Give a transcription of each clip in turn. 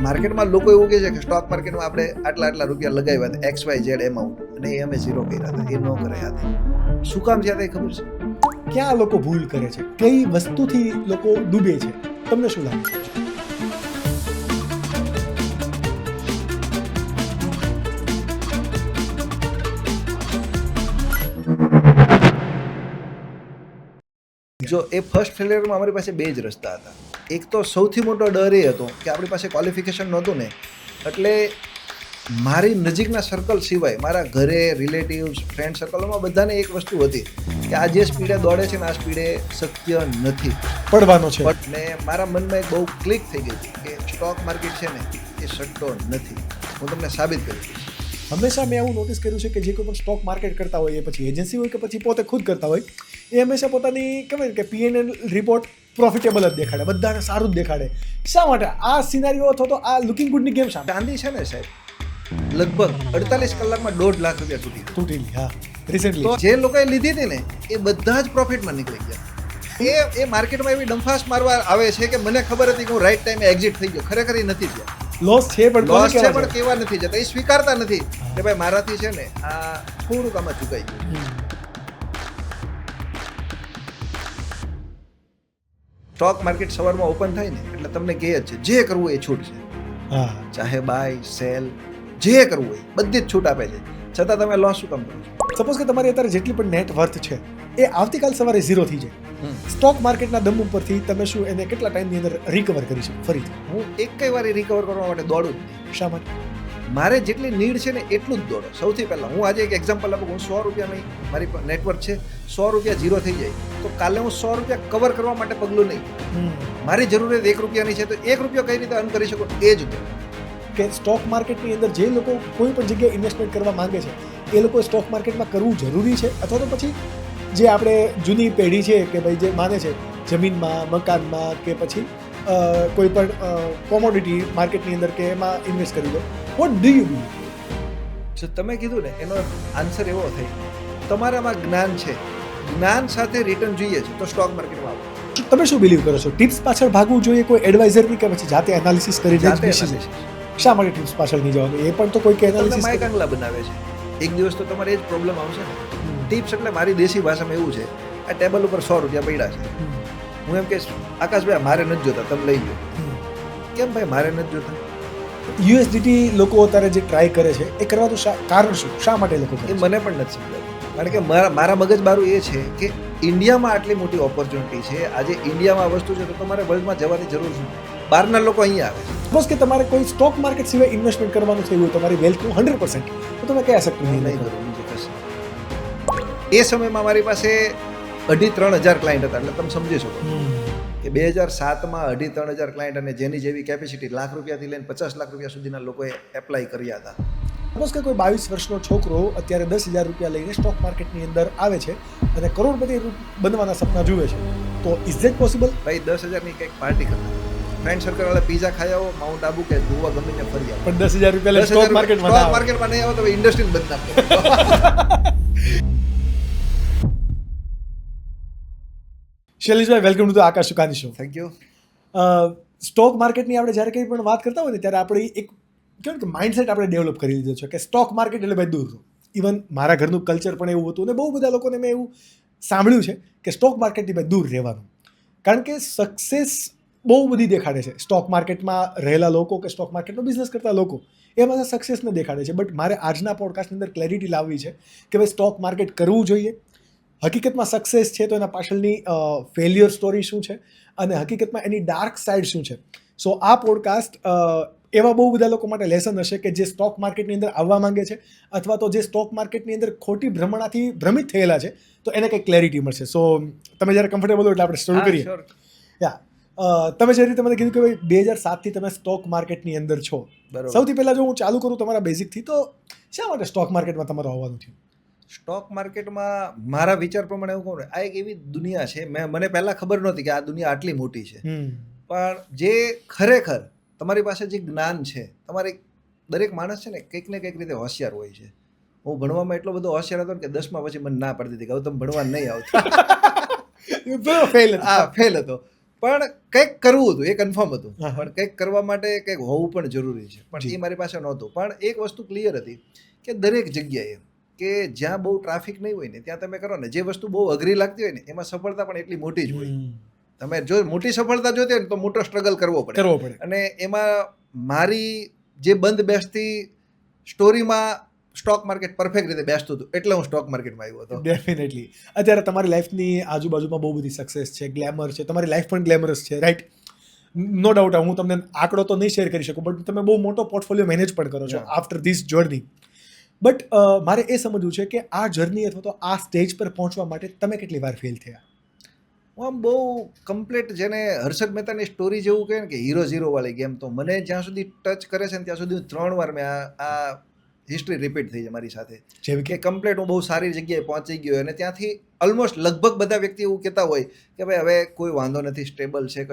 માર્કેટમાં લોકો એવું કહે છે કે સ્ટોક માર્કેટમાં આપણે આટલા રૂપિયા લગાવ્યા હતા XYZ એમાઉન્ટ અને એ અમે ઝીરો કર્યા હતા. એ ન કર્યા હતા. શું કામ છે તે ખબર છે? ક્યાં લોકો ભૂલ કરે છે, કઈ વસ્તુથી લોકો ડૂબે છે, તમને શું લાગે છે? જો એ ફર્સ્ટ ફેલિયરમાં અમારી પાસે બે જ રસ્તા હતા. એક તો સૌથી મોટો ડર એ હતો કે આપણી પાસે ક્વોલિફિકેશન નહોતું ને, એટલે મારી નજીકના સર્કલ સિવાય મારા ઘરે રિલેટિવ્સ ફ્રેન્ડ સર્કલોમાં બધાને એક વસ્તુ હતી કે આ જે સ્પીડે દોડે છે ને આ સ્પીડે શક્ય નથી, પડવાનો છે. ને મારા મનમાં એક બહુ ક્લિક થઈ ગઈ હતી કે સ્ટોક માર્કેટ છે ને એ સટ્ટો નથી. હું તમને સાબિત કરી દઈશ. હંમેશા મેં એવું નોટિસ કર્યું છે કે જે કોઈ પણ સ્ટોક માર્કેટ કરતા હોય, એ પછી એજન્સી હોય કે પછી પોતે ખુદ કરતા હોય, એ હંમેશા પોતાની કહેવાય ને કે PNL રિપોર્ટ પ્રોફિટેબલ જ દેખાડે, બધાને સારું જ દેખાડે. શા માટે આ સિનારીઓ અથવા તો આ લુકિંગ ગુડની ગેમ શા માટે? ચાંદી છે ને સાહેબ, લગભગ 48 કલાકમાં 1.5 લાખ રૂપિયા તૂટેલી? હા, રિસેન્ટલી તો જે લોકોએ લીધી હતી ને એ બધા જ પ્રોફિટમાં નીકળી ગયા. એ માર્કેટમાં એવી ડંફાસ મારવા આવે છે કે મને ખબર હતી કે હું રાઈટ ટાઈમે એક્ઝિટ થઈ ગયો, ખરેખર એ નથી થયા. લોસ છે પણ લોસ છે પણ કેવા નથી જતા, એ સ્વીકારતા નથી કે ભાઈ મારાથી છે ને આ થોડુંક આમાં ચૂકાઈ ગયું. સ્ટોક માર્કેટ સવારમાં ઓપન થાય ને એટલે તમને કહે જ છે જે કરવું એ છૂટ છે. હા, ચાહે બાય સેલ જે કરવું હોય બધી જ છૂટ આપે છે, છતાં તમે લોસ શું કામ કરો છો? સપોઝ કે તમારી અત્યારે જેટલી પણ નેટ વર્થ છે એ આવતીકાલ સવારે ઝીરો થઈ જાય, સ્ટોક માર્કેટના દમ ઉપરથી તમે શું એને કેટલા ટાઈમની અંદર રિકવર કરી શકો ફરીથી? હું એક કઈ વાર રિકવર કરવા માટે દોડું જ નહીં. શા માટે? મારે જેટલી નીડ છે ને એટલું જ દોડો. સૌથી પહેલાં હું આજે એક એક્ઝામ્પલ આપું. હું 100 રૂપિયાની મારી નેટવર્ક છે, 100 રૂપિયા ઝીરો થઈ જાય તો કાલે હું 100 રૂપિયા કવર કરવા માટે પગલું નહીં. મારી જરૂરિયાત 1 રૂપિયાની છે તો 1 રૂપિયો કઈ રીતે અર્ન કરી શકો એ જ દો. કે સ્ટોક માર્કેટની અંદર જે લોકો કોઈ પણ જગ્યાએ ઇન્વેસ્ટમેન્ટ કરવા માંગે છે એ લોકો સ્ટોક માર્કેટમાં કરવું જરૂરી છે, અથવા તો પછી જે આપણે જૂની પેઢી છે કે ભાઈ જે માને છે જમીનમાં, મકાનમાં કે પછી કોઈ પણ કોમોડિટી માર્કેટની અંદર કે એમાં ઇન્વેસ્ટ કરી દો? What do you believe? જો તમે કીધું ને એનો આન્સર એવો થઈ, તમારામાં જ્ઞાન છે, જ્ઞાન સાથે રિટર્ન જોઈએ છે તો સ્ટોક માર્કેટમાં આવો. તમે શું બિલીવ કરો છો? ટિપ્સ પાછળ ભાગવું જોઈએ કોઈ એડવાઇઝરની કે પછી જાતે એનાલિસિસ કરીને જ જાતે decision? શા માટે ટિપ્સ પાછળ નહીં જવાનું? એ પણ તો કોઈ કે તમને એનાલિસિસ માય કાંગલા બનાવે છે. એક દિવસ તો તમારે એ જ પ્રોબ્લેમ આવશે ને. ટિપ્સ એટલે મારી દેશી ભાષામાં એવું છે, આ ટેબલ ઉપર 100 રૂપિયા પડ્યા છે, હું એમ કહીશ આકાશભાઈ મારે નથી જોતા, તમે લઈ લો. કેમ ભાઈ મારે નથી જોતા? USDT લોકો અત્યારે જે ટ્રાય કરે છે એ કરવાનું કારણ શું? શા માટે લોકો કરે એ છે? મને પણ નથી સમજાતું. કારણ કે મારા મગજ બારું એ છે કે ઇન્ડિયામાં આટલી મોટી ઓપોર્ચ્યુનિટી છે, આજે ઇન્ડિયામાં વસ્તુ છે તો તમારે વર્લ્ડમાં જવાની જરૂર છે. બહારના લોકો અહીંયા આવે છે. સપોઝ કે તમારે કોઈ સ્ટોક માર્કેટ સિવાય ઇન્વેસ્ટમેન્ટ કરવાનું થયું હોય તમારી વેલ્થનું 100%, તો તમે કયા સેક્ટરની નહીં અંદર કરું બીજું કશું. એ સમયમાં મારી પાસે 2,500-3,000 ક્લાયન્ટ હતા. એટલે તમે સમજી શકો કે 2007માં 2,500-3,000 ક્લાયન્ટ અને જેની જેવી કેપેસિટી લાખ રૂપિયાથી લઈને 50 લાખ રૂપિયા સુધીના લોકોએ એપ્લાય કર્યા હતા. સપોઝ કે કોઈ 22 વર્ષનો છોકરો અત્યારે 10,000 રૂપિયા લઈને સ્ટોક માર્કેટની અંદર આવે છે અને કરોડપતિ બનવાના સપના જુએ છે, તો ઇઝ ધેટ પોસિબલ? ભાઈ 10,000ની કંઈક પાર્ટી કરતા, ફ્રેન્ડ સર્કલ વાળા પીઝા ખાઈ આવો, માઉન્ટ આબુ કે ગોવા ગમે ત્યાં ફરી આવો. પણ 10,000 રૂપિયા લઈને સ્ટોક માર્કેટમાં નહીં આવો તો ઇન્ડસ્ટ્રી બંધ નાખો. શૈલેષભાઈ, વેલકમ ટુ ધ આકાશ સુકાની શો. Thank you. સ્ટોક માર્કેટની આપણે જ્યારે કંઈ પણ વાત કરતા હોય ને ત્યારે આપણે એક કહેવાય કે માઇન્ડસેટ આપણે ડેવલપ કરી લીધો છે કે સ્ટોક માર્કેટ એટલે ભાઈ દૂર રહો. ઇવન મારા ઘરનું કલ્ચર પણ એવું હતું અને બહુ બધા લોકોને મેં એવું સાંભળ્યું છે કે સ્ટોક માર્કેટથી ભાઈ દૂર રહેવાનું, કારણ કે સક્સેસ બહુ બધી દેખાડે છે. સ્ટોક માર્કેટમાં રહેલા લોકો કે સ્ટોક માર્કેટનો બિઝનેસ કરતા લોકો એમાં સક્સેસને દેખાડે છે. બટ મારે આજના પોડકાસ્ટની અંદર ક્લેરિટી લાવવી છે કે ભાઈ સ્ટોક માર્કેટ કરવું જોઈએ, હકીકતમાં સક્સેસ છે તો એના પાછળની ફેલિયર સ્ટોરી શું છે અને હકીકતમાં એની ડાર્ક સાઇડ શું છે. સો આ પોડકાસ્ટ એવા બહુ બધા લોકો માટે લેસન હશે કે જે સ્ટોક માર્કેટની અંદર આવવા માંગે છે અથવા તો જે સ્ટોક માર્કેટની અંદર ખોટી ભ્રમણાથી ભ્રમિત થયેલા છે, તો એને કંઈક ક્લેરિટી મળશે. સો તમે જ્યારે કમ્ફર્ટેબલ હો એટલે આપણે શરૂ કરીએ. તમે જે રીતે મને કીધું કે ભાઈ 2007થી તમે સ્ટોક માર્કેટની અંદર છો, સૌથી પહેલાં જો હું ચાલુ કરું તમારા બેઝિકથી, તો શા માટે સ્ટોક માર્કેટમાં તમારું આવવાનું થયું? સ્ટોક માર્કેટમાં મારા વિચાર પ્રમાણે એવું કહું ને, આ એક એવી દુનિયા છે, મને પહેલાં ખબર નહોતી કે આ દુનિયા આટલી મોટી છે, પણ જે ખરેખર તમારી પાસે જે જ્ઞાન છે, તમારે દરેક માણસ છે ને કંઈક ને કંઈક રીતે હોશિયાર હોય છે. હું ભણવામાં એટલો બધો હોશિયાર હતો કે 10મા પછી મને ના પડતી હતી કે હવે તમે ભણવા નહીં આવતું. ફેલ હતો. પણ કંઈક કરવું હતું, એ કન્ફર્મ હતું. હા, હા. પણ કંઈક કરવા માટે કંઈક હોવું પણ જરૂરી છે, પણ જી. એ મારી પાસે નહોતું. પણ એક વસ્તુ ક્લિયર હતી કે દરેક જગ્યાએ કે જ્યાં બહુ ટ્રાફિક નહીં હોય ને ત્યાં તમે કરો ને, જે વસ્તુ બહુ અઘરી લાગતી હોય ને એમાં સફળતા પણ એટલી મોટી જ હોય. તમે જો મોટી સફળતા જોતી હોય ને તો મોટો સ્ટ્રગલ કરવો પડે. કરવો પડે. અને એમાં મારી જે બંધ બેસતી સ્ટોરીમાં સ્ટોક માર્કેટ પરફેક્ટ રીતે બેસતું હતું, એટલે હું સ્ટોક માર્કેટમાં આવ્યો હતો. ડેફિનેટલી. અત્યારે તમારી લાઈફની આજુબાજુમાં બહુ બધી સક્સેસ છે, ગ્લેમર છે, તમારી લાઈફ પણ ગ્લેમરસ છે, રાઈટ? No doubt. હું તમને આંકડો તો નહીં શેર કરી શકું, બટ તમે બહુ મોટો પોર્ટફોલિયો મેનેજ પણ કરો છો Yeah. After this journey. But મારે એ સમજવું છે કે આ જર્ની અથવા તો આ સ્ટેજ પર પહોંચવા માટે તમે કેટલી વાર ફેલ થયા? હું આમ બહુ કમ્પ્લીટ, જેને હર્ષદ મહેતાની સ્ટોરી જેવું કહે ને કે હીરો ઝીરો વાળી ગેમ, તો મને જ્યાં સુધી ટચ કરે છે ને ત્યાં સુધી 3 વાર મેં આ હિસ્ટ્રી રિપીટ થઈ છે મારી સાથે. જેમ કે કે કમ્પ્લીટ હું બહુ સારી જગ્યાએ પહોંચી ગયો અને ત્યાંથી ઓલમોસ્ટ લગભગ બધા વ્યક્તિ એવું કહેતા હોય કે ભાઈ હવે કોઈ વાંધો નથી, સ્ટેબલ છે,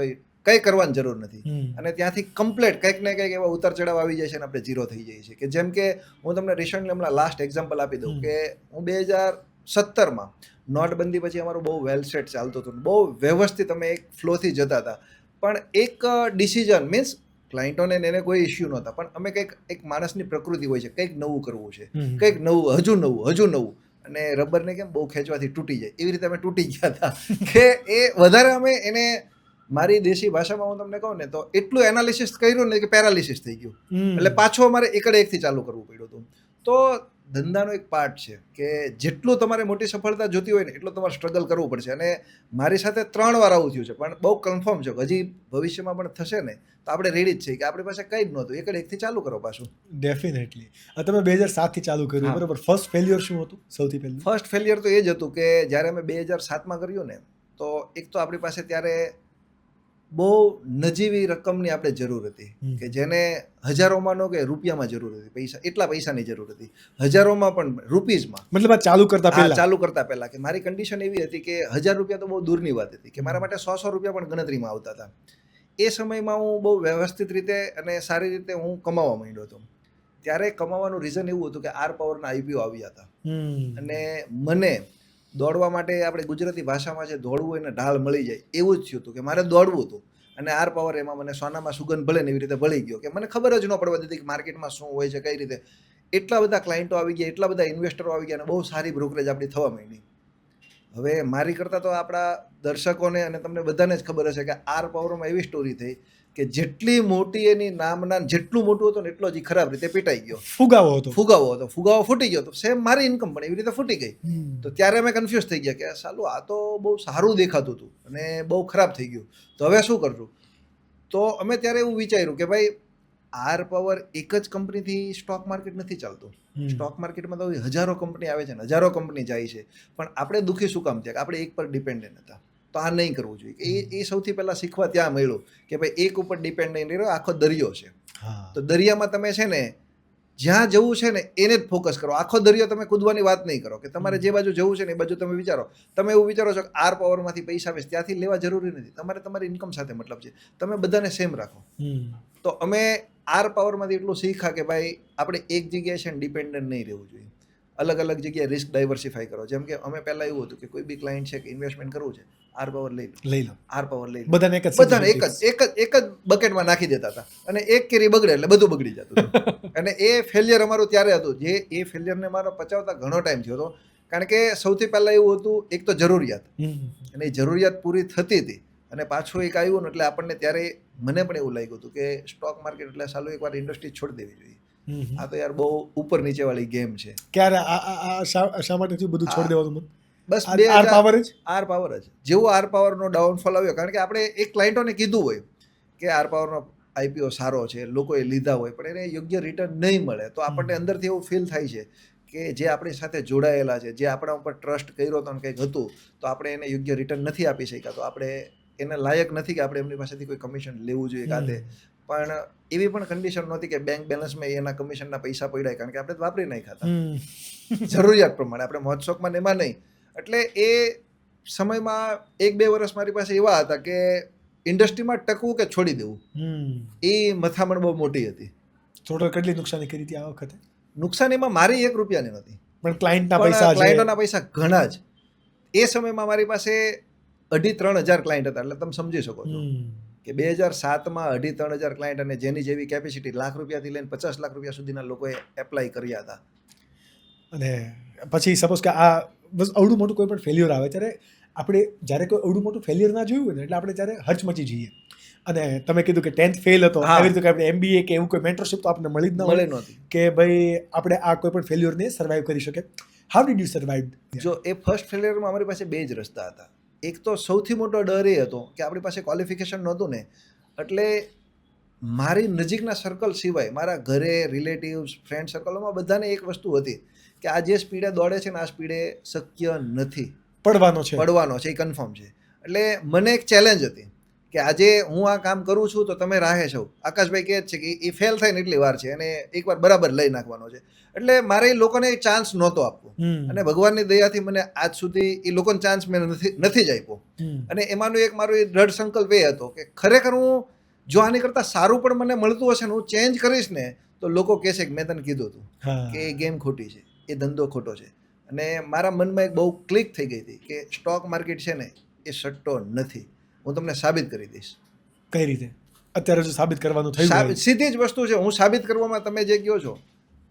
કંઈ કરવાની જરૂર નથી. અને ત્યાંથી કમ્પ્લીટ કંઈક ને કંઈક એવા ઉતાર ચઢાવ આવી જાય છે અને આપણે ઝીરો થઈ જઈએ છીએ. કે જેમ કે હું તમને રિસન્ટલી હમણાં લાસ્ટ એક્ઝામ્પલ આપી દઉં કે હું 2017માં નોટબંધી પછી અમારું બહુ વેલ સેટ ચાલતું હતું, બહુ વ્યવસ્થિત અમે એક ફ્લોથી જતા હતા. પણ એક ડિસિઝન મીન્સ ક્લાયન્ટોને એને કોઈ ઇસ્યુ નહોતા, પણ અમે એક માણસની પ્રકૃતિ હોય છે, કંઈક નવું કરવું છે, કંઈક નવું, હજુ નવું, અને રબરને કેમ બહુ ખેંચવાથી તૂટી જાય એવી રીતે અમે તૂટી ગયા હતા. કે એ વધારે અમે એને, મારી દેશી ભાષામાં હું તમને કહું ને તો એટલું એનાલિસિસ કર્યું ને કે પેરાલિસિસ થઈ ગયું. એટલે પાછું અમારે એકથી ચાલુ કરવું પડ્યું હતું. તો ધંધાનો એક પાર્ટ છે કે જેટલું તમારે મોટી સફળતા જોતી હોય ને એટલું તમારે સ્ટ્રગલ કરવું પડશે. અને મારી સાથે 3 વાર આવું થયું છે, પણ બહુ કન્ફર્મ છે હજી ભવિષ્યમાં પણ થશે ને તો આપણે રેડી જ છીએ કે આપણી પાસે કંઈ જ નહોતું, એકથી ચાલુ કરો પાછું. ડેફિનેટલી. તમે 2007થી ચાલુ કર્યું, હા. બરોબર. ફર્સ્ટ ફેલ્યોર શું હતું સૌથી પહેલું? ફર્સ્ટ ફેલિયર તો એ જ હતું કે જ્યારે અમે 2007માં કર્યું ને, તો એક તો આપણી પાસે ત્યારે બહુ નજીવી રકમની આપણે જરૂર હતી કે જેને હજારોમાં નો કે રૂપિયામાં જરૂર હતી, પૈસા, એટલા પૈસાની જરૂર હતી, હજારોમાં પણ રૂપીઝમાં. મતલબ આ ચાલુ કરતા હા, પહેલા? ચાલુ કરતા પહેલા કે મારી કન્ડિશન એવી હતી કે 1000 રૂપિયા તો બહુ દૂરની વાત હતી, કે મારા માટે 100 રૂપિયા પણ ગણતરીમાં આવતા હતા. એ સમયમાં હું બહુ વ્યવસ્થિત રીતે અને સારી રીતે હું કમાવા માંડ્યો હતો. ત્યારે કમાવાનું રીઝન એવું હતું કે આર પાવરના આઈપીઓ આવ્યા હતા અને મને દોડવા માટે, આપણે ગુજરાતી ભાષામાં જે દોડવું હોય ને ઢાળ મળી જાય એવું જ થયું હતું કે મારે દોડવું હતું. અને આર પાવર એમાં મને સોનામાં સુગંધ ભળે ને એવી રીતે ભળી ગયો કે મને ખબર જ ન પડવા દીધી કે માર્કેટમાં શું હોય છે, કઈ રીતે. એટલા બધા ક્લાયન્ટો આવી ગયા, એટલા બધા ઇન્વેસ્ટરો આવી ગયા અને બહુ સારી બ્રોકરેજ આપણી થવા માંડી. હવે મારી કરતાં તો આપણા દર્શકોને અને તમને બધાને જ ખબર હશે કે આર પાવરમાં એવી સ્ટોરી થઈ કે જેટલી મોટી એની નામના, જેટલું મોટું હતું ને એટલો જ ખરાબ રીતે પીટાઈ ગયો. ફુગાવો હતો. ફુગાવો ફૂટી ગયો. તો સેમ મારી ઇન્કમ પણ એવી રીતે ફૂટી ગઈ. તો ત્યારે અમે કન્ફ્યુઝ થઈ ગયા કે સાલું આ તો બહુ સારું દેખાતું હતું અને બહુ ખરાબ થઈ ગયું, તો હવે શું કરશું? તો અમે ત્યારે એવું વિચાર્યું કે ભાઈ આર પાવર એક જ કંપનીથી સ્ટોક માર્કેટ નથી ચાલતું. સ્ટોક માર્કેટમાં તો હજારો કંપની આવે છે ને હજારો કંપની જાય છે, પણ આપણે દુઃખી શું કામ થયા કે આપણે એક પર ડિપેન્ડન્ટ હતા. તો આ નહીં કરવું જોઈએ. એ સૌથી પહેલાં શીખવા ત્યાં મળ્યું કે ભાઈ એક ઉપર ડિપેન્ડ નહીં રહ્યો, આખો દરિયો છે. તો દરિયામાં તમે છે ને જ્યાં જવું છે ને એને જ ફોકસ કરો. આખો દરિયો તમે કૂદવાની વાત નહીં કરો કે તમારે જે બાજુ જવું છે ને એ બાજુ તમે વિચારો. તમે એવું વિચારો છો કે આર પાવરમાંથી પૈસા આવે ત્યાંથી લેવા જરૂરી નથી, તમારે તમારી ઇન્કમ સાથે મતલબ છે, તમે બધાને સેમ રાખો. તો અમે આર પાવરમાંથી એટલું શીખ્યા કે ભાઈ આપણે એક જગ્યાએ છે ને ડિપેન્ડન્ટ નહીં રહેવું જોઈએ, અલગ અલગ જગ્યાએ રિસ્ક ડાયવર્સિફાઈ કરો. જેમ કે અમે પહેલાં એવું હતું કે કોઈ બી ક્લાયન્ટ છે કે ઇન્વેસ્ટમેન્ટ કરવું છે, આર પાવર લઈ લો, આર પાવર લઈ લો. બધાને એક જ બકેટમાં નાખી દેતા હતા અને એક કેરી બગડે એટલે બધું બગડી જતું હતું. અને એ ફેલિયર અમારું ત્યારે હતું, જે એ ફેલિયરને મારો પચાવતા ઘણો ટાઈમ થયો હતો. કારણ કે સૌથી પહેલાં એવું હતું, એક તો જરૂરિયાત, અને એ જરૂરિયાત પૂરી થતી હતી અને પાછું એક આવ્યું ને એટલે આપણને ત્યારે મને પણ એવું લાગ્યું હતું કે સ્ટોક માર્કેટ એટલે સાલું એકવાર ઇન્ડસ્ટ્રી છોડી દેવી જોઈએ. આ તો યાર બહુ ઉપર નીચે વાળી ગેમ છે. ક્યારે શા માટે થયું બધું છોડી દેવાનું મન? બસ આર પાવર જ જેવો આર પાવરનો ડાઉનફોલ આવ્યો. કારણ કે આપણે એક ક્લાયન્ટોને કીધું હોય કે આર પાવરનો આઈપીઓ સારો છે, લોકોએ લીધા હોય, પણ એને યોગ્ય રિટર્ન નહીં મળે તો આપણને અંદરથી એવું ફીલ થાય છે કે જે આપણી સાથે જોડાયેલા છે, જે આપણા ઉપર ટ્રસ્ટ કર્યો હતો ને કંઈક હતું, તો આપણે એને યોગ્ય રિટર્ન નથી આપી શક્યા, તો આપણે એને લાયક નથી કે આપણે એમની પાસેથી કોઈ કમિશન લેવું જોઈએ. કાતે પણ એવી પણ કન્ડિશન નહોતી કે બેંક બેલેન્સમાં એના કમિશનના પૈસા પડ્યા, કારણ કે આપણે વાપરી નહીં ખાતા જરૂરિયાત પ્રમાણે, આપણે મોજશોખમાં એમાં નહીં. એટલે એ સમયમાં 1-2 વર્ષ મારી પાસે એવા હતા કે ઇન્ડસ્ટ્રીમાં ટકવું કે છોડી દેવું, એ મથામણ બહુ મોટી હતી. ટોટલ કેટલી નુકસાની કરી હતી આ વખતે? નુકસાનીમાં મારી 1 રૂપિયાની નથી, પણ ક્લાયન્ટના પૈસા ઘણા જ. એ સમયમાં મારી પાસે 2,500-3,000 ક્લાયન્ટ હતા. એટલે તમે સમજી શકો છો કે 2007માં 2,500-3,000 ક્લાયન્ટ અને જેની જેવી કેપેસિટી ₹1,00,000 થી લઈને ₹50 લાખ સુધીના લોકોએ એપ્લાય કર્યા હતા. અને પછી સપોઝ કે આ બસ અવડું મોટું કોઈ પણ ફેલ્યોર આવે ત્યારે આપણે જ્યારે કોઈ અવડું મોટું ફેલ્યોર ના જોયું હોય ને એટલે આપણે ત્યારે હચમચી જઈએ. અને તમે કીધું કે 10th ફેલ હતો, હા. આવી રીતે કે આપણે MBA કે એવું કોઈ મેન્ટરશિપ તો આપણને મળી જ ન મળે હોય નહોતી. કે ભાઈ આપણે આ કોઈ પણ ફેલ્યોરને સર્વાઈવ કરી શકે. How did you survive? જો એ ફર્સ્ટ ફેલિયરમાં અમારી પાસે બે જ રસ્તા હતા. એક તો સૌથી મોટો ડર એ હતો કે આપણી પાસે ક્વોલિફિકેશન નહોતું ને, એટલે મારી નજીકના સર્કલ સિવાય મારા ઘરે, રિલેટિવ્સ, ફ્રેન્ડ સર્કલોમાં બધાને એક વસ્તુ હતી કે આ જે સ્પીડે દોડે છે ને આ સ્પીડે શક્ય નથી, પડવાનો છે. પડવાનો છે, એ કન્ફર્મ છે. એટલે મને એક ચેલેન્જ હતી કે આજે હું આ કામ કરું છું તો તમે રાહે છો. આકાશભાઈ કહે છે કે એ ફેલ થાય ને એટલી વાર છે અને એકવાર બરાબર લઈ નાખવાનો છે. એટલે મારે એ લોકોને ચાન્સ નહોતો આપવો. અને ભગવાનની દયાથી મને આજ સુધી એ લોકોને ચાન્સ મેં નથી જ આપ્યો. અને એમાંનું એક મારો એ દ્રઢ સંકલ્પ એ હતો કે ખરેખર હું જો આની કરતાં સારું પણ મને મળતું હશે ને હું ચેન્જ કરીશ ને તો લોકો કહેશે કે મેં તને કીધું હતું કે એ ગેમ ખોટી છે, એ ધંધો ખોટો છે. અને મારા મનમાં એક બહુ ક્લિક થઈ ગઈ હતી કે સ્ટોક માર્કેટ છે ને એ સટ્ટો નથી. હું તમને સાબિત કરી દઈશ. કઈ રીતે? અત્યારે જો સાબિત કરવાનું થયું હોય. સીધી જ વસ્તુ છે. હું સાબિત કરવામાં તમે જે કહો છો,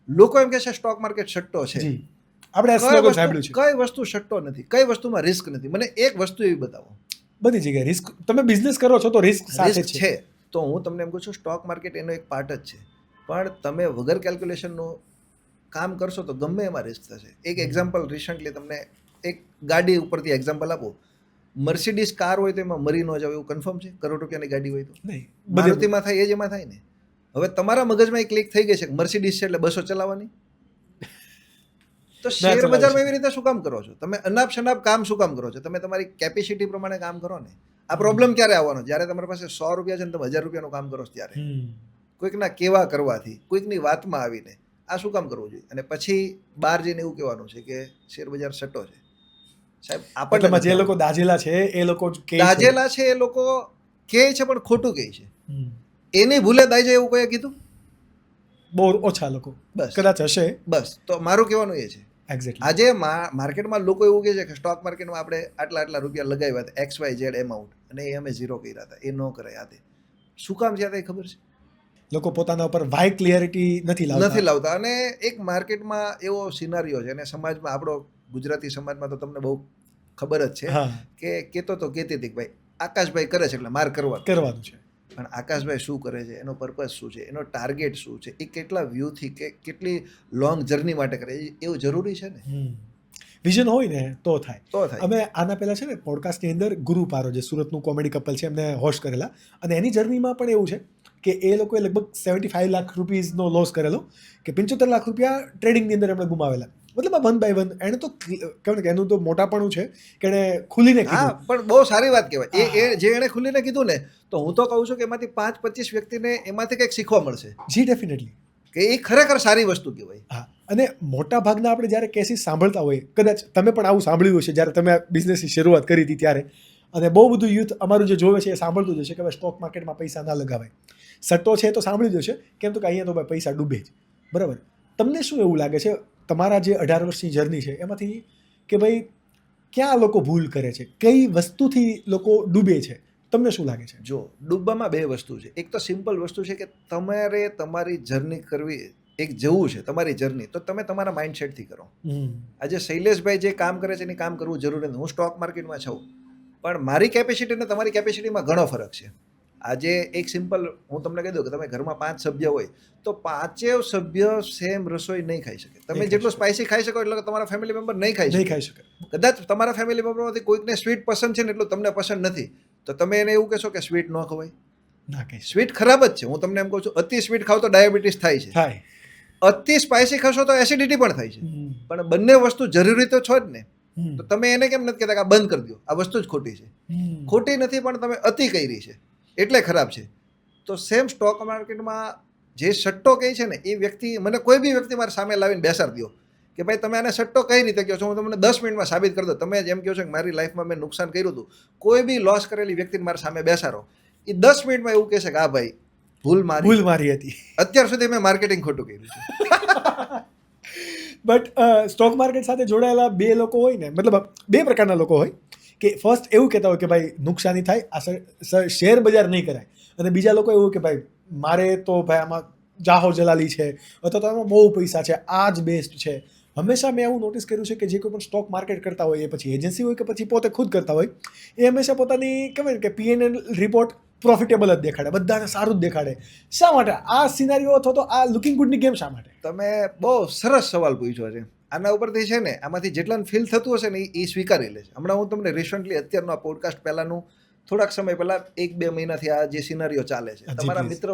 લોકો એમ કહે છે સ્ટોક માર્કેટ સટ્ટો છે. જી, આપણે આ સ્લોગન સાંભળ્યું છે. કઈ વસ્તુ સટ્ટો નથી, કઈ વસ્તુમાં રિસ્ક નથી. મને એક વસ્તુ એવી બતાવો. બધી જગ્યાએ રિસ્ક. તમે બિઝનેસ કરો છો તો રિસ્ક સાથે રિસ્ક છે. છે તો હું તમને એમ કહું છું સ્ટોક માર્કેટ એનો એક પાર્ટ જ છે. પણ તમે વગર કેલ્ક્યુલેશનનું કામ કરશો તો ગમે એમાં રિસ્ક થશે. એક એક્ઝામ્પલ રિસન્ટલી તમને એક ગાડી ઉપરથી એક્ઝામ્પલ આપું. મર્સિડીઝ કાર હોય તો એમાં મરી ન જાવ એવું કન્ફર્મ છે? કરોડ રૂપિયાની ગાડી હોય તો નહીં, મારુતિમાં થાય એ જ એમાં થાય ને. હવે તમારા મગજમાં એક ક્લિક થઈ ગઈ છે કે મર્સિડીઝ છે એટલે 200 ચલાવવાની. તો શેર બજારમાં એવી રીતે શું કામ કરો છો? તમે અનાપ શનાપ કામ શું કામ કરો છો? તમે તમારી કેપેસિટી પ્રમાણે કામ કરો ને. આ પ્રોબ્લેમ ક્યારે આવવાનો? જ્યારે તમારી પાસે 100 રૂપિયા છે ને તમે 1000 રૂપિયાનું કામ કરો છો ત્યારે. કોઈકના કેવા કરવાથી, કોઈકની વાતમાં આવીને આ શું કામ કરવું જોઈએ? અને પછી બહાર જઈને એવું કહેવાનું છે કે શેર બજાર સટ્ટો છે. સાહેબ, આપણને જે લોકો દાજેલા છે એ લોકો દાજેલા છે એ લોકો કહે છે પણ ખોટું કહે છે. એની ભૂલે દાઈ જાય એવું કોઈ કીધું? બહુ ઓછા લોકો, બસ કદાચ હશે. બસ તો મારું કહેવાનું એ છે. એક્ઝેક્ટલી. આજે માર્કેટમાં લોકો એવું કહે છે કે સ્ટોક માર્કેટમાં આપણે આટલા રૂપિયા લગાવ્યા હતા XYZ એમાઉન્ટ અને એ અમે ઝીરો કર્યા હતા. એ ન કરાય. આ શું કામ છે? આ ખબર છે? લોકો પોતાના ઉપર વાય ક્લિયરિટી નથી લાવતા. અને એક માર્કેટમાં એવો સિનારીઓ છે અને સમાજમાં, આપણો ગુજરાતી સમાજમાં તો તમને બહુ ખબર જ છે કે કહેતો તો કહેતી હતી કે ભાઈ આકાશભાઈ કરે છે એટલે માર કરવાનું છે. પણ આકાશભાઈ શું કરે છે, એનો પર્પઝ શું છે, એનો ટાર્ગેટ શું છે, એ કેટલા વ્યૂથી કે કેટલી લોંગ જર્ની માટે કરે એવું જરૂરી છે ને. વિઝન હોય ને તો થાય. તો થાય. અમે આના પહેલા છે ને પોડકાસ્ટની અંદર ગુરુ પારો, જે સુરતનું કોમેડી કપલ છે, એમને હોસ્ટ કરેલા. અને એની જર્નીમાં પણ એવું છે કે એ લોકોએ લગભગ 75 લાખ રૂપીઝનો લોસ કરેલો, કે 75 લાખ રૂપિયા ટ્રેડિંગની અંદર એમણે ગુમાવેલા. મતલબ આ 1 by 1. એણે તો કહેવાય કે એનું તો મોટાપણું છે કે એણે ખુલીને કીધું. હા, પણ બહુ સારી વાત કહેવાય. એ જે એણે ખુલીને કીધું ને, તો હું તો કહું છું કે એમાંથી 5-25 વ્યક્તિને એમાંથી કંઈક શીખવા મળશે. જી, ડેફિનેટલી. કે એ ખરેખર સારી વસ્તુ કહેવાય. હા, અને મોટા ભાગના આપણે જ્યારે કેસીસ સાંભળતા હોય, કદાચ તમે પણ આવું સાંભળ્યું હશે જ્યારે તમે બિઝનેસની શરૂઆત કરી હતી ત્યારે. અને બહુ બધું યુથ અમારું જે જોવે છે એ સાંભળતું જ હશે કે ભાઈ સ્ટોક માર્કેટમાં પૈસા ના લગાવાય. સટ્ટો છે તો સાંભળી જ હશે, કેમ તો કે અહીંયા તો ભાઈ પૈસા ડૂબે જ. બરાબર. તમને શું એવું લાગે છે તમારા જે 18 વર્ષની જર્ની છે એમાંથી કે ભાઈ ક્યાં લોકો ભૂલ કરે છે, કઈ વસ્તુથી લોકો ડૂબે છે? તમને શું લાગે છે? જો ડૂબવામાં બે વસ્તુ છે. એક તો સિમ્પલ વસ્તુ છે કે તમારે તમારી જર્ની કરવી, એક જવું છે તમારી જર્ની, તો તમે તમારા માઇન્ડસેટથી કરો. આજે શૈલેષભાઈ જે કામ કરે છે એને કામ કરવું જરૂરી નથી. હું સ્ટોક માર્કેટમાં છું, પણ મારી કેપેસિટી અને તમારી કેપેસિટીમાં ઘણો ફરક છે. આજે એક સિમ્પલ હું તમને કહી દઉં કે તમે ઘરમાં 5 સભ્ય હોય તો 5 સભ્ય સેમ રસોઈ નહીં ખાઈ શકે. તમે જેટલું સ્પાઇસી ખાઈ શકો એટલે તમારા ફેમિલી મેમ્બર નહીં ખાઈ શકે. કદાચ તમારા ફેમિલી મેમ્બરમાંથી કોઈકને સ્વીટ પસંદ છે ને એટલું તમને પસંદ નથી, તો તમે એને એવું કહેશો કે સ્વીટ ન ખવાય. ના કહે. સ્વીટ ખરાબ જ છે. હું તમને એમ કહું છું, અતિ સ્વીટ ખાવ તો ડાયાબિટીસ થાય છે. અતિ સ્પાઇસી ખાશો તો એસિડિટી પણ થાય છે. પણ બંને વસ્તુ જરૂરી તો છો જ ને. તો તમે એને કેમ નથી કહેતા કે આ બંધ કરી દો, આ વસ્તુ જ ખોટી છે? ખોટી નથી, પણ તમે અતિ કરી છે એટલે ખરાબ છે. તો સેમ સ્ટોક માર્કેટમાં જે સટ્ટો કહે છે ને એ વ્યક્તિ, મને કોઈ બી વ્યક્તિ મારી સામે લાવીને બેસાડી દો કે ભાઈ તમે આને સટ્ટો કઈ રીતે કહો છો, હું તમને 10 મિનિટમાં સાબિત કરી દો. તમે જેમ કહો છો કે મારી લાઈફમાં મેં નુકસાન કર્યું હતું, કોઈ બી લોસ કરેલી વ્યક્તિને મારી સામે બેસાડો, એ 10 મિનિટમાં એવું કહેશે કે હા ભાઈ ભૂલ મારી હતી, અત્યાર સુધી મેં માર્કેટિંગ ખોટું કર્યું છે. બટ સ્ટોક માર્કેટ સાથે જોડાયેલા બે લોકો હોય ને, મતલબ બે પ્રકારના લોકો હોય કે ફર્સ્ટ એવું કહેતા હોય કે ભાઈ નુકસાની થાય, આ શેર બજાર નહીં કરાય, અને બીજા લોકો એવું કે ભાઈ મારે તો ભાઈ આમાં જાહો જલાલી છે અથવા તો આમાં બહુ પૈસા છે, આ જ બેસ્ટ છે. હંમેશા મેં એવું નોટિસ કર્યું છે કે જે કોઈ પણ સ્ટોક માર્કેટ કરતા હોય, એ પછી એજન્સી હોય કે પછી પોતે ખુદ કરતા હોય, એ હંમેશા પોતાની કહેવાય ને કે PNL રિપોર્ટ પ્રોફિટેબલ જ દેખાડે, બધાને સારું જ દેખાડે. શા માટે આ સિનારીઓ અથવા તો આ લુકિંગ ગુડની ગેમ શા માટે? તમે બહુ સરસ સવાલ પૂછ્યો છે. આના ઉપરથી છે ને, આમાંથી જેટલાને ફીલ થતું હશે ને એ સ્વીકારી લે છે. હમણાં હું તમને રિસન્ટલી અત્યારનો આ પોડકાસ્ટ પહેલાનું થોડાક સમય પહેલા 1-2 મહિનાથી આ જે સિનારીઓ ચાલે છે, તમારા મિત્ર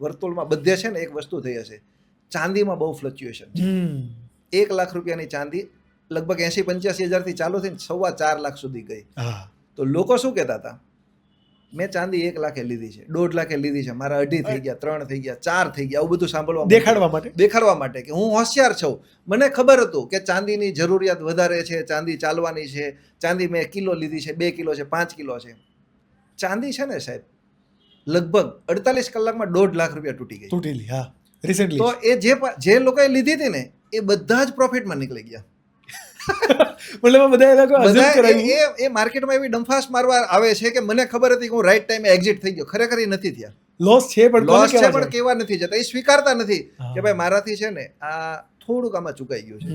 વર્તુળમાં બધે છે ને એક વસ્તુ થઈ હશે, ચાંદીમાં બહુ ફ્લક્ચ્યુએશન છે. 1 લાખ રૂપિયાની ચાંદી લગભગ 80-85 હજારથી ચાલુ થઈને 4.25 લાખ સુધી ગઈ. તો લોકો શું કહેતા હતા, મેં ચાંદી 1 લાખે લીધી છે, 1.5 લાખે લીધી છે, મારા 2.5 થઈ ગયા, 3 થઈ ગયા, 4 થઈ ગયા, આવું બધું સાંભળવા દેખાડવા માટે કે હું હોશિયાર છું. મને ખબર હતું કે ચાંદીની જરૂરિયાત વધારે છે, ચાંદી ચાલવાની છે, ચાંદી મેં કિલો લીધી છે, 2 કિલો છે, 5 કિલો છે. ચાંદી છે ને સાહેબ લગભગ 48 કલાકમાં 1.5 લાખ રૂપિયા તૂટેલી. હા, રિસેન્ટલી. તો એ જે લોકોએ લીધી હતી ને એ બધા જ પ્રોફિટમાં નીકળી ગયા. એ માર્કેટમાં એવી ડંફાસ મારવા આવે છે કે મને ખબર હતી કે હું રાઈટ ટાઈમે એક્ઝિટ થઈ ગયો, ખરેખર એ નથી થયા. લોસ છે પણ કેવા નથી જતા, એ સ્વીકારતા નથી કે ભાઈ મારાથી છે ને આ થોડુંક આમાં ચૂકાઈ ગયું છે.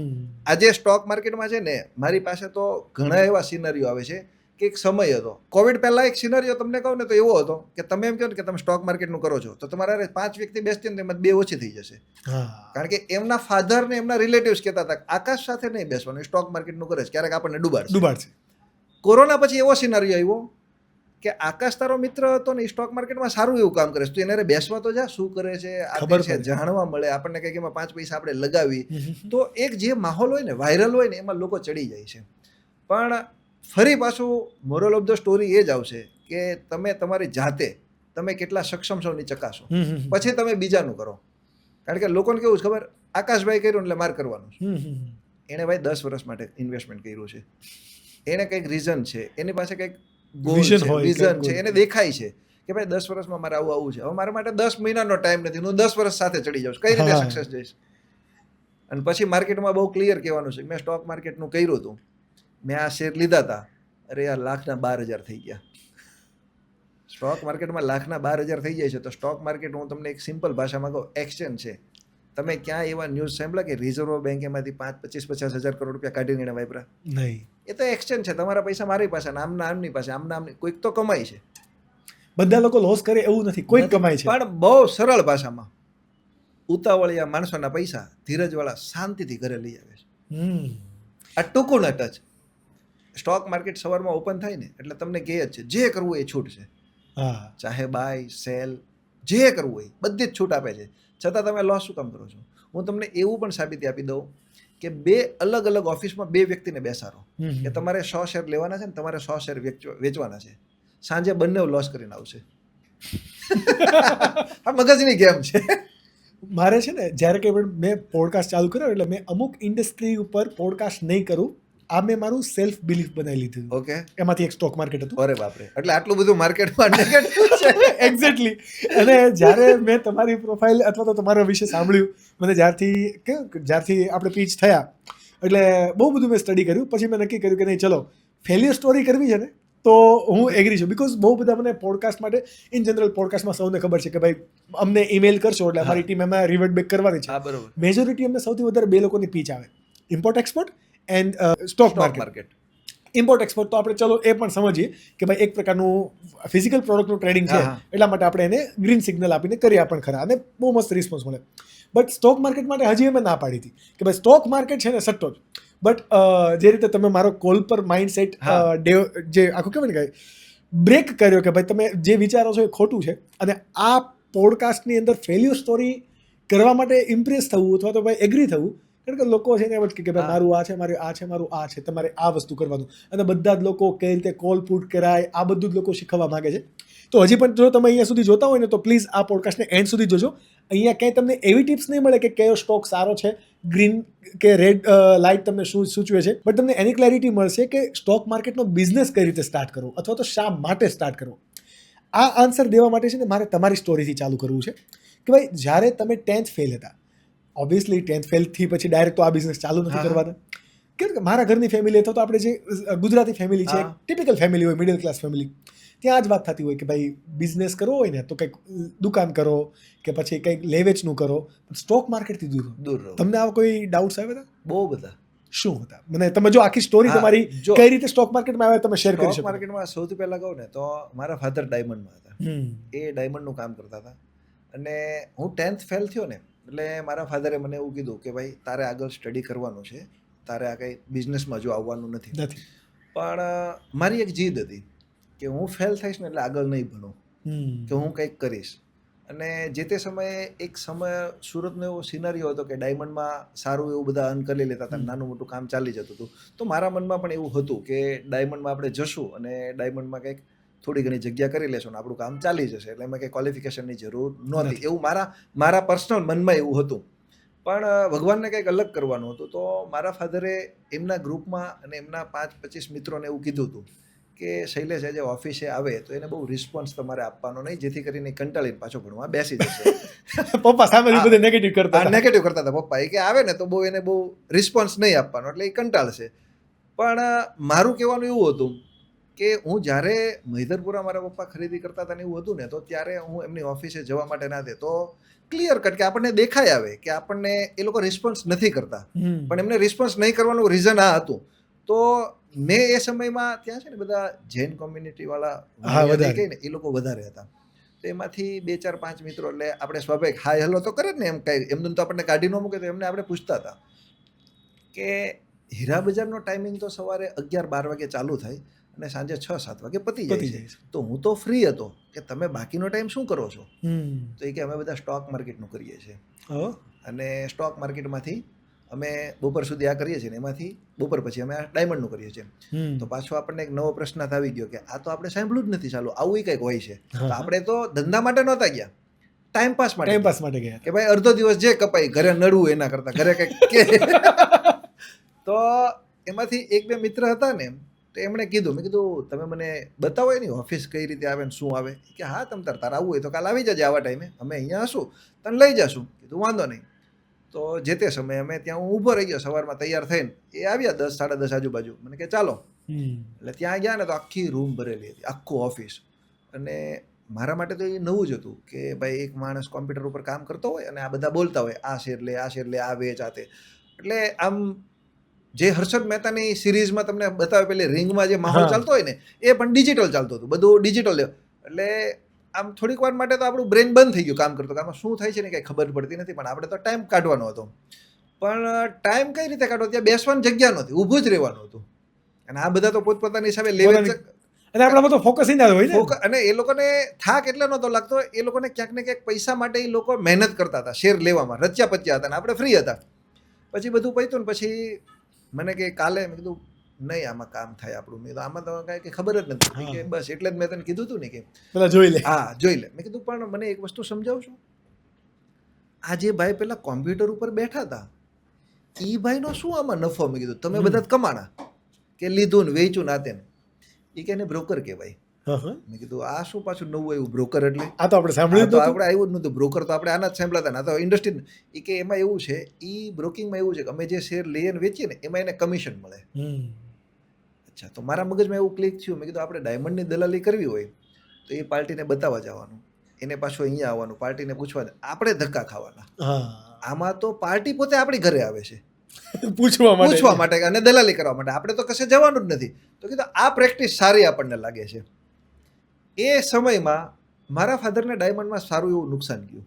આજે સ્ટોક માર્કેટમાં છે ને મારી પાસે તો ઘણા એવા સિનારીઓ આવે છે કે એક સમય હતો, કોવિડ પહેલા એક સિનારીઓ તમને કહું ને તો એવો હતો કે તમે એમ કહો ને કે તમે સ્ટોક માર્કેટનું કરો છો તો તમારા 5 વ્યક્તિ બેસતી ને તેમાં 2 ઓછી થઈ જશે. કારણ કે એમના ફાધર ને એમના રિલેટિવ્સ કહેતા હતા આકાશ સાથે નહીં બેસવાનું, સ્ટોક માર્કેટનું કરે છે, ક્યારેક આપણને ડૂબાડશે. કોરોના પછી એવો સિનારીઓ આવ્યો કે આકાશ તારો મિત્ર હતો ને સ્ટોક માર્કેટમાં સારું એવું કામ કરે છે, તું એને બેસવા તો જા, શું કરે છે, જાણવા મળે, આપણને કંઈક એમાં 5 પૈસા આપણે લગાવી. તો એક જે માહોલ હોય ને, વાયરલ હોય ને, એમાં લોકો ચડી જાય છે. પણ ફરી પાછું મોરલ ઓફ ધ સ્ટોરી એ જ આવશે કે તમે તમારી જાતે તમે કેટલા સક્ષમ છો ની ચકાસો, પછી તમે બીજાનું કરો. કારણ કે લોકોને કેવું છે ખબર, આકાશભાઈ કર્યું એટલે માર કરવાનું છે. એણે ભાઈ 10 વર્ષ માટે ઇન્વેસ્ટમેન્ટ કર્યું છે, એને કંઈક રીઝન છે, એની પાસે કંઈક વિઝન છે, એને દેખાય છે કે ભાઈ 10 વર્ષમાં મારે આવું છે. હવે મારા માટે 10 મહિનાનો ટાઈમ નથી, હું 10 વર્ષ સાથે ચડી જાઉં, કઈ રીતે સક્સેસ જઈશ. અને પછી માર્કેટમાં બહુ ક્લિયર કહેવાનું છે, મેં સ્ટોક માર્કેટનું કર્યું હતું, મેં આ શેર લીધા હતા, અરે યાર 1,12,000 થઈ ગયા. સ્ટોક માર્કેટમાં 1,12,000 થઈ જાય છે. તો સ્ટોક માર્કેટ હું તમને એક સિમ્પલ ભાષામાં કહું, એક્સચેન્જ છે. તમે ક્યાં એવા ન્યૂઝ સાંભળ્યા કે રિઝર્વ બેંક એમાંથી 25-50 હજાર કરોડ રૂપિયા કાઢીને એને વાપરા? નહીં. એ તો એક્સચેન્જ છે. તમારા પૈસા મારી પાસે, આમના આમની પાસે, આમના આમની, કોઈક તો કમાય છે. બધા લોકો લોસ કરે એવું નથી, કોઈ કમાય છે. પણ બહુ સરળ ભાષામાં, ઉતાવળિયા માણસોના પૈસા ધીરજવાળા શાંતિથી ઘરે લઈ આવે છે. આ ટૂંકું ન ટચ. સ્ટોક માર્કેટ સવારમાં ઓપન થાય ને એટલે તમને કહે જ છે જે કરવું એ છૂટ છે. ચાહે બાય સેલ જે કરવું હોય બધી જ છૂટ આપે છે, છતાં તમે લોસ શું કામ કરો છો? હું તમને એવું પણ સાબિતી આપી દઉં કે 2 અલગ અલગ ઓફિસમાં 2 વ્યક્તિને બેસાડો કે તમારે 100 શેર લેવાના છે ને તમારે 100 શેર વેચવાના છે, સાંજે બંને લોસ કરીને આવશે. આ મગજની ગેમ છે. મારે છે ને જ્યારે કે મેં પોડકાસ્ટ ચાલુ કર્યો એટલે મેં અમુક ઇન્ડસ્ટ્રી ઉપર પોડકાસ્ટ નહીં કરું, આ મેં મારું સેલ્ફ બિલીફ બનાવી લીધું. ઓકે, એમાંથી એક સ્ટોક માર્કેટ હતું. અરે બાપરે, એટલે આટલું બધું માર્કેટમાં નેગેટિવ છે. એક્ઝેક્ટલી. અને જ્યારે મેં તમારી પ્રોફાઇલ અથવા તો તમારા વિશે સાંભળ્યું, મને જ્યારથી આપણે પીચ થયા એટલે બહુ બધું મેં સ્ટડી કર્યું. પછી મેં નક્કી કર્યું કે નહીં, ચલો ફેલિયર સ્ટોરી કરવી છે ને તો હું એગ્રી છું. બિકોઝ બહુ બધા મને પોડકાસ્ટ માટે, ઇન જનરલ પોડકાસ્ટમાં સૌને ખબર છે કે ભાઈ અમને ઈમેલ કરશો એટલે અમારી ટીમ એમાં રિવર્ટ બેક કરવાની છે. મેજોરિટી અમને સૌથી વધારે 2 લોકોની પીચ આવે, import export and stock market. Import export તો આપણે ચલો એ પણ સમજીએ કે ભાઈ એક પ્રકારનું ફિઝિકલ પ્રોડક્ટનું ટ્રેડિંગ છે, એટલા માટે આપણે એને ગ્રીન સિગ્નલ આપીને કર્યા પણ ખરા અને બહુ મસ્ત રિસ્પોન્સ મળે. બટ સ્ટોક માર્કેટ માટે હજી અમે ના પાડી હતી કે ભાઈ સ્ટોક માર્કેટ છે ને સટ્ટો જ. બટ જે રીતે તમે મારો કોલ પર માઇન્ડસેટ જે આખું કહેવાય ને કે બ્રેક કર્યો કે ભાઈ તમે જે વિચારો છો એ ખોટું છે, અને આ પોડકાસ્ટની અંદર ફેલ્યુર સ્ટોરી કરવા માટે ઇમ્પ્રેસ થવું અથવા તો ભાઈ એગ્રી થવું. કારણ કે લોકો છે ને એમ જ કે ભાઈ મારું આ છે, મારું આ છે, મારું આ છે, તમારે આ વસ્તુ કરવાનું. અને બધા જ લોકો કઈ રીતે કોલ પુટ કરાય આ બધું જ લોકો શીખવવા માંગે છે. તો હજી પણ જો તમે અહીંયા સુધી જોતા હોય ને તો પ્લીઝ આ પોડકાસ્ટને એન્ડ સુધી જોજો. અહીંયા ક્યાંય તમને એવી ટિપ્સ નહીં મળે કે કયો સ્ટોક સારો છે, ગ્રીન કે રેડ લાઇટ તમને શું સૂચવે છે, બટ તમને એની ક્લેરિટી મળશે કે સ્ટોક માર્કેટનો બિઝનેસ કઈ રીતે સ્ટાર્ટ કરવો અથવા તો શા માટે સ્ટાર્ટ કરવો. આ આન્સર દેવા માટે છે ને મારે તમારી સ્ટોરીથી ચાલુ કરવું છે કે ભાઈ જ્યારે તમે 10th ફેલ હતા, ઓબ્વિયસલી 10th ફેલથી પછી ડાયરેક્ટ તો આ બિઝનેસ ચાલુ નથી કરવાના. કેમ કે મારા ઘરની ફેમિલી અથવા તો આપણે જે ગુજરાતી ફેમિલી છે, હા. ટિપિકલ ફેમિલી હોય, મિડલ ક્લાસ ફેમિલી, ત્યાં જ વાત થતી હોય કે ભાઈ બિઝનેસ કરવો હોય ને તો કંઈક દુકાન કરો કે પછી કંઈક લેવેચનું કરો, સ્ટોક માર્કેટથી દૂર રહો. દૂર રહો. તમને આવા કોઈ ડાઉટ્સ આવ્યા હતા? બહુ બધા. શું હતા? મને તમે જો આખી સ્ટોરી હા, તમારી જો કઈ રીતે સ્ટોક માર્કેટમાં આવ્યા તમે શેર કરી સ્ટોક શકો. માર્કેટમાં સૌથી પહેલા કહું ને તો મારા ફાધર ડાયમંડમાં હતા. હમ. એ ડાયમંડનું કામ કરતા હતા અને હું 10th ફેલ થયો ને એટલે મારા ફાધરે મને એવું કીધું કે ભાઈ તારે આગળ સ્ટડી કરવાનું છે, તારે આ કંઈ બિઝનેસમાં જો આવવાનું નથી. નથી. પણ મારી એક જીદ હતી કે હું ફેલ થઈશ ને એટલે આગળ નહીં ભણું, કે હું કંઈક કરીશ. અને જે તે સમયે એક સમય સુરતનો એવો સિનારીઓ હતો કે ડાયમંડમાં સારું એવું બધા અર્ન કરી લેતા હતા, નાનું મોટું કામ ચાલી જતું હતું. તો મારા મનમાં પણ એવું હતું કે ડાયમંડમાં આપણે જશું અને ડાયમંડમાં કંઈક થોડી ઘણી જગ્યા કરી લેશું ને આપણું કામ ચાલી જશે, એટલે એમાં કંઈ ક્વોલિફિકેશનની જરૂર નહોતી. એવું મારા પર્સનલ મનમાં એવું હતું. પણ ભગવાનને કંઈક અલગ કરવાનું હતું. તો મારા ફાધરે એમના ગ્રુપમાં અને એમના 5-25 મિત્રોને એવું કીધું હતું કે શૈલેષ આજે ઓફિસે આવે તો એને બહુ રિસ્પોન્સ તમારે આપવાનો નહીં, જેથી કરીને કંટાળીને પાછો ભણવા બેસી જશે. પપ્પા સામે બધે નેગેટિવ કરતા હતા. નેગેટિવ કરતા હતા પપ્પા, કે આવે ને તો એને બહુ રિસ્પોન્સ નહીં આપવાનો એટલે એ કંટાળશે. પણ મારું કહેવાનું એવું હતું કે હું જ્યારે મહિધરપુરા મારા પપ્પા ખરીદી કરતા હતા ને એવું હતું ને, તો ત્યારે હું એમની ઓફિસે જવા માટે ના દે તો ક્લિયર કટ કે આપણને દેખાય આવે કે આપણને એ લોકો રિસ્પોન્સ નથી કરતા, પણ એમને રિસ્પોન્સ નહીં કરવાનું રીઝન આ હતું. તો મેં એ સમયમાં ત્યાં છે ને બધા જૈન કોમ્યુનિટી વાળા કહે ને એ લોકો વધારે હતા. તો એમાંથી 2-4-5 મિત્રો એટલે આપણે સ્વાભાવિક હાય હેલો તો કરે ને, એમ કઈ એમનું તો આપણને કાઢી ન મૂકે, તો એમને આપણે પૂછતા હતા કે હીરા બજારનો ટાઈમિંગ તો સવારે 11-12 વાગે ચાલુ થાય અને સાંજે 6-7 વાગે પતી જાય છે. તો હું તો ફ્રી હતો કે તમે બાકીનો ટાઈમ શું કરો છો? તો એ કે અમે બધા સ્ટોક માર્કેટનું કરીએ છીએ અને સ્ટોક માર્કેટમાંથી અમે બપોર સુધી આ કરીએ છીએ ને એમાંથી બપોર પછી અમે આ ડાયમંડનું કરીએ છીએ. તો પાછો આપણને એક નવો પ્રશ્ન આવી ગયો કે આ તો આપણે સાંભળ્યું જ નથી, ચાલુ આવું કંઈક હોય છે. તો આપણે તો ધંધા માટે નહોતા ગયા, ટાઈમ પાસ માટે ગયા કે ભાઈ અડધો દિવસ જે કપાઈ ઘરે નડવું એના કરતા ઘરે કંઈક. તો એમાંથી 1-2 મિત્ર હતા ને, તો એમણે કીધું, મેં કીધું તમે મને બતાવો એની ઓફિસ કઈ રીતે આવે ને શું આવે. કે હા તમ તારે આવવું હોય તો કાલ આવી જજે આવા ટાઈમે, અમે અહીંયા હશું તને લઈ જશું. કીધું વાંધો નહીં. તો જે તે સમયે અમે ત્યાં હું ઊભો રહી ગયો સવારમાં તૈયાર થઈને, એ આવ્યા 10-10:30 આજુબાજુ. મને કે ચાલો. એટલે ત્યાં ગયા ને તો આખી રૂમ ભરેલી હતી, આખું ઓફિસ. અને મારા માટે તો એ નવું જ હતું કે ભાઈ એક માણસ કોમ્પ્યુટર ઉપર કામ કરતો હોય અને આ બધા બોલતા હોય આ શેર લે, આ શેર લે, આ વેચ, આ તે. એટલે આમ જે હર્ષદ મહેતાની સિરીઝમાં તમને બતાવે પેલી રિંગમાં જે માહોલ ચાલતો હોય ને, એ પણ ડિજિટલ ચાલતું હતું, બધું ડિજિટલ. એટલે આમ થોડીક વાર માટે તો આપણું બ્રેન બંધ થઈ ગયું કામ કરતો, આમાં શું થાય છે ને કંઈ ખબર પડતી નથી. પણ આપણે તો ટાઈમ કાઢવાનો હતો. પણ ટાઈમ કઈ રીતે કાઢવો? ત્યાં બેસવાની જગ્યા નહોતી, ઊભું જ રહેવાનું હતું. અને આ બધા તો પોતપોતાની હિસાબે લેવે અને આપણામાં તો ફોકસ ના હોય ને. અને એ લોકોને થાક એટલે નહોતો લાગતો, એ લોકોને ક્યાંક ને ક્યાંક પૈસા માટે એ લોકો મહેનત કરતા હતા, શેર લેવામાં રચ્યા પચ્યા હતા, અને આપણે ફ્રી હતા. પછી બધું પત્યું ને પછી મને કે કાલે, મેં કીધું નહીં આમાં કામ થાય આપણું. મેં તો આમાં તો કાંઈ ખબર જ નથી કે બસ એટલે જ મેં તને કીધું હતું ને કે પેલા જોઈ લે. હા જોઈ લે. મેં કીધું પણ મને એક વસ્તુ સમજાવશું, આ જે ભાઈ પેલા કોમ્પ્યુટર ઉપર બેઠા હતા એ ભાઈનો શું આમાં નફો? મેં કીધું તમે બધા જ કમાણા કે લીધું ને વેચ્યું ના તેને. એ કે એને બ્રોકર કહેવાય. મેં કીધું આ શું પાછું નવું આવ્યું બ્રોકર? એટલે આ તો આપણે સાંભળ્યું તો આપણે આવ્યું જ નહોતું બ્રોકર, તો આપણે આના જ સાંભળતા ના તો ઇન્ડસ્ટ્રી. એ કે એમાં એવું છે, એ બ્રોકિંગમાં એવું છે કે અમે જે શેર લઈએ ને વેચીએ ને એમાં એને કમિશન મળે. અચ્છા, તો મારા મગજમાં એવું ક્લિક થયું. મેં કીધું આપણે ડાયમંડની દલાલી કરવી હોય તો એ પાર્ટીને બતાવવા જવાનું, એને પાછું અહીંયા આવવાનું, પાર્ટીને પૂછવાનું, આપણે ધક્કા ખાવાના. આમાં તો પાર્ટી પોતે આપણી ઘરે આવે છે પૂછવા માટે અને દલાલી કરવા માટે, આપણે તો કશે જવાનું જ નથી. તો કીધું આ પ્રેક્ટિસ સારી આપણને લાગે છે. એ સમયમાં મારા ફાધરને ડાયમંડમાં સારું એવું નુકસાન ગયું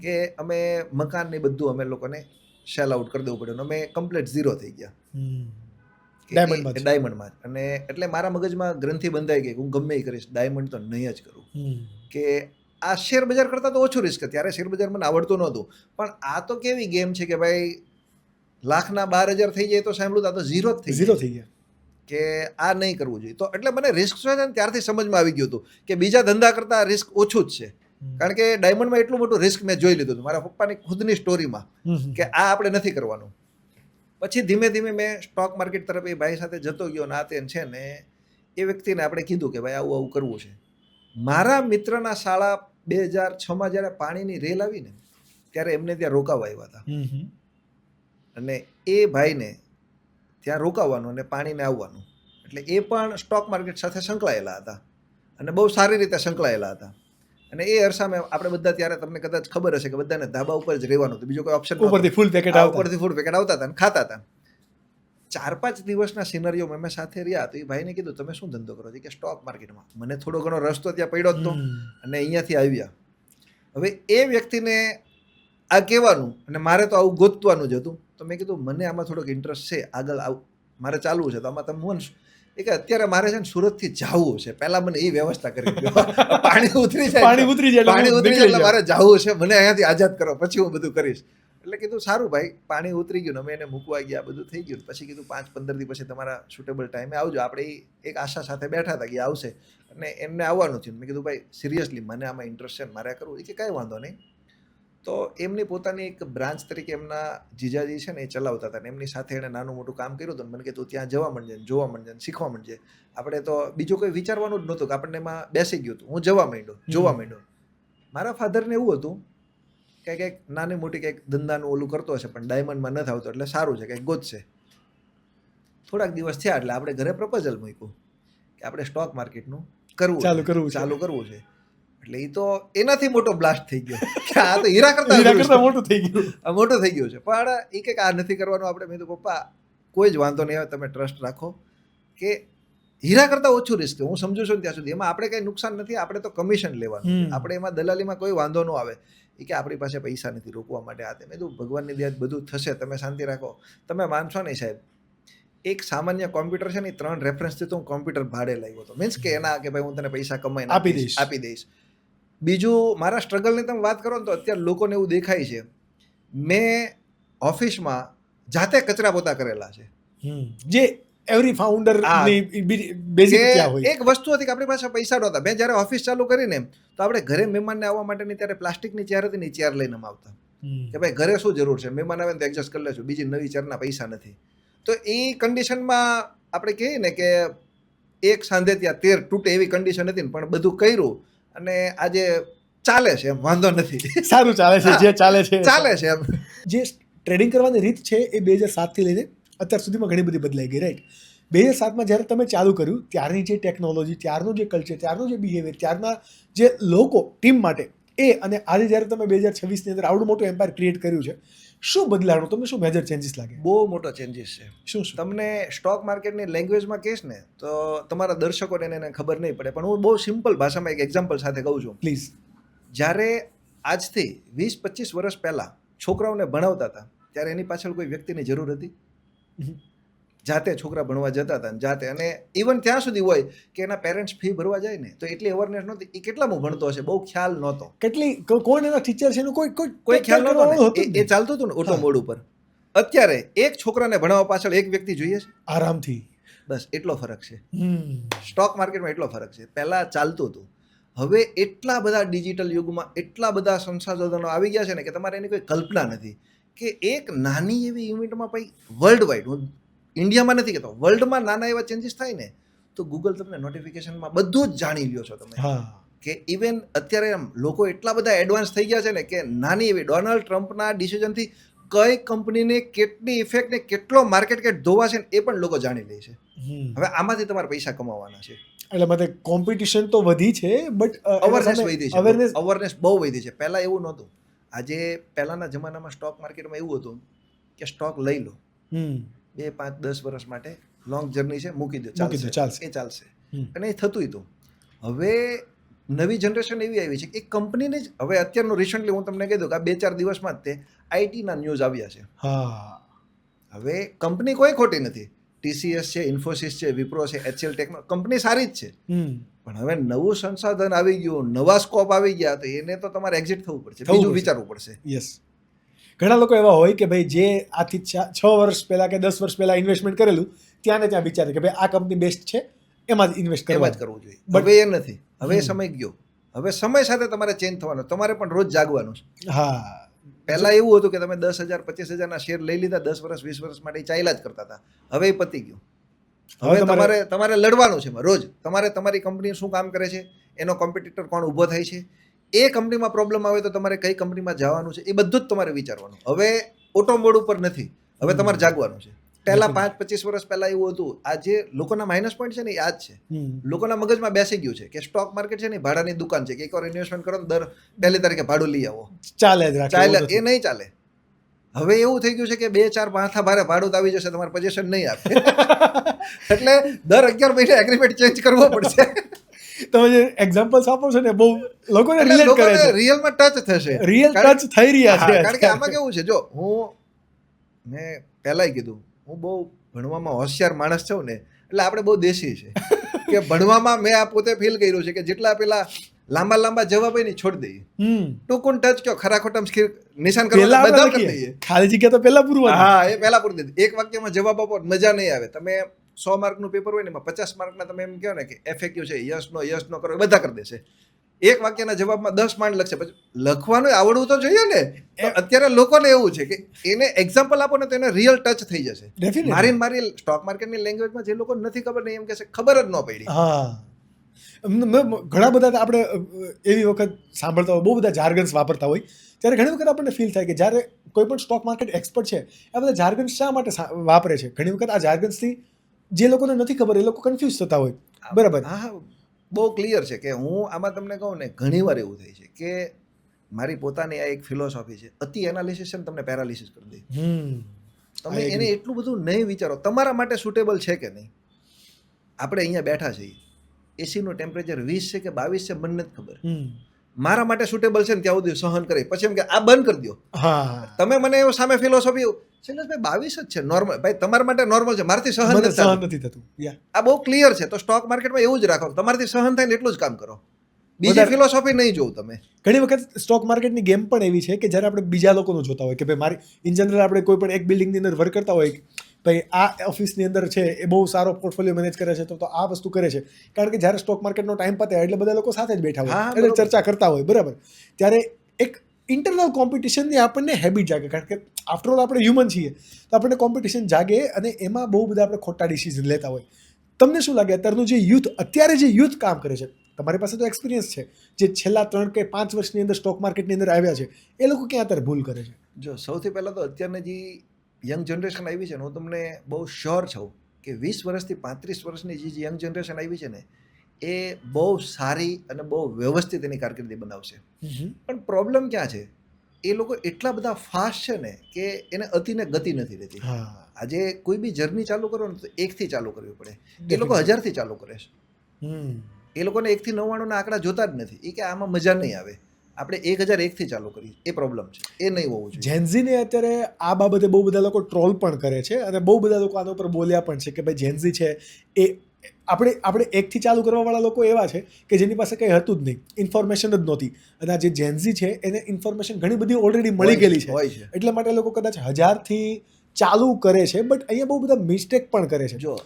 કે અમે મકાન ને બધું અમે લોકોને સેલ આઉટ કરી દેવું પડ્યું. અમે કમ્પ્લીટ ઝીરો થઈ ગયા ડાયમંડમાં. અને એટલે મારા મગજમાં ગ્રંથિ બંધાઈ ગઈ, હું ગમે એ કરીશ, ડાયમંડ તો નહીં જ કરું. કે આ શેર બજાર કરતાં તો ઓછું રિસ્ક. ત્યારે શેર બજાર મને આવડતું નહોતું, પણ આ તો કેવી ગેમ છે કે ભાઈ લાખના 12,000 થઈ જાય તો સાંભળ્યું, આ તો ઝીરો થઈ ગયા કે આ નહીં કરવું જોઈએ. તો એટલે મને રિસ્ક શું છે ને ત્યારથી સમજમાં આવી ગયું હતું કે બીજા ધંધા કરતાં રિસ્ક ઓછું જ છે. કારણ કે ડાયમંડમાં એટલું મોટું રિસ્ક મેં જોઈ લીધું હતું મારા પપ્પાની ખુદની સ્ટોરીમાં કે આ આપણે નથી કરવાનું. પછી ધીમે ધીમે મેં સ્ટોક માર્કેટ તરફ એ ભાઈ સાથે જતો ગયો. ના તે છે ને એ વ્યક્તિને આપણે કીધું કે ભાઈ આવું આવું કરવું છે. મારા મિત્રના શાળા 2006માં જ્યારે પાણીની રેલ આવી ને ત્યારે એમને ત્યાં રોકાવા આવ્યા હતા. અને એ ભાઈને ત્યાં રોકાવાનું અને પાણીને આવવાનું. એટલે એ પણ સ્ટોક માર્કેટ સાથે સંકળાયેલા હતા અને બહુ સારી રીતે સંકળાયેલા હતા. અને એ અરસામાં આપણે બધા ત્યારે તમને કદાચ ખબર હશે કે બધાને ધાબા ઉપર જ રહેવાનું હતું, બીજો કોઈ ઓપ્શન ઉપરથી ફૂલ પેકેટ આવતા. ઉપરથી ફૂડ પેકેટ આવતા હતા અને ખાતા હતા. 4-5 દિવસના સિનરીઓ મેં સાથે રહ્યા તો એ ભાઈને કીધું તમે શું ધંધો કરો છો કે સ્ટોક માર્કેટમાં. મને થોડો ઘણો રસ્તો ત્યાં પડ્યો જ તો અને અહીંયાથી આવ્યા. હવે એ વ્યક્તિને આ કહેવાનું અને મારે તો આવું ગોતવાનું જ હતું. તો મેં કીધું મને આમાં થોડોક ઇન્ટરેસ્ટ છે, આગળ મારે ચાલવું છે, તો આમાં તમે મને એ કે અત્યારે મારે છે ને સુરતથી જવું છે, પહેલા મને એ વ્યવસ્થા કરી દો. પાણી ઉતરી જાય એટલે મારે જવું છે, મને અહીંયાથી આઝાદ કરો પછી હું બધું કરીશ. એટલે કીધું સારું ભાઈ, પાણી ઉતરી ગયું, અમે એને મૂકવા ગયા, બધું થઈ ગયું. પછી કીધું 5-15 દી પછી તમારા સુટેબલ ટાઈમે આવજો. આપણે એક આશા સાથે બેઠા હતા કે આવશે અને એમને આવવાનું થયું. મેં કીધું ભાઈ સિરિયસલી મને આમાં ઇન્ટરેસ્ટ છે, મારે કરવું. એ કે કાંઈ વાંધો નહીં. તો એમની પોતાની એક બ્રાન્ચ તરીકે એમના જીજાજી છે ને એ ચલાવતા હતા ને એમની સાથે એણે નાનું મોટું કામ કર્યું હતું. મને કે તું ત્યાં જવા માંડજે, જોવા માંડજે, શીખવા માંડજે. આપણે તો બીજું કોઈ વિચારવાનું જ નહોતું કે આપણને એમાં બેસી ગયું હતું. હું જવા માંડ્યો, જોવા માંડ્યો. મારા ફાધરને એવું હતું કે કંઈક નાની મોટી કંઈક ધંધાનું ઓલું કરતો હશે પણ ડાયમંડમાં નથી આવતો એટલે સારું છે, કંઈક ગોતશે. થોડાક દિવસ થયા એટલે આપણે ઘરે પ્રપોઝલ મૂક્યું કે આપણે સ્ટોક માર્કેટનું ચાલુ કરવું છે. એટલે એ તો એનાથી મોટો બ્લાસ્ટ થઈ ગયો કે આ તો હીરા કરતા મોટું થઈ ગયું છે. પણ એ કંઈક આ નથી કરવાનું આપણે. મેં તો પપ્પા કોઈ જ વાંધો નહીં આવે, તમે ટ્રસ્ટ રાખો કે હીરા કરતાં ઓછું રિસ્ક. હું સમજુ છું ત્યાં સુધી એમાં આપણે કંઈ નુકસાન નથી, આપણે તો કમિશન લેવાનું, આપણે એમાં દલાલીમાં કોઈ વાંધો ન આવે. એ કે આપણી પાસે પૈસા નથી રોકવા માટે આ તે. મેં કીધું ભગવાનની દયા બધું થશે, તમે શાંતિ રાખો. તમે માનશો નહીં સાહેબ, એક સામાન્ય કોમ્પ્યુટર છે ને 3 રેફરન્સથી તો હું કોમ્પ્યુટર ભાડે લાવ્યો હતો. મીન્સ કે એના કે ભાઈ હું તને પૈસા કમાઈને આપી દઈશ. બીજું મારા સ્ટ્રગલની તમે વાત કરો ને તો અત્યારે લોકોને એવું દેખાય છે મેં ઓફિસમાં જાતે કચરા પોતા કરેલા છે. જે એવરી ફાઉન્ડર બેઝિક ક્યાં હોય. એક વસ્તુ હતી કે આપણી પાસે પૈસા નહોતા. મેં જ્યારે ઓફિસ ચાલુ કરીને તો આપણે ઘરે મહેમાનને આવવા માટેની ત્યારે પ્લાસ્ટિકની ચેર હતી ને ચેર લઈને આવતા કે ભાઈ ઘરે શું જરૂર છે, મહેમાન આવે ને તો એડજસ્ટ કરી લેશું, બીજી નવી ચેરના પૈસા નથી. તો એ કન્ડિશનમાં આપણે કહીએ ને કે એક સાંધે ત્યાં 13 તૂટે એવી કન્ડિશન હતી ને પણ બધું કર્યું અને આજે ચાલે છે, એમ વાંધો નથી, સારું ચાલે છે, જે ચાલે છે એમ. જે ટ્રેડિંગ કરવાની રીત છે એ 2007થી લઈને અત્યાર સુધીમાં ઘણી બધી બદલાઈ ગઈ, રાઈટ? 2007માં જ્યારે તમે ચાલુ કર્યું ત્યારની જે ટેકનોલોજી, ત્યારનું જે કલ્ચર, ત્યારનું જે બિહેવિયર, ત્યારના જે લોકો ટીમ માટે એ અને આજે જ્યારે તમે 2026ની અંદર આવડું મોટું એમ્પાયર ક્રિએટ કર્યું છે, શું બદલાણું? તમને શું મેજર ચેન્જીસ લાગે? બહુ મોટો ચેન્જીસ છે. શું તમને સ્ટોક માર્કેટની લેંગ્વેજમાં કહીશ ને તો તમારા દર્શકોને એને ખબર નહીં પડે, પણ હું બહુ સિમ્પલ ભાષામાં એક એક્ઝામ્પલ સાથે કહું છું. પ્લીઝ. જ્યારે આજથી 20-25 વર્ષ પહેલાં છોકરાઓને ભણાવતા હતા ત્યારે એની પાછળ કોઈ વ્યક્તિની જરૂર હતી? જાતે છોકરા ભણવા જતા હતા જાતે. અને ઇવન ત્યાં સુધી હોય કે એના પેરેન્ટ્સ ફી ભરવા જાય ને તો એટલી અવેરનેસ નહોતી. એ કેટલામાં ભણતો હશે, બહુ ખ્યાલ નહોતો. કોણ એના ટીચર છે એનું કોઈ ખ્યાલ નહોતો. એ ચાલતું હતું ને ઓટો મોડ ઉપર. અત્યારે એક છોકરાને ભણાવવા પાછળ એક વ્યક્તિ જોઈએ છે આરામથી. બસ એટલો ફરક છે. સ્ટોક માર્કેટમાં એટલો ફરક છે. પહેલા ચાલતું હતું, હવે એટલા બધા ડિજિટલ યુગમાં એટલા બધા સંસાધનો આવી ગયા છે ને કે તમારે એની કોઈ કલ્પના નથી કે એક નાની એવી યુનિટમાં પછી વર્લ્ડ વાઇડ, હું ઇન્ડિયામાં નથી કહેતો, વર્લ્ડમાં નાના એવા ચેન્જીસ થાય ને તો ગૂગલ તમને નોટિફિકેશનમાં બધું જ જાણી લ્યો છો તમે. કે ઇવન અત્યારે લોકો એટલા બધા એડવાન્સ થઈ ગયા છે ને કે નાની એવી ડોનાલ્ડ ટ્રમ્પના ડિસિઝનથી કઈ કંપનીને કેટલી ઇફેક્ટ ને કેટલો માર્કેટ કેટ ધોવા છે એ પણ લોકો જાણી લે છે. હવે આમાંથી તમારે પૈસા કમાવાના છે. એટલે મતલબ કોમ્પિટિશન તો વધી છે બટ અવેરનેસ વધી છે. અવેરનેસ બહુ વધી છે. પહેલાં એવું નહોતું. આજે પહેલાંના જમાનામાં સ્ટોક માર્કેટમાં એવું હતું કે સ્ટોક લઈ લો, 2, 5, 10 વર્ષ માટે લોંગ જર્ની છે, મૂકી દો, ચાલશે. અને એ થતું હતું. હવે નવી જનરેશન એવી આવી છે કે એક કંપનીને જ હવે અત્યારનું રિસન્ટલી હું તમને કહી દઉં કે આ 2-4 દિવસમાં જ તે આઈટીના ન્યૂઝ આવ્યા છે. હવે કંપની કોઈ ખોટી નથી. TCS છે, ઇન્ફોસિસ છે, વિપ્રો છે, HCL ટેકનો, કંપની સારી જ છે. પણ હવે નવું સંસાધન આવી ગયું, નવા સ્કોપ આવી ગયા તો એને તો તમારે એક્ઝિટ થવું પડશે, બીજું વિચારવું પડશે. યસ. ઘણા લોકો એવા હોય કે ભાઈ જે આથી 6 વર્ષ પહેલાં કે 10 વર્ષ પહેલાં ઇન્વેસ્ટમેન્ટ કરેલું ત્યાં ને ત્યાં વિચારે કે ભાઈ આ કંપની બેસ્ટ છે, એમાં જ ઇન્વેસ્ટ કરવું જોઈએ. હવે એ નથી. હવે સમય ગયો. હવે સમય સાથે તમારે ચેન્જ થવાનો, તમારે પણ રોજ જાગવાનું છે. હા. પહેલાં એવું હતું કે તમે 10,000 25,000ના શેર લઈ લીધા, 10 વર્ષ 20 વર્ષ માટે ચાલ્યા જ કરતા હતા. હવે એ પતી ગયું. હવે તમારે લડવાનું છે રોજ. તમારે તમારી કંપની શું કામ કરે છે, એનો કોમ્પિટિટર કોણ ઊભો થાય છે, એ કંપનીમાં પ્રોબ્લેમ આવે તો તમારે કઈ કંપનીમાં જવાનું છે, એ બધું જ તમારે વિચારવાનું. હવે ઓટો મોડ ઉપર નથી, હવે તમારે જાગવાનું છે. પહેલા 5-25 વર્ષ પહેલા એવું હતું. આ જે લોકોના માઇનસ પોઈન્ટ છે ને એ આ જ છે. લોકોના મગજમાં બેસી ગયું છે કે સ્ટોક માર્કેટ છે ને ભાડાની દુકાન છે કે એકવાર ઇન્વેસ્ટમેન્ટ કરો દર 1 તારીખે ભાડું લઈ આવો. ચાલે જ રાખે, ચાલે, એ નહીં ચાલે. હવે એવું થઈ ગયું છે કે 2-4 માથા ભારે ભાડું આવી જશે, તમારે પોઝિશન નહીં આપે. એટલે દર 11 મહિને એગ્રીમેન્ટ ચેન્જ કરવો પડશે. તમે જે એક્ઝામ્પલ્સ આપો છો ને બહુ લોકોને રિલેટ કરે છે, રિયલમાં ટચ થશે, રિયલ ટચ થઈ રહ્યા છે. કારણ કે આમાં કેવું છે, જો મેં પહેલાય કીધું હું બહુ ભણવામાં હોશિયાર માણસ છું ને, એટલે આપણે બહુ દેશી છે કે ભણવામાં મેં આ પોતે ફીલ કર્યું છે કે જેટલા પેલા લાંબા જવાબ હોય ને છોડી દઈએ, ટૂંકું ટચ કયો ખરા ખોટા નિશાન કરવા બધા કરી દઈએ, ખાલી જગ્યા તો પહેલા પૂરવા. હા, એ પહેલા પૂરી દીધી. એક વાક્યમાં જવાબ આપો મજા નહીં આવે. તમે 100 માર્કનું પેપર હોય ને એમાં 50 માર્કના તમે એમ કહો ને કે FAQ છે, યસ નો કરો, બધા કરી દેશે. એક વાક્યના જવાબમાં 10 માંડ લખશે. પછી લખવાનું આવડવું તો જોઈએ ને. અત્યારે લોકોને એવું છે કે એને એક્ઝામ્પલ આપો ને તો એને રિયલ ટચ થઈ જશે. મારી સ્ટોક માર્કેટની લેંગ્વેજમાં જે લોકો નથી ખબર ને એમ કહેશે ખબર જ ન પડી. હા, ઘણા બધા આપણે એવી વખત સાંભળતા હોય, બહુ બધા જાર્ગન્સ વાપરતા હોય, ત્યારે ઘણી વખત આપણને ફીલ થાય કે જ્યારે કોઈ પણ સ્ટોક માર્કેટ એક્સપર્ટ છે આ બધા જાર્ગન્સ શા માટે વાપરે છે. ઘણી વખત આ જાર્ગન્સથી જે લોકોને નથી ખબર એ લોકો કન્ફ્યુઝ થતા હોય. બરાબર. હા, બહુ ક્લિયર છે કે હું આમાં તમને કહું ને, ઘણી વાર એવું થાય છે કે મારી પોતાની આ એક ફિલોસોફી છે, અતિ એનાલિસિસ છે ને તમને પેરાલિસિસ કરી દે. તમે એને એટલું બધું નહીં વિચારો તમારા માટે સુટેબલ છે કે નહીં. આપણે અહીંયા બેઠા છીએ, એસીનું ટેમ્પરેચર 20 છે કે 22 છે મને નથી ખબર. મારા માટે સુટેબલ છે ને ત્યાં સુધી સહન કરે, પછી એમ કે આ બંધ કરી દો. તમે મને એવું સામે ફિલોસોફી શૈલેષભાઈ 22 જ છે નોર્મલ, ભાઈ તમારા માટે નોર્મલ છે, મારાથી સહન નથી થતું. આ બહુ ક્લિયર છે. તો સ્ટોક માર્કેટમાં એવું જ રાખો, તમારાથી સહન થાય ને એટલું જ કામ કરો, બીજી ફિલોસોફી નહીં જોવું તમે. ઘણી વખત સ્ટોક માર્કેટની ગેમ પણ એવી છે કે જ્યારે આપણે બીજા લોકોનું જોતા હોય કે ભાઈ મારી ઇન જનરલ આપણે કોઈ પણ એક બિલ્ડિંગની અંદર વર્ક કરતા હોય, ભાઈ આ ઓફિસની અંદર છે એ બહુ સારો પોર્ટફોલિયો મેનેજ કરે છે તો આ વસ્તુ કરે છે. કારણ કે જ્યારે સ્ટોક માર્કેટનો ટાઈમ પતે એટલે બધા લોકો સાથે જ બેઠા હોય એટલે ચર્ચા કરતા હોય. બરાબર. ત્યારે એક ઇન્ટરનલ કોમ્પિટિશનની આપણને હેબિટ જાગે, કારણ કે આફ્ટરઓલ આપણે હ્યુમન છીએ તો આપણને કોમ્પિટિશન જાગે અને એમાં બહુ બધા આપણે ખોટા ડિસિઝન લેતા હોય. તમને શું લાગે અત્યારનું જે અત્યારે જે યુથ કામ કરે છે, તમારી પાસે તો એક્સપિરિયન્સ છે, જે છેલ્લા 3 કે 5 વર્ષની અંદર સ્ટોક માર્કેટની અંદર આવ્યા છે, એ લોકો ક્યાં અત્યારે ભૂલ કરે છે? જો સૌથી પહેલાં તો અત્યારની જે યંગ જનરેશન આવી છે ને, હું તમને બહુ શ્યોર છું કે 20 વર્ષથી 35 વર્ષની જે યંગ જનરેશન આવી છે ને, એ બહુ સારી અને બહુ વ્યવસ્થિત એની કારકિર્દી બનાવશે. પણ પ્રોબ્લેમ ક્યાં છે, એ લોકો એટલા બધા ફાસ્ટ છે ને કે એને અતિને ગતિ નથી રહેતી. આજે કોઈ બી જર્ની ચાલુ કરો ને તો 1 થી ચાલુ કરવી પડે, એ લોકો 1000 થી ચાલુ કરે છે. એ લોકોને 1 થી 99 ના આંકડા જોતા જ નથી. એ કે આમાં મજા નહીં આવે, આપણે 1001 થી ચાલુ કરીએ, એ પ્રોબ્લેમ છે, એ નહીં હોવું જોઈએ. જેન્ઝીને અત્યારે આ બાબતે બહુ બધા લોકો ટ્રોલ પણ કરે છે અને બહુ બધા લોકો આના ઉપર બોલ્યા પણ છે કે ભાઈ જેન્ઝી છે એ આપણે 1 થી ચાલુ કરવાવાળા લોકો એવા છે કે જેની પાસે કંઈ હતું જ નહીં, ઇન્ફોર્મેશન જ નહોતી, અને આ જે જેન્ઝી છે એને ઇન્ફોર્મેશન ઘણી બધી ઓલરેડી મળી ગયેલી છે, એટલા માટે લોકો કદાચ 1000 થી ચાલુ કરે છે. બટ અહીંયા બહુ બધા મિસ્ટેક પણ કરે છે. જો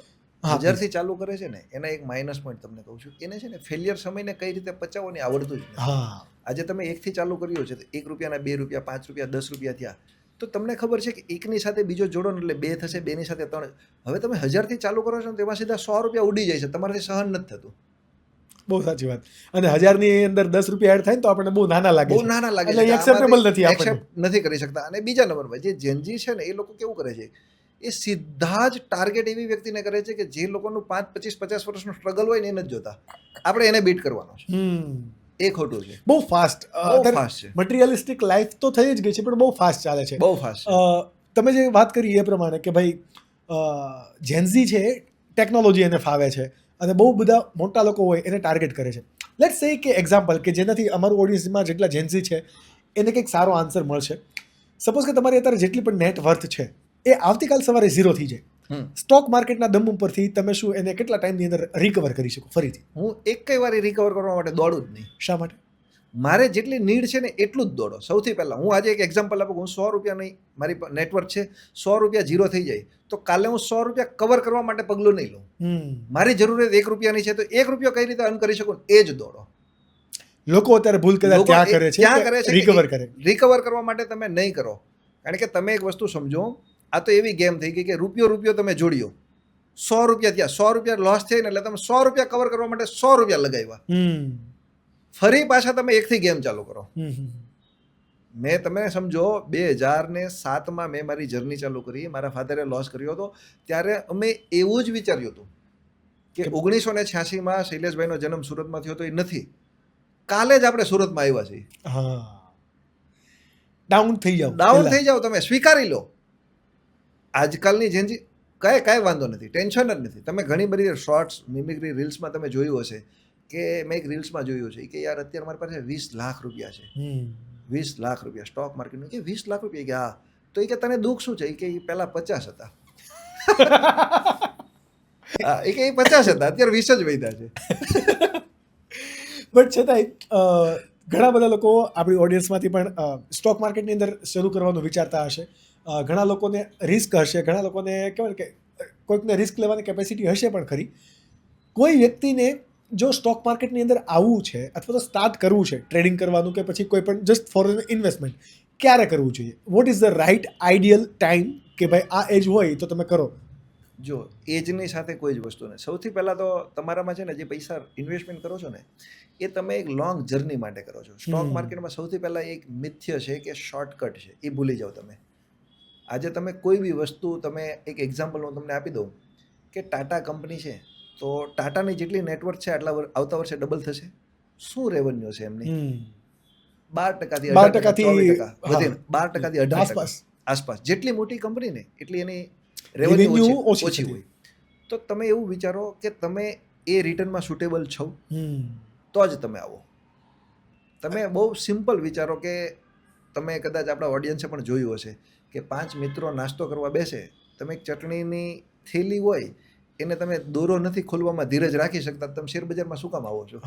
1000 થી ચાલુ કરે છે ને, એના એક માઇનસ પોઈન્ટ તમને કહું છું, એને છે ને ફેલિયર સમયને કઈ રીતે પચાવવો ને આવડતું જ નથી. આજે તમે 1 થી ચાલુ કર્યું છે તો 1 રૂપિયાના 2 રૂપિયા, 5 રૂપિયા, 10 રૂપિયા થયા, તો તમને ખબર છે કે એકની સાથે બીજો જોડો ને એટલે 2 થશે, 2ની સાથે 3. હવે તમે 1000 થી ચાલુ કરો છો ને તેમાં સીધા 100 રૂપિયા ઉડી જાય છે, તમારાથી સહન નથી થતું. બહુ સાચી વાત. અને 1000 ની અંદર 10 રૂપિયા એડ થાય ને તો આપણને બહુ નાના લાગે, બહુ નાના લાગે, એટલે એક્સેપ્ટેબલ નથી, એક્સેપ્ટ નથી કરી શકતા. અને બીજા નંબરમાં જે જેન્ઝી છે ને, એ લોકો કેવું કરે છે, એ સીધા જ ટાર્ગેટ એવી વ્યક્તિને કરે છે કે જે લોકોનું 5, 25, 50 વર્ષનું સ્ટ્રગલ હોય ને એને જ જોતા, આપણે એને બીટ કરવાનો છે. એ ખોટું છે. બહુ ફાસ્ટ છે. મટીરિયલિસ્ટિક લાઈફ તો થઈ જ ગઈ છે પણ બહુ ફાસ્ટ ચાલે છે. બહુ ફાસ્ટ. તમે જે વાત કરી એ પ્રમાણે કે ભાઈ જેન્ઝી છે ટેકનોલોજી એને ફાવે છે અને બહુ બધા મોટા લોકો હોય એને ટાર્ગેટ કરે છે. લેટ્સ સે કે એક્ઝામ્પલ કે જેનાથી અમારું ઓડિયન્સમાં જેટલા જેન્ઝી છે એને કંઈક સારો આન્સર મળશે. સપોઝ કે તમારી અત્યારે જેટલી પણ નેટ વર્થ છે એ આવતીકાલ સવારે 0 થઈ જાય, સ્ટોક માર્કેટના દમ ઉપરથી તમે શું એને કેટલા ટાઈમની અંદર રિકવર કરી શકો ફરીથી? હું એક વાર રિકવર કરવા માટે દોડું જ નહીં. શા માટે? મારે જેટલી નીડ છે ને એટલું જ દોડો. સૌથી પહેલાં હું આજે એક એક્ઝામ્પલ આપું, હું 100 રૂપિયાની મારી નેટવર્ક છે, 100 રૂપિયા 0 થઈ જાય તો કાલે હું 100 રૂપિયા કવર કરવા માટે પગલું નહીં લઉં. મારી જરૂરિયાત 1 રૂપિયાની છે તો 1 રૂપિયો કઈ રીતે અર્ન કરી શકું એ જ દોડો. લોકો અત્યારે ભૂલ કદાચ ત્યાં કરે છે, રિકવર કરવા માટે તમે નહીં કરો. કારણ કે તમે એક વસ્તુ સમજો, આ તો એવી ગેમ થઈ ગઈ કે રૂપિયો તમે જોડ્યો, 100 રૂપિયા થયા, 100 રૂપિયા લોસ થયા એટલે તમે 100 રૂપિયા કવર કરવા માટે 100 રૂપિયા લગાવ્યા, ફરી પાછા તમે 1 થી ગેમ ચાલુ કરો. મેં તમે સમજો 2007માં મેં મારી જર્ની ચાલુ કરી, મારા ફાધરે લોસ કર્યો હતો, ત્યારે અમે એવું જ વિચાર્યું હતું કે 1986માં શૈલેષભાઈનો જન્મ સુરતમાં થયો તો એ નથી, કાલે જ આપણે સુરતમાં આવ્યા છીએ. હા, ડાઉન થઈ જાવ, ડાઉન થઈ જાઓ, તમે સ્વીકારી લો. આજકાલની જેનજી કાંઈ વાંધો નથી, ટેન્શન જ નથી. તમે ઘણી બધી શોર્ટ્સ મિમિક્રી રીલ્સમાં તમે જોયું હશે કે મેં એક રીલ્સમાં જોયું છે કે યાર અત્યારે મારી પાસે 20 લાખ રૂપિયા છે, 20 લાખ રૂપિયા સ્ટોક માર્કેટનું. કે 20 લાખ રૂપિયા? કે હા. તો એ કે તને દુઃખ શું છે? એ કે પહેલા 50 હતા. હા, એ કે 50 હતા, અત્યારે 20 જ વધ્યા છે. બટ છતાંય ઘણા બધા લોકો આપણી ઓડિયન્સમાંથી પણ સ્ટોક માર્કેટની અંદર શરૂ કરવાનું વિચારતા હશે. ઘણા લોકોને રિસ્ક હશે, ઘણા લોકોને કહેવાય કે કોઈકને રિસ્ક લેવાની કેપેસિટી હશે પણ ખરી. કોઈ વ્યક્તિને જો સ્ટોક માર્કેટની અંદર આવવું છે અથવા તો સ્ટાર્ટ કરવું છે ટ્રેડિંગ કરવાનું, કે પછી કોઈ પણ જસ્ટ ફોર ઇન્વેસ્ટમેન્ટ, ક્યારે કરવું જોઈએ? What is the right ideal time કે ભાઈ આ એજ હોય તો તમે કરો? જો એજની સાથે કોઈ જ વસ્તુ નહીં. સૌથી પહેલાં તો તમારામાં છે ને જે પૈસા ઇન્વેસ્ટમેન્ટ કરો છો ને એ તમે એક લોંગ જર્ની માટે કરો છો. સ્ટોક માર્કેટમાં સૌથી પહેલાં એક મિથ્ય છે કે શોર્ટકટ છે, એ ભૂલી જાઓ તમે. આજે તમે કોઈ બી વસ્તુ, તમે એક એક્ઝામ્પલ હું તમને આપી દઉં કે ટાટા કંપની છે, તો ટાટાની જેટલી નેટવર્ક છે આટલા આવતા વર્ષે ડબલ થશે. શું રેવન્યુ છે એમની? 12%થી 18%, 24% વધીને 12%થી 18% આસપાસ. જેટલી મોટી કંપની ને એટલી એની રેવન્યુ ઓછી હોય. તો તમે એવું વિચારો કે તમે એ રિટર્નમાં સુટેબલ છો તો જ તમે આવો. તમે બહુ સિમ્પલ વિચારો કે તમે કદાચ આપણા ઓડિયન્સે પણ જોયું હશે કે 5 મિત્રો નાસ્તો કરવા બેસે, તમે એક ચટણીની થેલી હોય એને તમે દોરો નથી ખોલવામાં ધીરજ રાખી શકતા, તમે શેર બજારમાં શું કામ આવો છો?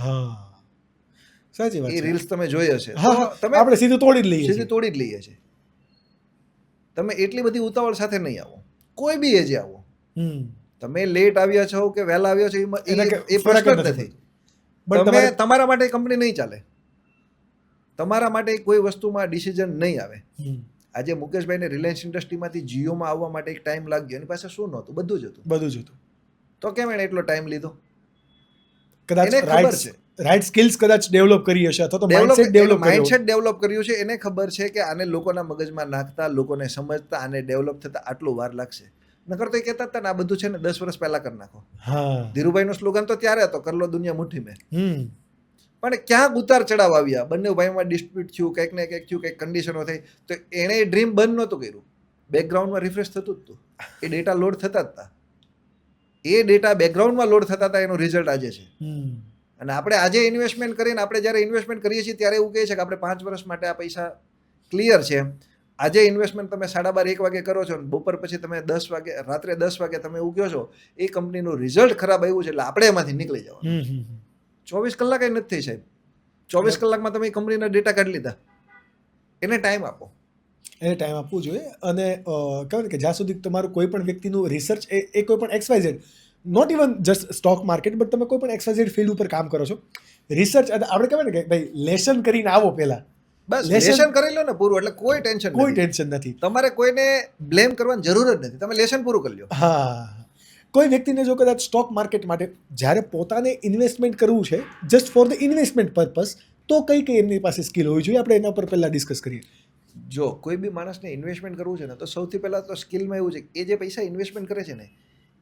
સાચી વાત એ છે. રીલ્સ તમે જોઈ હશે. હા, આપણે સીધું તોડી જ લઈએ, સીધું તોડી જ લઈએ છીએ. તમે એટલી બધી ઉતાવળ સાથે નહીં આવો, કોઈ બી એજે આવો. તમે લેટ આવ્યા છો કે વહેલા આવ્યા છો એ પ્રશ્ન જ નથી. તમે તમારા માટે કંપની નહીં ચાલે, તમારા માટે કોઈ વસ્તુમાં ડિસિઝન નહીં આવે. આજે મુકેશભાઈને રિલાયન્સ ઇન્ડસ્ટ્રીમાંથી જીઓમાં આવવા માટે એક ટાઈમ લાગ્યો, એની પાસે શું નહોતું? બધું જ હતું. તો કેમ એણે એટલો ટાઈમ લીધો? કદાચ રાઈટ સ્કિલ્સ કદાચ ડેવલપ કરી હશે, અથવા તો માઇન્ડસેટ ડેવલપ કર્યું છે. એને ખબર છે કે આને લોકોના મગજમાં નાખતા, લોકોને સમજતા, આને ડેવલપ થતા આટલું વાર લાગશે. નકર તો એ કહેતા હતા ને આ બધું છે ને 10 વર્ષ પહેલા કરી નાખો. ધીરુભાઈનો સ્લોગન તો ત્યારે હતો, કર લો દુનિયા મુઠ્ઠી મેં. પણ ક્યાંક ઉતાર ચડાવ આવ્યા, બંને ભાઈમાં ડિસ્પ્યુટ થયું, કંઈક ને કંઈક થયું, કંઈક કન્ડિશનો થઈ, તો એણે ડ્રીમ બંધ નહોતું કર્યું. બેકગ્રાઉન્ડમાં રિફ્રેશ થતું જ હતું, એ ડેટા લોડ થતા જ હતા. એ ડેટા બેકગ્રાઉન્ડમાં લોડ થતા હતા, એનું રિઝલ્ટ આજે છે. અને આપણે આજે ઇન્વેસ્ટમેન્ટ કરીને, આપણે જ્યારે ઇન્વેસ્ટમેન્ટ કરીએ છીએ ત્યારે એવું કહે છે કે આપણે 5 વર્ષ માટે આ પૈસા ક્લિયર છે. આજે ઇન્વેસ્ટમેન્ટ તમે 12:30 1 વાગે કરો છો ને બપોર પછી તમે 10 વાગે, રાત્રે 10 વાગે તમે એવું કહો છો એ કંપનીનું રિઝલ્ટ ખરાબ આવ્યું છે એટલે આપણે એમાંથી નીકળી જવાનું. 24 કલાક એ નથી થઈ સાહેબ. 24 કલાકમાં તમે કંપનીના ડેટા કાઢી લીધા. એને ટાઈમ આપો. એને ટાઈમ આપવું જોઈએ. અને કહેવાય ને કે જ્યાં સુધી તમારું કોઈ પણ વ્યક્તિનું રિસર્ચ એ કોઈ પણ XYZ, not even just stock market, but તમે કોઈ પણ XYZ ફિલ્ડ ઉપર કામ કરો છો, રિસર્ચ આપણે કહેવાય ને કે ભાઈ લેસન કરીને આવો પહેલા. બસ લેસન કરી લો ને પૂરું, એટલે કોઈ ટેન્શન નથી. તમારે કોઈને બ્લેમ કરવાની જરૂર જ નથી, તમે લેસન પૂરું કરી લો. હા, કોઈ વ્યક્તિને જો કદાચ સ્ટોક માર્કેટ માટે જ્યારે પોતાને ઇન્વેસ્ટમેન્ટ કરવું છે just for the investment purpose, તો કઈ એમની પાસે સ્કિલ હોવી જોઈએ? આપણે એના પર પહેલા ડિસ્કસ કરીએ. જો કોઈ બી માણસને ઇન્વેસ્ટમેન્ટ કરવું છે ને તો સૌથી પહેલા તો સ્કિલમાં એવું છે કે એ જે પૈસા ઇન્વેસ્ટમેન્ટ કરે છે ને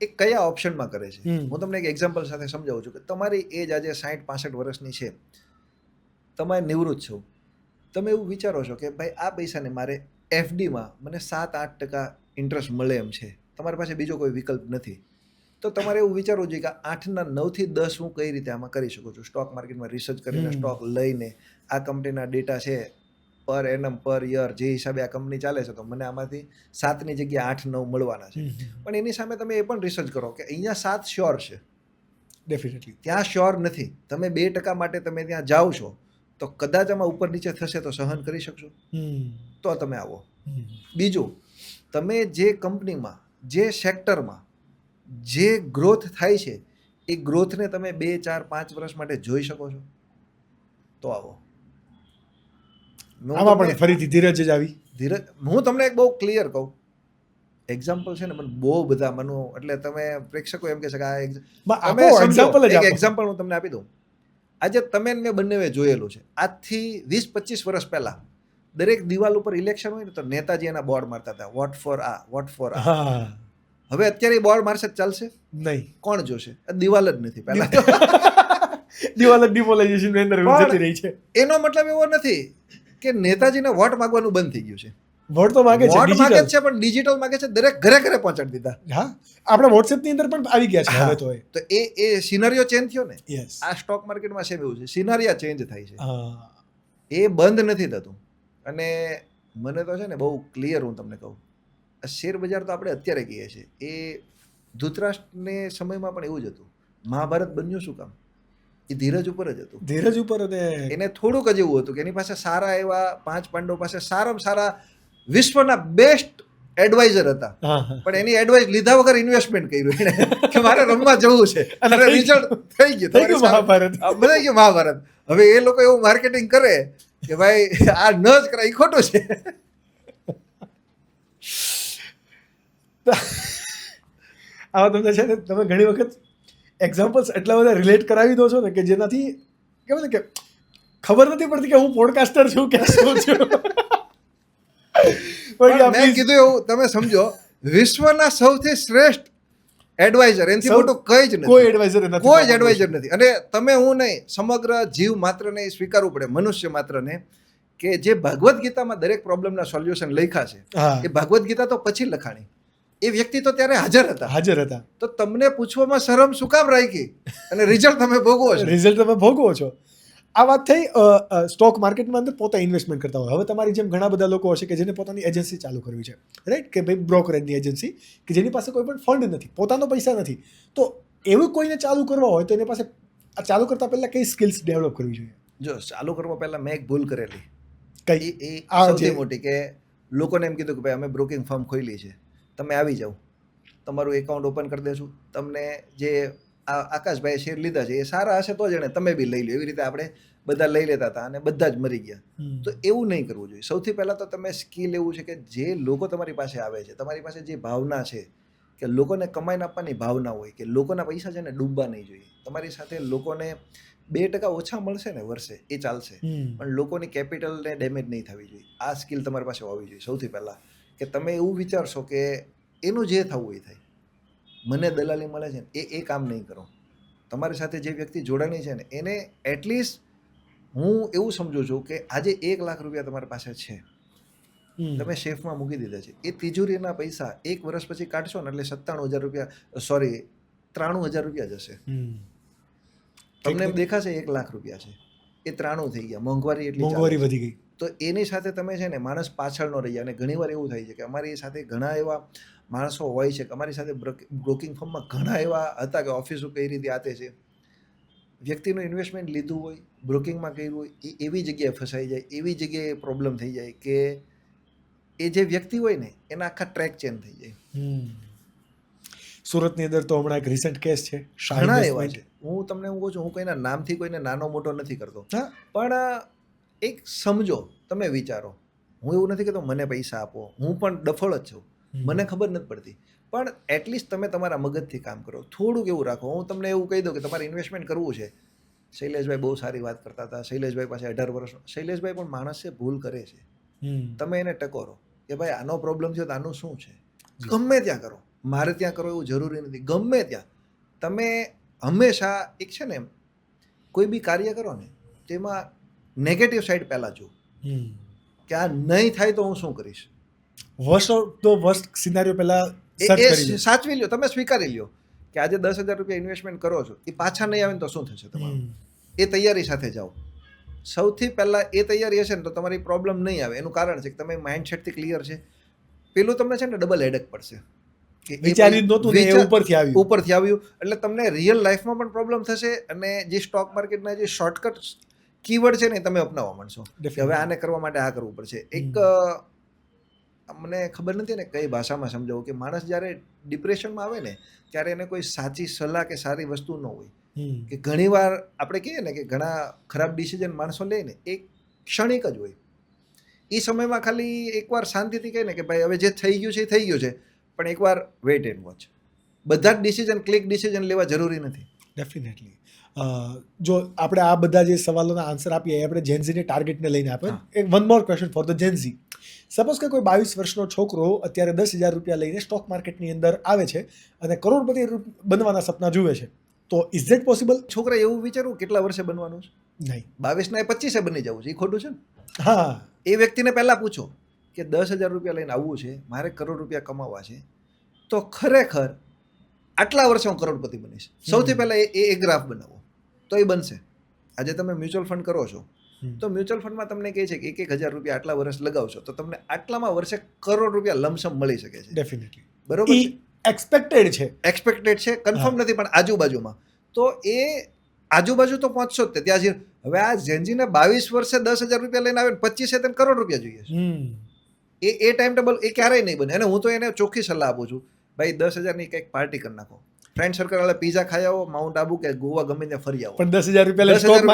એ કયા ઓપ્શનમાં કરે છે. હું તમને એક એક્ઝામ્પલ સાથે સમજાવું છું કે તમારી એજ આજે 60-65 વર્ષની છે, તમે નિવૃત્ત છો, તમે એવું વિચારો છો કે ભાઈ આ પૈસાને મારે FDમાં મને 7-8% ઇન્ટરેસ્ટ મળે એમ છે, તમારી પાસે બીજો કોઈ વિકલ્પ નથી, તો તમારે એવું વિચારવું જોઈએ કે 8ના 9થી 10 હું કઈ રીતે આમાં કરી શકું છું. સ્ટોક માર્કેટમાં રિસર્ચ કરીને, સ્ટોક લઈને, આ કંપનીના ડેટા છે પર એનમ પર યર જે હિસાબે આ કંપની ચાલે છે, તો મને આમાંથી 7ની જગ્યાએ 8-9 મળવાના છે. પણ એની સામે તમે એ પણ રિસર્ચ કરો કે અહીંયા 7 શ્યોર છે, ડેફિનેટલી ત્યાં શ્યોર નથી. તમે 2% માટે તમે ત્યાં જાઓ છો તો કદાચ આમાં ઉપર નીચે થશે તો સહન કરી શકશો, તો તમે આવો. બીજું, તમે જે કંપનીમાં, જે સેક્ટરમાં જે ગ્રોથ થાય છે એ ગ્રોથને તમે 2, 4, 5 વર્ષ માટે જોઈ શકો છો, તો આવો. આમાં પણ ફરીથી ધીરજ જ આવી. ધીરજ, હું તમને એક બહુ ક્લિયર કહું એક્ઝામ્પલ છે ને, મને બહુ બધા મનો, એટલે તમે પ્રેક્ષકો એમ કહે છે કે આ એક્ઝામ્પલ હું તમને આપી દઉં. આજે તમે મેં બંનેવે જોયેલું છે. આજથી 20-25 વર્ષ પહેલાં દરેક દિવાલ ઉપર ઇલેક્શન હોય ને તો નેતાજી એના બોર્ડ મારતા હતા, વોટ ફોર આ, વોટ ફોર આ. હા હવે અત્યારે બોર્ડ મારશે તો ચાલશે? નહીં કોણ જોશે? આ દિવાલ જ નથી પહેલા. દિવાલ ડિમોલાઇઝેશન અંદર જતી રહી છે. એનો મતલબ એવો નથી કે નેતાજીને વોટ માંગવાનું બંધ થઈ ગયું છે. વોટ તો માગે છે, વોટ માંગે digital. છે પણ ડિજિટલ માંગે છે, દરેક ઘરે ઘરે પહોંચાડી દીધા. હા આપણે WhatsApp ની અંદર પણ આવી ગયા છે હવે તો. તો એ સિનારીઓ ચેન્જ થયો ને. યસ આ સ્ટોક માર્કેટમાં સેમ એવું છે, સિનારીયા ચેન્જ થાય છે, હા એ બંધ નથી થતું. અને મને તો છે ને બહુ ક્લિયર હું તમને કહું, આ શેર બજાર તો આપણે અત્યારે કહીએ છીએ, એ ધૃતરાષ્ટ્રને સમયમાં પણ એવું જ હતું. મહાભારત બન્યું શું કામ? એ ધીરજ ઉપર જ હતું. ધીરજ ઉપર અને એને થોડુંક જ એવું હતું કે એની પાસે સારા એવા 5 પાંડવો પાસે સારામાં સારા વિશ્વના બેસ્ટ એડવાઇઝર હતા, હા હા પણ એની એડવાઇસ લીધા વગર ઇન્વેસ્ટમેન્ટ કર્યું એને કે મારે રમવા જવું છે અને અને રિઝલ્ટ થઈ ગયું. થઈ ગયું મહાભારત. બધા ગયું મહાભારત. હવે એ લોકો એવું માર્કેટિંગ કરે કે ભાઈ આ ન જ કરાય, એ ખોટું છે. આવા તમને છે ને, તમે ઘણી વખત એક્ઝામ્પલ્સ એટલા બધા રિલેટ કરાવી દો છો ને કે જેનાથી કેવું ને કે ખબર નથી પડતી કે હું પોડકાસ્ટર છું કે શું છું. પણ મેં કીધું એવું તમે સમજો, વિશ્વના સૌથી શ્રેષ્ઠ એડવાઇઝર, એનાથી મોટું કઈ જ નથી. કોઈ એડવાઇઝર નથી, કોઈ જ એડવાઇઝર નથી. અને તમે હું નહીં, સમગ્ર જીવ માત્રને એ સ્વીકારવું પડે, મનુષ્ય માત્રને, કે જે ભગવદ્ ગીતામાં દરેક પ્રોબ્લેમના સોલ્યુશન લખ્યા છે, હા એ ભગવદ્ ગીતા તો પછી લખાણી. એ વ્યક્તિ તો ત્યારે હાજર હતા. હાજર હતા. તો તમને પૂછવામાં શરમ શું કામ રાખી? અને રિઝલ્ટ તમે ભોગવો છો. રિઝલ્ટ તમે ભોગવો છો. આ વાત થઈ સ્ટોક માર્કેટમાં અંદર પોતે ઇન્વેસ્ટમેન્ટ કરતા હોય. હવે તમારી જેમ ઘણા બધા લોકો હશે કે જેને પોતાની એજન્સી ચાલુ કરવી છે, રાઈટ, કે ભાઈ બ્રોકરેજની એજન્સી, કે જેની પાસે કોઈ પણ ફંડ નથી, પોતાનો પૈસા નથી. તો એવું કોઈને ચાલુ કરવા હોય તો એની પાસે આ ચાલુ કરતા પહેલા કઈ સ્કિલ્સ ડેવલપ કરવી જોઈએ? જો ચાલુ કરવા પહેલા મેં એક ભૂલ કરેલી, કઈ એ આ સૌથી જે- મોટી, કે લોકોને એમ કીધું કે ભાઈ અમે બ્રોકિંગ ફર્મ ખોલી છે, તમે આવી જાઓ, તમારું એકાઉન્ટ ઓપન કરી દેશું, તમને જે આકાશભાઈ શેર લીધા છે એ સારા હશે તો જ એને તમે બી લઈ લો. એવી રીતે આપણે બધા લઈ લેતા હતા અને બધા જ મરી ગયા. તો એવું નહીં કરવું જોઈએ. સૌથી પહેલાં તો તમે સ્કિલ એવું છે કે જે લોકો તમારી પાસે આવે છે, તમારી પાસે જે ભાવના છે કે લોકોને કમાઈને આપવાની ભાવના હોય, કે લોકોના પૈસા છે ને ડૂબવા નહીં જોઈએ. તમારી સાથે લોકોને 2% ઓછા મળશે ને વર્ષે એ ચાલશે, પણ લોકોની કેપિટલને ડેમેજ નહીં થવી જોઈએ. આ સ્કિલ તમારી પાસે હોવી જોઈએ સૌથી પહેલાં, કે તમે એવું વિચારશો કે એનું જે થવું એ થાય, મને દલાલી મળે છે ને એ કામ નહીં કરો. તમારી સાથે જે વ્યક્તિ જોડાણી છે ને એને એટલીસ્ટ, હું એવું સમજુ છું કે આજે 1 લાખ રૂપિયા તમારી પાસે છે, તમે શેફમાં મૂકી દીધા છે, એ તિજોરીના પૈસા 1 વર્ષ પછી કાઢશો ને એટલે 97,000 રૂપિયા, સોરી 93,000 રૂપિયા જશે. તમને એમ દેખાશે 1 લાખ રૂપિયા છે, એ 93 થઈ ગયા. મોંઘવારી એટલી મોંઘવારી ચાલે છે. વધી ગઈ. તો એની સાથે તમે છે ને માણસ પાછળ ન રહી જાય. અને ઘણીવાર એવું થાય છે કે અમારી સાથે ઘણા એવા માણસો હોય છે કે અમારી સાથે બ્રોકિંગ ફર્મમાં ઘણા એવા હતા કે ઓફિસો કઈ રીતે આતે છે, વ્યક્તિનું ઇન્વેસ્ટમેન્ટ લીધું હોય, બ્રોકિંગમાં કર્યું હોય, એ એવી જગ્યાએ ફસાઈ જાય, એવી જગ્યાએ પ્રોબ્લેમ થઈ જાય કે એ જે વ્યક્તિ હોય ને એના આખા ટ્રેક ચેન્જ થઈ જાય. સુરતની અંદર તો હમણાં એક રિસન્ટ કેસ છે, ઘણા એવા છે. હું તમને હું કહું છું, હું કોઈના નામથી કોઈને નાનો મોટો નથી કરતો, હા પણ એક સમજો, તમે વિચારો, હું એવું નથી કહેતો મને પૈસા આપો, હું પણ ડફળ જ છું, મને ખબર નથી પડતી, પણ એટલીસ્ટ તમે તમારા મગજથી કામ કરો, થોડુંક એવું રાખો. હું તમને એવું કહી દઉં કે તમારે ઇન્વેસ્ટમેન્ટ કરવું છે, શૈલેષભાઈ બહુ સારી વાત કરતા હતા, શૈલેષભાઈ પાસે 18 વર્ષનો, શૈલેષભાઈ પણ માણસ છે, ભૂલ કરે છે, તમે એને ટકોરો કે ભાઈ આનો પ્રોબ્લેમ થયો તો આનું શું છે, ગમે ત્યાં કરો, મારે ત્યાં કરો એવું જરૂરી નથી, ગમે ત્યાં. તમે હંમેશા એક છે ને, કોઈ બી કાર્ય કરો ને તેમાં નેગેટિવ સાઈડ પહેલાં જુઓ કે આ નહીં થાય તો હું શું કરીશ. વર્સ્ટ ઓફ ધ વર્સ્ટ સિનારીઓ પહેલા સર્ચ કરી લો. સાચવી લ્યો, તમે સ્વીકારી લ્યો કે આજે 10,000 રૂપિયા ઇન્વેસ્ટમેન્ટ કરો છો, એ પાછા નહીં આવે ને તો શું થશે તમારું, એ તૈયારી સાથે જાઓ. સૌથી પહેલાં એ તૈયારી હશે ને તો તમારી પ્રોબ્લેમ નહીં આવે. એનું કારણ છે કે તમે માઇન્ડસેટથી ક્લિયર છે. પેલું તમને છે ને ડબલ હેડેક પડશે કે વિચાર્યું જ નહોતું ને એ ઉપરથી આવ્યું. ઉપરથી આવ્યું એટલે તમને રિયલ લાઈફમાં પણ પ્રોબ્લેમ થશે. અને જે સ્ટોક માર્કેટના જે શોર્ટકટ કીવર્ડ છે ને એ તમે અપનાવવા માંડશો કે હવે આને કરવા માટે આ કરવું પડશે. એક મને ખબર નથી ને કઈ ભાષામાં સમજાવું, કે માણસ જ્યારે ડિપ્રેશનમાં આવે ને ત્યારે એને કોઈ સાચી સલાહ કે સારી વસ્તુ ન હોય. કે ઘણીવાર આપણે કહીએ ને કે ઘણા ખરાબ ડિસિઝન માણસો લે ને એ ક્ષણિક જ હોય. એ સમયમાં ખાલી એકવાર શાંતિથી કહે ને કે ભાઈ હવે જે થઈ ગયું છે એ થઈ ગયું છે, પણ એકવાર વેઇટ એન્ડ વોચ. બધા જ ડિસિઝન ક્લિક ડિસિઝન લેવા જરૂરી નથી. ડેફિનેટલી. જો આપણે આ બધા જે સવાલોના આન્સર આપીએ એ આપણે જેન્ઝીને ટાર્ગેટને લઈને આપે. હા. એક one more question for the Gen Z. Suppose કે કોઈ 22 વર્ષનો છોકરો અત્યારે 10,000 રૂપિયા લઈને સ્ટોક માર્કેટની અંદર આવે છે અને કરોડપતિ બનવાના સપના જુએ છે, તો ઇઝ ધેટ પોસિબલ? છોકરા એવું વિચારવું કેટલા વર્ષે બનવાનું છે? નહીં. 22 ના 25 બની જવું છે, એ ખોટું છે ને? હા, એ વ્યક્તિને પહેલા પૂછો કે 10,000 રૂપિયા લઈને આવવું છે, મારે કરોડ રૂપિયા કમાવા છે, તો ખરેખર આટલા વર્ષે હું કરોડપતિ બનીશ. સૌથી પહેલા એ ગ્રાફ બનાવો તો એ બનશે. આજે તમે મ્યુચ્યુઅલ ફંડ કરો છો તો મ્યુચ્યુઅલ ફંડમાં તમને કહે છે કે 1,000 રૂપિયા આટલા વર્ષ લગાવશો તો તમને આટલામાં વર્ષે કરોડ રૂપિયા લમસમ મળી શકે છે. ડેફિનેટલી. બરોબર છે, એક્સપેક્ટેડ છે, એક્સપેક્ટેડ છે, કન્ફર્મ નથી, પણ આજુબાજુમાં. તો એ આજુબાજુ તો પહોંચશો જ તે ત્યાં જે. હવે આ જેન્જીને 22 વર્ષે 10,000 રૂપિયા લઈને આવે ને 25 તેને કરોડ રૂપિયા જોઈએ છે. એ ટાઈમ ટેબલ એ ક્યારેય નહીં બને. અને હું તો એને ચોખ્ખી સલાહ આપું છું, ભાઈ 10,000 ની કંઈક પાર્ટી કરી નાખો, ફ્રેન્ડ સર્કલ વાળા પીઝા ખાઈ આવો, માઉન્ટ આબુ કે ગોવા ગમે ત્યાં ફરી આવો, પણ 10,000 રૂપિયા સ્ટોક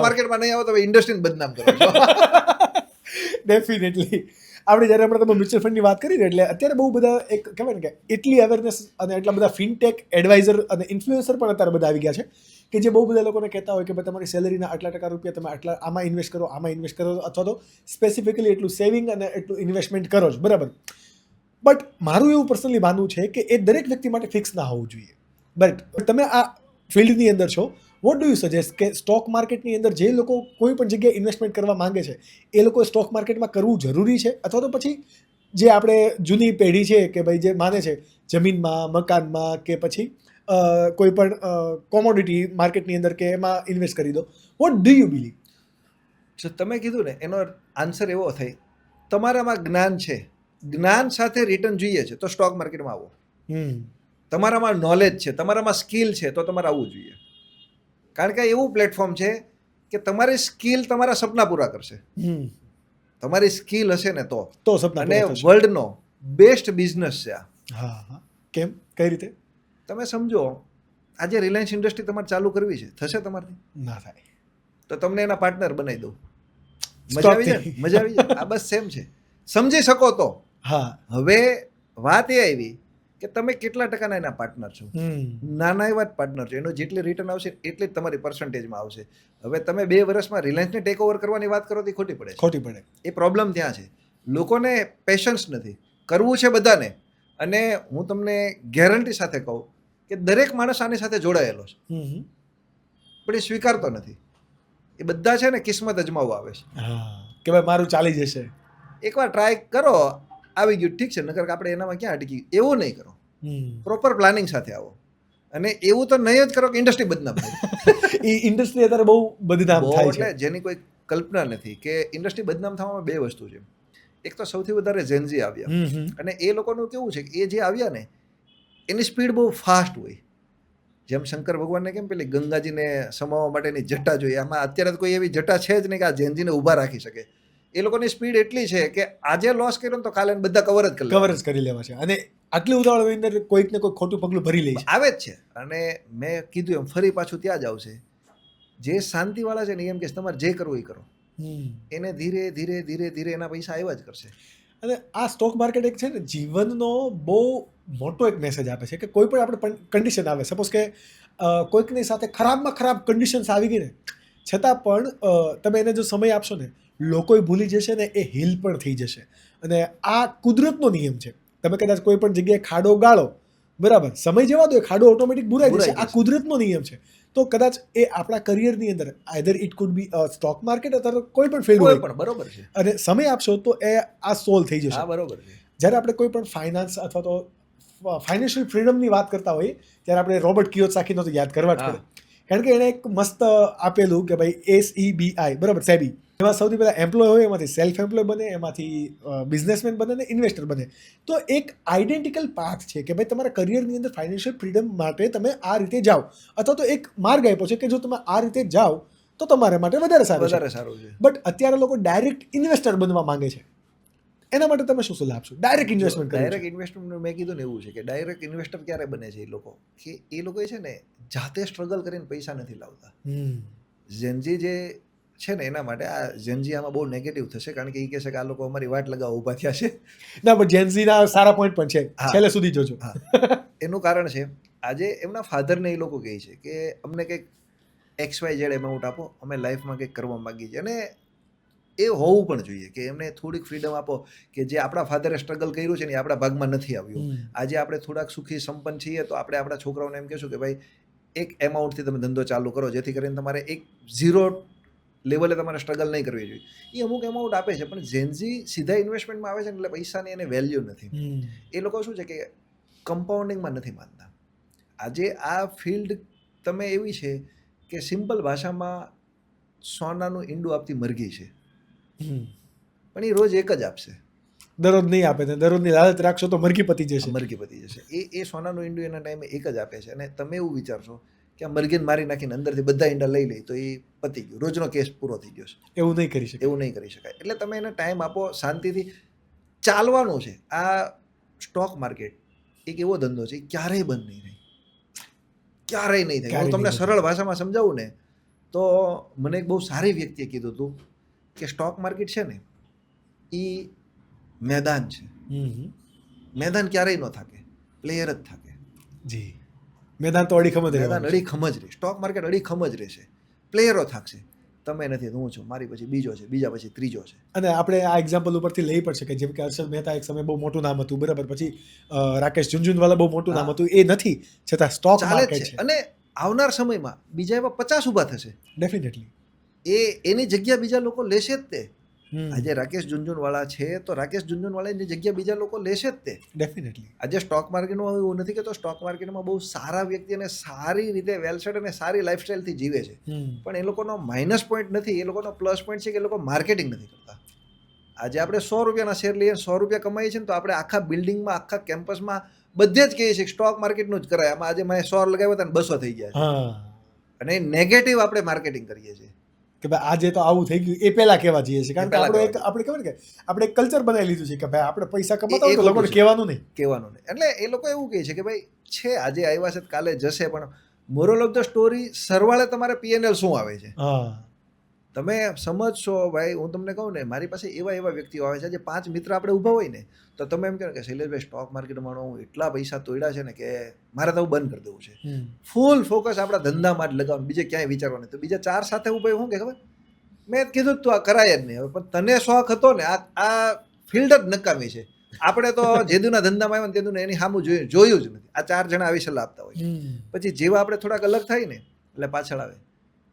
માર્કેટમાં નહીં આવો તો ઇન્ડસ્ટ્રીને બદનામ કરો છો. ડેફિનેટલી. આપણે જ્યારે હમણાં તમે મ્યુચ્યુઅલ ફંડની વાત કરી ને, એટલે અત્યારે બહુ બધા એક કહેવાય ને કે એટલી અવેરનેસ અને એટલા બધા ફિનટેક એડવાઇઝર અને ઇન્ફ્લુએન્સર પણ અત્યારે બધા આવી ગયા છે કે જે બહુ બધા લોકોને કહેતા હોય કે ભાઈ તમારી સેલરીના આટલા ટકા રૂપિયા તમે આટલા આમાં ઇન્વેસ્ટ કરો, આમાં ઇન્વેસ્ટ કરો, અથવા તો સ્પેસિફિકલી એટલું સેવિંગ અને એટલું ઇન્વેસ્ટમેન્ટ કરો જ, બરાબર. બટ મારું એવું પર્સનલી માનવું છે કે એ દરેક વ્યક્તિ માટે ફિક્સ ના હોવું જોઈએ. બટ તમે આ ફિલ્ડની અંદર છો, વોટ ડુ યુ સજેસ્ટ કે સ્ટોક માર્કેટની અંદર જે લોકો કોઈ પણ જગ્યાએ ઇન્વેસ્ટમેન્ટ કરવા માંગે છે એ લોકો સ્ટોક માર્કેટમાં કરવું જરૂરી છે, અથવા તો પછી જે આપણે જૂની પેઢી છે કે ભાઈ જે માને છે જમીનમાં, મકાનમાં કે પછી કોઈ પણ કોમોડિટી માર્કેટની અંદર કે એમાં ઇન્વેસ્ટ કરી દો, વોટ ડુ યુ બિલીવ? જો તમે કીધું ને એનો આન્સર એવો થાય, તમારામાં જ્ઞાન છે, જ્ઞાન સાથે રિટર્ન જોઈએ છે તો સ્ટોક માર્કેટમાં આવો. તમારામાં નોલેજ છે, તમારામાં સ્કિલ છે તો તમારે આવવું જોઈએ. કારણ કે એવું પ્લેટફોર્મ છે કે તમારી સ્કિલ તમારા સપના પૂરા કરશે. તમારી સ્કિલ હશે ને તો સપના. અને વર્લ્ડનો બેસ્ટ બિઝનેસ છે આ. હા. કેમ? કઈ રીતે? તમે સમજો, આજે રિલાયન્સ ઇન્ડસ્ટ્રી તમારે ચાલુ કરવી છે, થશે તમારથી? ના થાય. તો તમને એના પાર્ટનર બનાવી દઉં. મજા આવી જાય, મજા આવી જાય. આ બસ સેમ છે, સમજી શકો તો. હા. હવે વાત એ આવી કે તમે કેટલા ટકાના એના પાર્ટનર છો. નાના એવા જ પાર્ટનર છો, એનું જેટલી રિટર્ન આવશે એટલી જ તમારી પર્સન્ટેજમાં આવશે. હવે તમે 2 વર્ષમાં રિલાયન્સને ટેક ઓવર કરવાની વાત કરો તો ખોટી પડે. ખોટી પડે. એ પ્રોબ્લેમ ત્યાં છે, લોકોને પેશન્સ નથી. કરવું છે બધાને, અને હું તમને ગેરંટી સાથે કહું કે દરેક માણસ આની સાથે જોડાયેલો છે, પણ એ સ્વીકારતો નથી. એ બધા છે ને કિસ્મત અજમાવવા આવે છે. કે ભાઈ મારું ચાલી જશે, એકવાર ટ્રાય કરો, આવી ગયું ઠીક છે, નકર આપણે એનામાં ક્યાં અટકી. એવું નહીં કરો, પ્રોપર પ્લાનિંગ સાથે આવો. અને એવું તો નહીં જ કરો કે ઇન્ડસ્ટ્રી બદનામ થાય. એ ઇન્ડસ્ટ્રી અત્યારે બહુ બદનામ થાય છે, એટલે જેની કોઈ કલ્પના નથી કે ઇન્ડસ્ટ્રી બદનામ થવામાં 2 વસ્તુ છે. એક તો સૌથી વધારે જેન્ઝી આવ્યા, અને એ લોકોનું કેવું છે કે એ જે આવ્યા ને એની સ્પીડ બહુ ફાસ્ટ હોય. જેમ શંકર ભગવાનને કેમ પેલી ગંગાજીને સમાવવા માટેની જટા જોઈએ, આમાં અત્યારે કોઈ એવી જટા છે જ નહીં કે આ જેન્ઝીને ઊભા રાખી શકે. એ લોકોની સ્પીડ એટલી છે કે આજે લોસ કર્યો ને તો કાલે બધા કવર જ કરી લેવા છે. અને આટલી ઉતાવળ અંદર કોઈક ને કોઈ ખોટું પગલું ભરી લે છે, આવે જ છે. અને મેં કીધું એમ ફરી પાછું ત્યાં જ આવશે. જે શાંતિવાળા છે ને એમ કે તમારે જે કરવું એ કરો, એને ધીરે ધીરે ધીરે ધીરે એના પૈસા આવ્યા જ કરશે. અને આ સ્ટોક માર્કેટ એક છે ને જીવનનો બહુ મોટો એક મેસેજ આપે છે કે કોઈ પણ આપણે કન્ડિશન આવે, સપોઝ કે કોઈકની સાથે ખરાબમાં ખરાબ કન્ડિશન્સ આવી ગઈ ને છતાં પણ તમે એને જો સમય આપશો ને, લોકો ભૂલી જશે ને, એ હીલ પણ થઈ જશે. અને આ કુદરતનો નિયમ છે. તમે કદાચ કોઈ પણ જગ્યાએ ખાડો ગાળો, બરાબર, સમય જવા દો, એ ખાડો ઓટોમેટિક ભૂરાઈ જશે. આ કુદરતનો નિયમ છે. તો કદાચ એ આપણા કરિયરની અંદર either it could B stock market અથવા કોઈ પણ ફિલ્ડ હોય, પણ બરોબર છે, અને સમય આપશો તો એ આ સોલ્વ થઈ જશે. બરોબર છે. જ્યારે આપણે કોઈ પણ ફાઇનાન્સ અથવા તો ફાઇનાન્શિયલ ફ્રીડમની વાત કરતા હોઈએ ત્યારે આપણે રોબર્ટ કિયોસાકીનો તો યાદ કરવા જ પડે. કારણ કે એણે એક મસ્ત આપેલું કે ભાઈ SEBI, બરાબર, સેબી, એમાં સૌથી પહેલાં એમ્પ્લોય હોય, એમાંથી સેલ્ફ એમ્પ્લોય બને, એમાંથી બિઝનેસમેન બને ને ઇન્વેસ્ટર બને. તો એક આઈડેન્ટિકલ પાથ છે કે ભાઈ તમારા કરિયરની અંદર ફાઇનાન્શિયલ ફ્રીડમ માટે તમે આ રીતે જાઓ, અથવા તો એક માર્ગ આપ્યો છે કે જો તમે આ રીતે જાઓ તો તમારા માટે વધારે સારું છે. બટ અત્યારે લોકો ડાયરેક્ટ ઇન્વેસ્ટર બનવા માંગે છે. એના માટે તમે શું સલાહ આપશો? Direct investment. ડાયરેક્ટ ઇન્વેસ્ટમેન્ટ મેં કીધું ને એવું છે કે ડાયરેક્ટ ઇન્વેસ્ટર ક્યારે બને છે એ લોકો છે ને જાતે સ્ટ્રગલ કરીને પૈસા નથી લાવતા. જેન્ઝી જે છે ને એના માટે આ જેન્ઝી આમાં બહુ નેગેટિવ થશે, કારણ કે એ કહેશે કે આ લોકો અમારી વાટ લગાવવા ઊભા થયા છે. ના, પણ જેન્ઝીના સારા પોઈન્ટ પણ છે, છેલ્લે સુધી જોજો. એનું કારણ છે આજે એમના ફાધરને એ લોકો કહે છે કે અમને કંઈક XYZ એમાઉન્ટ આપો, અમે લાઈફમાં કંઈક કરવા માગીએ છીએ. અને એ હોવું પણ જોઈએ કે એમને થોડીક ફ્રીડમ આપો કે જે આપણા ફાધરે સ્ટ્રગલ કર્યું છે ને એ આપણા ભાગમાં નથી આવ્યું. આજે આપણે થોડાક સુખી સંપન્ન છીએ તો આપણે આપણા છોકરાઓને એમ કહેશું કે ભાઈ એક એમાઉન્ટથી તમે ધંધો ચાલુ કરો, જેથી કરીને તમારે એક ઝીરો લેવલે તમારે સ્ટ્રગલ નહીં કરવી જોઈએ. એ અમુક એમાઉન્ટ આપે છે, પણ જેનઝી સીધા ઇન્વેસ્ટમેન્ટમાં આવે છે ને એટલે પૈસાની એને વેલ્યુ નથી. એ લોકો શું છે કે કમ્પાઉન્ડિંગમાં નથી માનતા. આજે આ ફિલ્ડ તમે એવી છે કે સિમ્પલ ભાષામાં સોનાનું ઈંડું આપતી મરઘી છે, પણ એ રોજ એક જ આપશે. દરરોજ નહીં આપે ને દરરોજની લાલચ રાખશો તો મરઘી પતી જશે. મરઘી પતી જશે. એ સોનાનું ઈંડું એના ટાઈમે એક જ આપે છે. અને તમે એવું વિચારશો કે આ મરઘીને મારી નાખીને અંદરથી બધા ઈંડા લઈ લે તો એ પતી ગયું, રોજનો કેસ પૂરો થઈ ગયો છે. એવું નહીં કરી શકે. એવું નહીં કરી શકાય. એટલે તમે એને ટાઈમ આપો, શાંતિથી ચાલવાનું છે. આ સ્ટોક માર્કેટ એક એવો ધંધો છે, ક્યારેય બંધ નહીં થાય, ક્યારેય નહીં થાય. હું તમને સરળ ભાષામાં સમજાવું ને તો મને એક બહુ સારી વ્યક્તિએ કીધું હતું કે સ્ટોક માર્કેટ છે ને એ મેદાન છે. મેદાન ક્યારેય ન થાકે, પ્લેયર જ થાકે. જી, મેદાન તો અડીખમ જ મેદાન અડીખમ જ રહે. સ્ટોક માર્કેટ અડીખમ જ રહેશે, પ્લેયરો થાકશે. તમે નથી, હું છું, મારી પછી બીજો છે, બીજા પછી ત્રીજો છે. અને આપણે આ એક્ઝામ્પલ ઉપરથી લઈ પડશે કે જેમ કે હર્ષદ મહેતા એક સમય બહુ મોટું નામ હતું, બરાબર, પછી રાકેશ ઝુનઝુનવાલા બહુ મોટું નામ હતું, એ નથી, છતાં સ્ટોક માર્કેટ છે. અને આવનાર સમયમાં બીજા એવા 50 ઊભા થશે ડેફિનેટલી. એની જગ્યા બીજા લોકો લેશે જ તે. આજે રાકેશ ઝુનઝુનવાળા છે તો રાકેશ ઝુનઝુનવાળાની જગ્યા બીજા લોકો લેશે જ તે. ડેફિનેટલી. આજે સ્ટોક માર્કેટમાં એવું નથી કે તો સ્ટોક માર્કેટમાં બહુ સારા વ્યક્તિ અને સારી રીતે વેલસેટ અને સારી લાઈફસ્ટાઈલથી જીવે છે, પણ એ લોકોનો માઇનસ પોઈન્ટ નથી, એ લોકોનો પ્લસ પોઈન્ટ છે કે એ લોકો માર્કેટિંગ નથી કરતા. આજે આપણે 100 રૂપિયાના શેર લઈએ, 100 રૂપિયા કમાઈએ છીએ ને તો આપણે આખા બિલ્ડિંગમાં, આખા કેમ્પસમાં બધે જ કહીએ છીએ કે સ્ટોક માર્કેટનું જ કરાય. આમાં આજે મેં 100 લગાવ્યા હતા ને 200 થઈ ગયા. અને નેગેટિવ આપણે માર્કેટિંગ કરીએ છીએ કે ભાઈ આજે તો આવું થઈ ગયું, એ પહેલા કહેવા જઈએ છીએ. કારણ કે આપણે કહેવાય ને કે આપણે એક કલ્ચર બનાવી લીધું છે કે ભાઈ આપણે પૈસા કમાતા હોય તો લોકોને કહેવાનું નહીં. એટલે એ લોકો એવું કહે છે કે ભાઈ છે, આજે આવ્યા છે કાલે જશે, પણ મોરલ ઓફ ધ સ્ટોરી સરવાળે તમારે PNL શું આવે છે તમે સમજશો. ભાઈ હું તમને કહું ને, મારી પાસે એવા વ્યક્તિઓ આવે છે જે 5 મિત્ર આપણે ઊભા હોય ને તો તમે એમ કહો કે શૈલેષભાઈ સ્ટોક માર્કેટમાં હું એટલા પૈસા તોડ્યા છે ને કે મારે તો બંધ કરી દેવું છે. ફૂલ ફોકસ આપણા ધંધામાં જ લગાવવાનું, બીજે ક્યાંય વિચારવાનું. તો બીજા 4 સાથે ઊભા શું કે ખબર, મેં કીધું તું આ કરાય જ નહીં. હવે પણ તને શોખ હતો ને, આ ફિલ્ડ જ નકામી છે. આપણે તો જેદુના ધંધામાં આવ્યા ને તેદુને એની સામું જોયું જ નથી. આ 4 જણા આવી સલાહ આપતા હોય. પછી જેવા આપણે થોડાક અલગ થાય ને એટલે પાછળ આવે,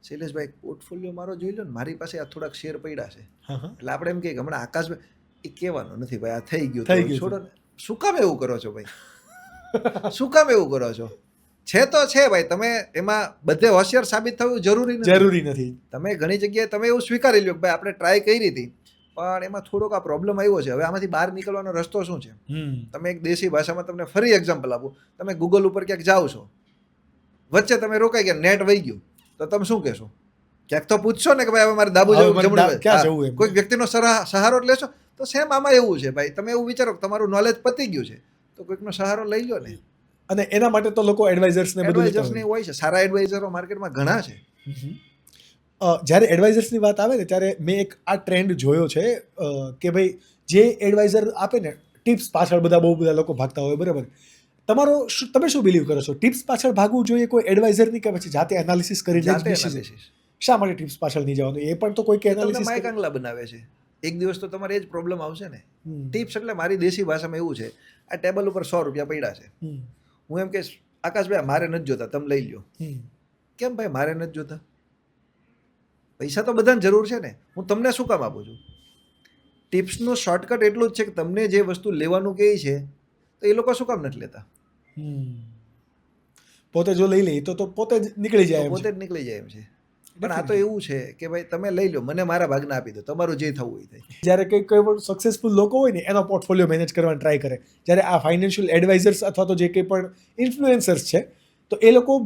શૈલેષભાઈ પોર્ટફોલિયો મારો જોઈ લો ને, મારી પાસે આ થોડાક શેર પડ્યા છે. એટલે આપણે એમ કહીએ કે હમણાં આકાશભાઈ એ કહેવાનું નથી ભાઈ, આ થઈ ગયું છોડો ને. શું કામ એવું કરો છો ભાઈ, શું કામ એવું કરો છો? છે તો છે ભાઈ, તમે એમાં બધે હોશિયાર સાબિત થવું જરૂરી નથી. તમે ઘણી જગ્યાએ તમે એવું સ્વીકારી લો કે ભાઈ આપણે ટ્રાય કરી હતી પણ એમાં થોડોક આ પ્રોબ્લેમ આવ્યો છે, હવે આમાંથી બહાર નીકળવાનો રસ્તો શું છે? તમે એક દેશી ભાષામાં તમને ફરી એક્ઝામ્પલ આપું. તમે ગૂગલ ઉપર ક્યાંક જાઓ છો, વચ્ચે તમે રોકાઈ ગયા, નેટ વહી ગયું, તો તમે શું કહેશો? ક્યાંક તો પૂછશો ને કે ભાઈ હવે મારે ડાબુ જવું, કોઈક વ્યક્તિનો સહારો લેશો. તો સેમ આમાં એવું છે ભાઈ, તમે એવું વિચારો કે તમારું નોલેજ પતી ગયું છે તો કોઈકનો સહારો લઈ લો ને. અને એના માટે તો લોકો એડવાઇઝર્સને હોય છે, સારા એડવાઇઝરો માર્કેટમાં ઘણા છે. જ્યારે એડવાઇઝર્સની વાત આવે ને ત્યારે મેં એક આ ટ્રેન્ડ જોયો છે કે ભાઈ જે એડવાઇઝર આપે ને ટિપ્સ પાછળ બહુ બધા લોકો ભાગતા હોય, બરાબર. તમે શું બિલીવ કરો છો, ટિપ્સ પાછળ ભાગવું જોઈએ કોઈ એડવાઇઝરની કે પછી જાતે એનાલિસિસ કરીને? શા માટે ટિપ્સ પાછળ નહીં જવાનું? એ પણ તો કોઈ એનાલિસિસ માયકાંગલા બનાવે છે. એક દિવસ તો તમારે એ જ પ્રોબ્લેમ આવશે ને. ટિપ્સ એટલે મારી દેશી ભાષામાં એવું છે, આ ટેબલ ઉપર 100 રૂપિયા પડ્યા છે, હું એમ કે આકાશભાઈ મારે નથી જોતા, તમે લઈ લો. કેમ ભાઈ મારે નથી જોતા? પૈસા તો બધાને જરૂર છે ને, હું તમને શું કામ આપું છું? ટિપ્સનું શોર્ટકટ એટલું જ છે કે તમને જે વસ્તુ લેવાનું કહે છે તો એ લોકો શું કામ નથી લેતા? પોતે જો લઈ લે તો પોતે જ નીકળી જાય એમ છે. પણ આ તો એવું છે કે ભાઈ તમે લઈ લો, મને મારા ભાગના આપી દો, તમારું જે થવું હોય થાય. જ્યારે કોઈ પણ સક્સેસફુલ લોકો હોય ને એનો પોર્ટફોલિયો મેનેજ કરવાનો ટ્રાય કરે, જ્યારે આ ફાઇનાન્શિયલ એડવાઇઝર્સ અથવા તો જે કંઈ પણ ઇન્ફ્લુએન્સર્સ છે તો એ લોકો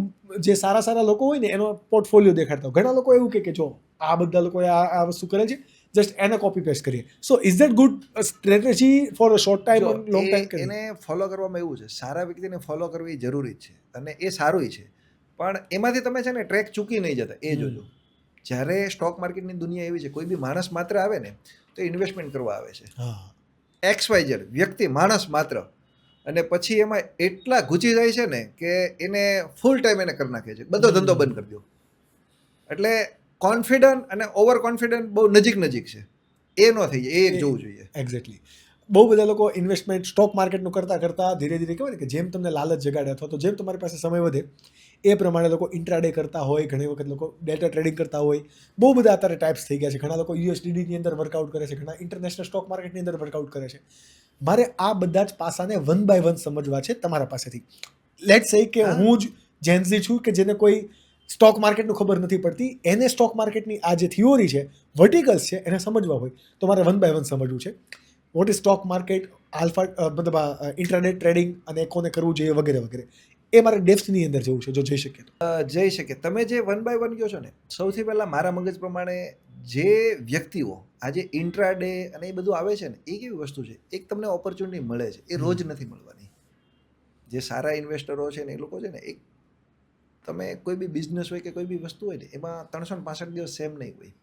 જે સારા લોકો હોય ને એનો પોર્ટફોલિયો દેખાડતા હોય. ઘણા લોકો એવું કે જો આ બધા લોકોએ આ વસ્તુ કરે છે, જસ્ટ એને કોપી પેસ્ટ કરીએ. સો is that good strategy for a short time or long time? એને ફોલો કરવામાં એવું છે, સારા વ્યક્તિને ફોલો કરવી જરૂરી છે અને એ સારું છે, પણ એમાંથી તમે છે ને ટ્રેક ચૂકી નહીં જતા. એ જોજો, જ્યારે સ્ટોક માર્કેટની દુનિયા એવી છે, કોઈ બી માણસ માત્ર આવે ને તો ઇન્વેસ્ટમેન્ટ કરવા આવે છે. XYZ વ્યક્તિ, માણસ માત્ર, અને પછી એમાં એટલા ઘૂસી જાય છે ને કે એને ફૂલ ટાઈમ એને કરી નાખે છે, બધો ધંધો બંધ કરી દો. એટલે કોન્ફિડન્ટ અને ઓવર કોન્ફિડન્ટ બહુ નજીક છે, એ ન થઈ જાય, એ એક જોવું જોઈએ. એક્ઝેક્ટલી. બહુ બધા લોકો ઇન્વેસ્ટમેન્ટ સ્ટોક માર્કેટનું કરતાં ધીરે ધીરે કહેવાય ને કે જેમ તમને લાલચ જગાડે અથવા તો જેમ તમારી પાસે સમય વધે એ પ્રમાણે લોકો ઇન્ટ્રાડે કરતા હોય, ઘણી વખત લોકો ડેટા ટ્રેડિંગ કરતા હોય. બહુ બધા અત્યારે ટાઈપ્સ થઈ ગયા છે. ઘણા લોકો USDTની અંદર વર્કઆઉટ કરે છે, ઘણા ઇન્ટરનેશનલ સ્ટોક માર્કેટની અંદર વર્કઆઉટ કરે છે. મારે આ બધા જ પાસાને વન બાય વન સમજવા છે તમારા પાસેથી. લેટ્સ સે કે હું જ જેન્ઝી છું કે જેને કોઈ સ્ટોક માર્કેટનું ખબર નથી પડતી, એને સ્ટોક માર્કેટની આ જે થિયોરી છે, વર્ટિકલ્સ છે, એને સમજવા હોય તો મારે વન બાય વન સમજવું છે. What is stock market, alpha મતલબ ઇન્ટ્રાડે ટ્રેડિંગ અને કોને કરવું જોઈએ વગેરે વગેરે. એ મારે ડેપ્થની અંદર જવું છે જો જઈ શકે તો. જઈ શકે. તમે જે વન બાય વન કહો છો ને, સૌથી પહેલાં મારા મગજ પ્રમાણે જે વ્યક્તિઓ આજે ઇન્ટ્રાડે અને એ બધું આવે છે ને, એ કેવી વસ્તુ છે, એક તમને ઓપોર્ચ્યુનિટી મળે છે, એ રોજ નથી મળવાની. જે સારા ઇન્વેસ્ટરો છે ને એ લોકો છે ને, એક તમે કોઈ બી બિઝનેસ હોય કે કોઈ બી વસ્તુ હોય ને, એમાં 365 દિવસ સેમ નહીં હોય.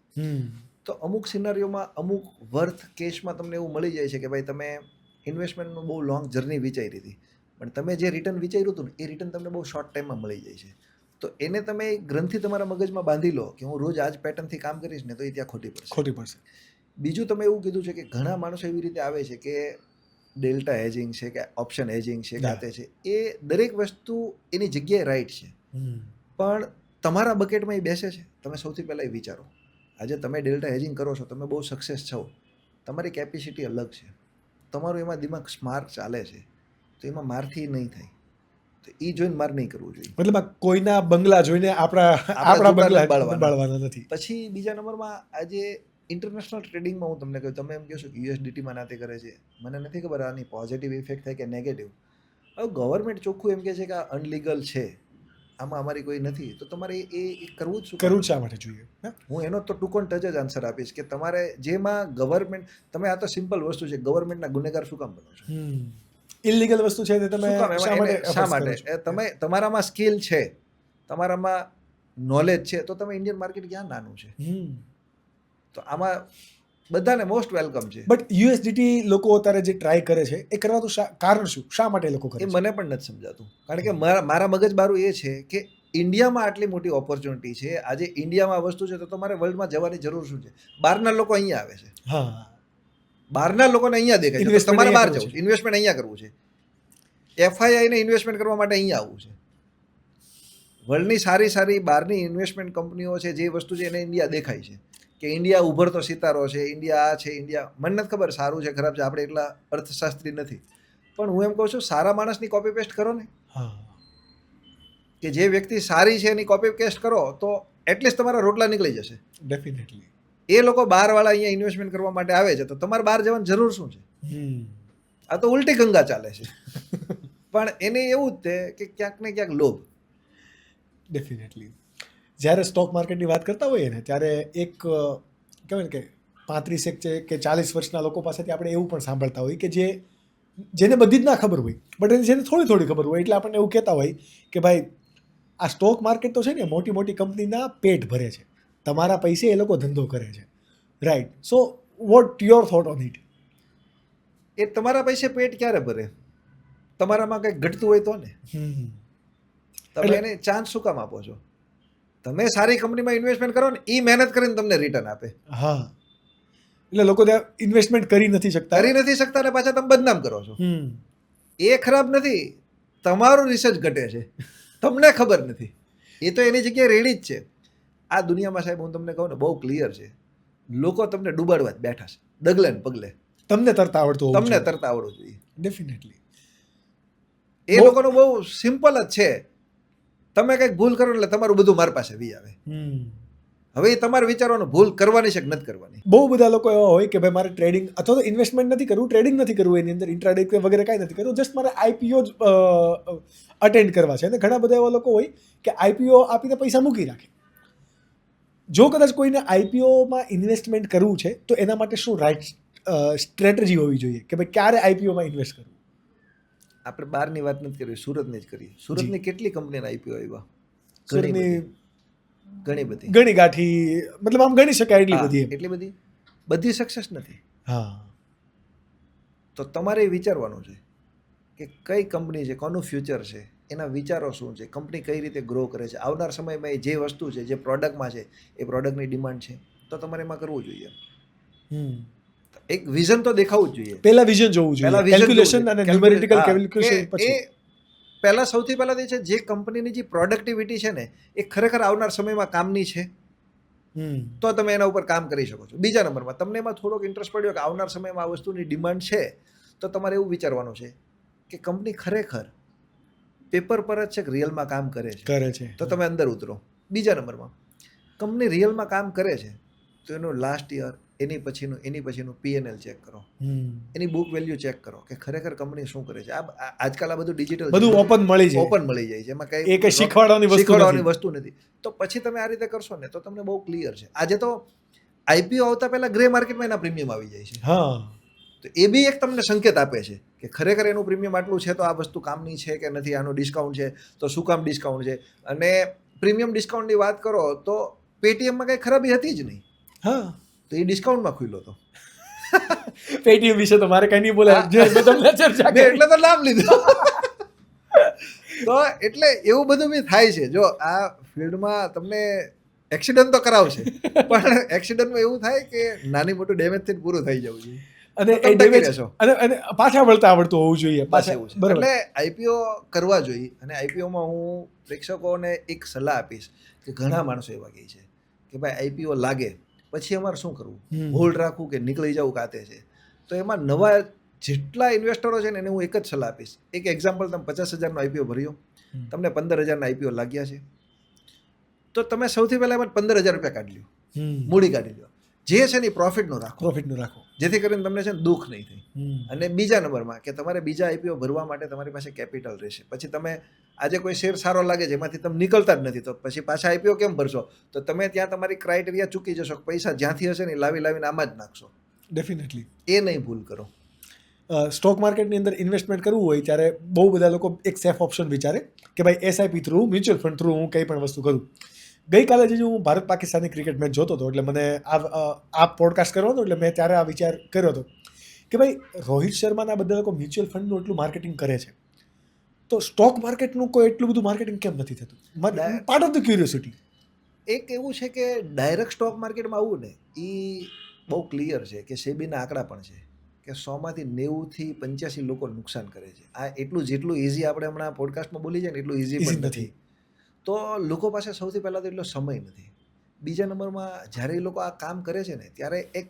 તો અમુક સિનારીઓમાં અમુક વર્થ કેશમાં તમને એવું મળી જાય છે કે ભાઈ તમે ઇન્વેસ્ટમેન્ટનું બહુ લોંગ જર્ની વિચારી હતી, પણ તમે જે રિટર્ન વિચાર્યું હતું ને એ રિટર્ન તમને બહુ શોર્ટ ટાઈમમાં મળી જાય છે. તો એને તમે ગ્રંથિ તમારા મગજમાં બાંધી લો કે હું રોજ આ જ પેટર્નથી કામ કરીશ ને, તો એ ત્યાં ખોટી પડશે. બીજું તમે એવું કીધું છે કે ઘણા માણસો એવી રીતે આવે છે કે ડેલ્ટા હેજિંગ છે કે ઓપ્શન હેજિંગ છે, ગાતે છે, એ દરેક વસ્તુ એની જગ્યાએ રાઈટ છે, પણ તમારા બકેટમાં એ બેસે છે. તમે સૌથી પહેલાં એ વિચારો, આજે તમે ડેલ્ટા હેજિંગ કરો છો, તમે બહુ સક્સેસ છો, તમારી કેપેસિટી અલગ છે, તમારું એમાં દિમાગ સ્માર્ટ ચાલે છે, તો એમાં મારથી નહીં થાય. તો એ જોઈને માર નહીં કરવું જોઈએ. મતલબ કોઈના બંગલા જોઈને આપણા બંગલા બાળવાના નથી. પછી બીજા નંબરમાં આજે ઇન્ટરનેશનલ ટ્રેડિંગમાં હું તમને કહ્યું, તમે એમ કહેશો કે USDTમાં નાતે કરે છે, મને નથી ખબર આની પોઝિટિવ ઇફેક્ટ થાય કે નેગેટિવ. હવે ગવર્મેન્ટ ચોખ્ખું એમ કહે છે કે આ અનલીગલ છે, આમાં અમારી કોઈ નથી, તો તમારે એ કરવું જ કરવું શા માટે જોઈએ? હું એનો તો ટૂંકો ટચ જ આન્સર આપીશ કે તમારે જેમાં ગવર્મેન્ટ, તમે આ તો સિમ્પલ વસ્તુ છે, ગવર્મેન્ટના ગુનેગાર શું કામ બનો છો? ઇલીગલ વસ્તુ છે તે તમે શા માટે? તમે તમારામાં સ્કિલ છે, તમારામાં નોલેજ છે, તો તમે ઇન્ડિયન માર્કેટ ક્યાં નાનું છે? તો આમાં બધાને મોસ્ટ વેલકમ છે. બટ USDT લોકો અત્યારે જે ટ્રાય કરે છે એ કરવાનું કારણ શું, શા માટે લોકો કરે? એ મને પણ નથી સમજાતું. કારણ કે મારા મગજ બારું એ છે કે ઇન્ડિયામાં આટલી મોટી ઓપોર્ચ્યુનિટી છે, આજે ઇન્ડિયામાં વસ્તુ છે, તો તમારે વર્લ્ડમાં જવાની જરૂર શું છે? બહારના લોકો અહીંયા આવે છે, બહારના લોકોને અહીંયા દેખાય છે, તમારે બહાર જવું છે, ઇન્વેસ્ટમેન્ટ અહીંયા કરવું છે, FII ને ઇન્વેસ્ટમેન્ટ કરવા માટે અહીંયા આવવું છે. વર્લ્ડની સારી બહારની ઇન્વેસ્ટમેન્ટ કંપનીઓ છે, જે વસ્તુ છે એને ઇન્ડિયા દેખાય છે કે ઇન્ડિયા ઉભરતો સિતારો છે, ઇન્ડિયા આ છે, ઇન્ડિયા મને નથી ખબર સારું છે ખરાબ છે, આપણે એટલા અર્થશાસ્ત્રી નથી, પણ હું એમ કહું છું સારા માણસની કોપી પેસ્ટ કરો ને, કે જે વ્યક્તિ સારી છે એની કોપી પેસ્ટ કરો તો એટલીસ્ટ તમારા રોટલા નીકળી જશે. ડેફિનેટલી. એ લોકો બહારવાળા અહીંયા ઇન્વેસ્ટમેન્ટ કરવા માટે આવે છે, તો તમારે બહાર જવાની જરૂર શું છે? આ તો ઉલટી ગંગા ચાલે છે. પણ એને એવું જ છે કે ક્યાંક ને ક્યાંક લોભ. ડેફિનેટલી. જ્યારે સ્ટોક માર્કેટની વાત કરતા હોઈએ ને ત્યારે એક કહેવાય ને કે 35 કે 40 વર્ષના લોકો પાસેથી આપણે એવું પણ સાંભળતા હોય કે જેને બધી જ ના ખબર હોય, બટ જેને થોડી ખબર હોય, એટલે આપણને એવું કહેતા હોય કે ભાઈ આ સ્ટોક માર્કેટ તો છે ને મોટી મોટી કંપનીના પેટ ભરે છે, તમારા પૈસે એ લોકો ધંધો કરે છે, right? So what your thought on it? એ તમારા પૈસે પેટ ક્યારે ભરે? તમારામાં કંઈક ઘટતું હોય તો ને. તમે એને ચાન્સ શું કામ આપો છો? તમે સારી કંપનીમાં ઇન્વેસ્ટમેન્ટ કરો ને, એ મહેનત કરીને તમને રિટર્ન આપે. એટલે લોકો ત્યાં ઇન્વેસ્ટમેન્ટ કરી નથી શકતા ને પાછા તમે બદનામ કરો છો. એ ખરાબ નથી, તમારું રિસર્ચ ઘટે છે, તમને ખબર નથી. એ તો એની જગ્યાએ રેડી જ છે. આ દુનિયામાં સાહેબ હું તમને કહું ને બહુ ક્લિયર છે, લોકો તમને ડૂબાડવા જ બેઠા છે, ડગલે ને પગલે. તમને તરતા આવડવું જોઈએ. ડેફિનેટલી. એ લોકોનું બહુ સિમ્પલ જ છે, તમે કંઈક ભૂલ કરો એટલે તમારું બધું મારી પાસે વી આવે. હવે તમારે વિચારવાનું ભૂલ કરવાની છે કે નથી કરવાની. બહુ બધા લોકો એવા હોય કે ભાઈ મારે ટ્રેડિંગ અથવા તો ઇન્વેસ્ટમેન્ટ નથી કરવું, ટ્રેડિંગ નથી કરવું, એની અંદર ઇન્ટ્રાડે વગેરે કાંઈ નથી કરવું, જસ્ટ મારે IPO જ અટેન્ડ કરવા છે. અને ઘણા બધા એવા લોકો હોય કે IPO આપીને પૈસા મૂકી રાખે. જો કદાચ કોઈને IPOમાં ઇન્વેસ્ટમેન્ટ કરવું છે તો એના માટે શું રાઈટ સ્ટ્રેટેજી હોવી જોઈએ કે ભાઈ ક્યારે IPOમાં ઇન્વેસ્ટ કરવું? આપણે બહારની વાત નથી કરવી, સુરતની જ કરીએ. સુરતની કેટલી કંપનીના IPO આવ્યા? સુરતની ઘણી ગાંઠી, મતલબ આમ ગણી શકાય એટલી બધી સક્સેસ નથી. તો તમારે વિચારવાનું છે કે કઈ કંપની છે, કોનું ફ્યુચર છે, એના વિચારો શું છે, કંપની કઈ રીતે ગ્રો કરે છે, આવનાર સમયમાં એ જે વસ્તુ છે, જે પ્રોડક્ટમાં છે, એ પ્રોડક્ટની ડિમાન્ડ છે, તો તમારે એમાં કરવું જોઈએ. એક વિઝન તો દેખાવું જ જોઈએ. પહેલા વિઝન જોવું પહેલા જોઈએ, vision કેલ્ક્યુલેશન જોવું અને જોઈએ. ન્યુમેરિકલ હા, કેલ્ક્યુલેશન કે પછી. એ પહેલા સૌથી પહેલા તો એ છે જે કંપનીની જે પ્રોડક્ટિવિટી છે ને એ ખરેખર આવનાર સમયમાં કામની છે તો તમે એના ઉપર કામ કરી શકો છો. બીજા નંબરમાં તમને એમાં થોડોક ઇન્ટરેસ્ટ પડ્યો કે આવનાર સમયમાં આ વસ્તુની ડિમાન્ડ છે, તો તમારે એવું વિચારવાનું છે કે કંપની ખરેખર પેપર પર જ છે કે રિયલમાં કામ કરે છે, તો તમે અંદર ઉતરો. બીજા નંબરમાં કંપની રિયલમાં કામ કરે છે તો એનું લાસ્ટ યર, એની પછીનું P&L ચેક કરો, એની બુક વેલ્યુ ચેક કરો કે ખરેખર કંપની શું કરે છે. આજકાલ આ બધું ડિજિટલ બધું ઓપન મળી જાય, ઓપન મળી જાય છે, એમાં એ કઈ શીખવાડવાની વસ્તુ નથી. તો પછી તમે આ રીતે કરશો ને તો તમને બહુ ક્લિયર છે. આજે તો IPO આવતા પહેલા ગ્રે માર્કેટમાં એના પ્રીમિયમ આવી જાય છે. હા, તો એ બી એક તમને સંકેત આપે છે કે ખરેખર એનું પ્રીમિયમ આટલું છે તો આ વસ્તુ કામની છે કે નથી, આનું ડિસ્કાઉન્ટ છે તો શું કામ ડિસ્કાઉન્ટ છે. અને પ્રીમિયમ ડિસ્કાઉન્ટની વાત કરો તો પેટીએમમાં કઈ ખરાબી હતી જ નહીં, હા. તો એ ડિસ્કાઉન્ટમાં ખુલ્લો હતો. પેટીએમ વિશે તો મારે કઈ નહીં બોલાય, મેં તમને ચર્ચા કરી. એટલે તો નામ લીધું. તો એટલે એવું બધું બી થાય છે. જો આ ફિલ્ડમાં તમને એક્સિડન્ટ તો કરાવશે, પણ એક્સિડન્ટમાં એવું થાય કે નાની મોટું ડેમેજ થઈને પૂરું થઈ જવું જોઈએ. અને એ ડેમેજ અને પાછા વળતા આવડતું હોવું જોઈએ. બસ એવું છે. એટલે IPO કરવા જોઈએ. અને IPOમાં હું પ્રેક્ષકોને એક સલાહ આપીશ કે ઘણા માણસો એવા કહે છે કે ભાઈ IPO લાગે પછી અમારે શું કરવું, હોલ્ડ રાખવું કે નીકળી જવું કાતે છે. તો એમાં નવા જેટલા ઇન્વેસ્ટરો છે ને એને હું એક જ સલાહ આપીશ. એક એક્ઝામ્પલ, તમે 50,000નો IPO ભર્યો, તમને 15,000ના IPO લાગ્યા છે, તો તમે સૌથી પહેલા એમાં 15,000 રૂપિયા કાઢી લો, મૂડી કાઢી લો. જે છે ને પ્રોફિટનું રાખો, જેથી કરીને તમને છે ને દુઃખ નહીં થાય. અને બીજા નંબરમાં કે તમારે બીજા IPO ભરવા માટે તમારી પાસે કેપિટલ રહેશે. પછી તમે આજે કોઈ શેર સારો લાગે છે એમાંથી તમે નીકળતા જ નથી, તો પછી પાછા IPO કેમ ભરશો? તો તમે ત્યાં તમારી ક્રાઇટેરિયા ચૂકી જશો. પૈસા જ્યાંથી હશે ને લાવીને આમાં જ નાખશો. ડેફિનેટલી એ નહીં ભૂલ કરો. સ્ટોક માર્કેટની અંદર ઇન્વેસ્ટમેન્ટ કરવું હોય ત્યારે બહુ બધા લોકો એક સેફ ઓપ્શન વિચારે કે ભાઈ SIP through, mutual fund through હું કંઈ પણ વસ્તુ કરું. ગઈકાલે જે હું ભારત પાકિસ્તાનની ક્રિકેટ મેચ જોતો હતો, એટલે મને આ પોડકાસ્ટ કરવો હતો, એટલે મેં ત્યારે આ વિચાર કર્યો હતો કે ભાઈ રોહિત શર્માના બધા લોકો મ્યુચ્યુઅલ ફંડનું એટલું માર્કેટિંગ કરે છે, તો સ્ટોક માર્કેટનું કોઈ એટલું બધું માર્કેટિંગ કેમ નથી થતું? Part of the curiosity. એક એવું છે કે ડાયરેક્ટ સ્ટોક માર્કેટમાં આવવું ને એ બહુ ક્લિયર છે કે સેબીના આંકડા પણ છે કે 100માંથી 90થી 85 લોકો નુકસાન કરે છે. આ જેટલું ઇઝી આપણે હમણાં પોડકાસ્ટમાં બોલી જાય ને એટલું ઇઝી પણ નથી. તો લોકો પાસે સૌથી પહેલાં તો એટલો સમય નથી. બીજા નંબરમાં જ્યારે એ લોકો આ કામ કરે છે ને ત્યારે એક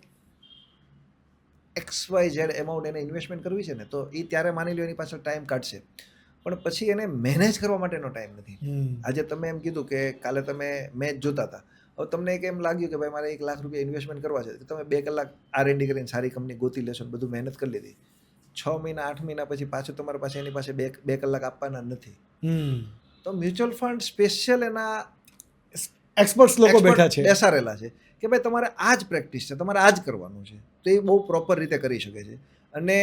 XYZ એમાઉન્ટ એને ઇન્વેસ્ટમેન્ટ કરવી છે ને, તો એ ત્યારે માની લો એની પાછળ ટાઈમ કાઢશે, પણ પછી એને મેનેજ કરવા માટેનો ટાઈમ નથી. આજે તમે એમ કીધું કે કાલે તમે મેચ જોતા હતા, હવે તમને એક એમ લાગ્યું કે ભાઈ મારે 1 લાખ રૂપિયા ઇન્વેસ્ટમેન્ટ કરવા છે, તો તમે 2 કલાક R&D કરીને સારી કંપની ગોતી લેશો, બધું મહેનત કરી લીધી. 6 મહિના 8 મહિના પછી પાછું તમારી પાસે એની પાસે 2 કલાક આપવાના નથી. તો મ્યુચ્યુઅલ ફંડ સ્પેશિયલ એના એક્સપર્ટ્સ લોકો બેસાડેલા છે કે ભાઈ તમારે આ જ પ્રેક્ટિસ છે, તમારે આ જ કરવાનું છે, તો એ બહુ પ્રોપર રીતે કરી શકે છે. અને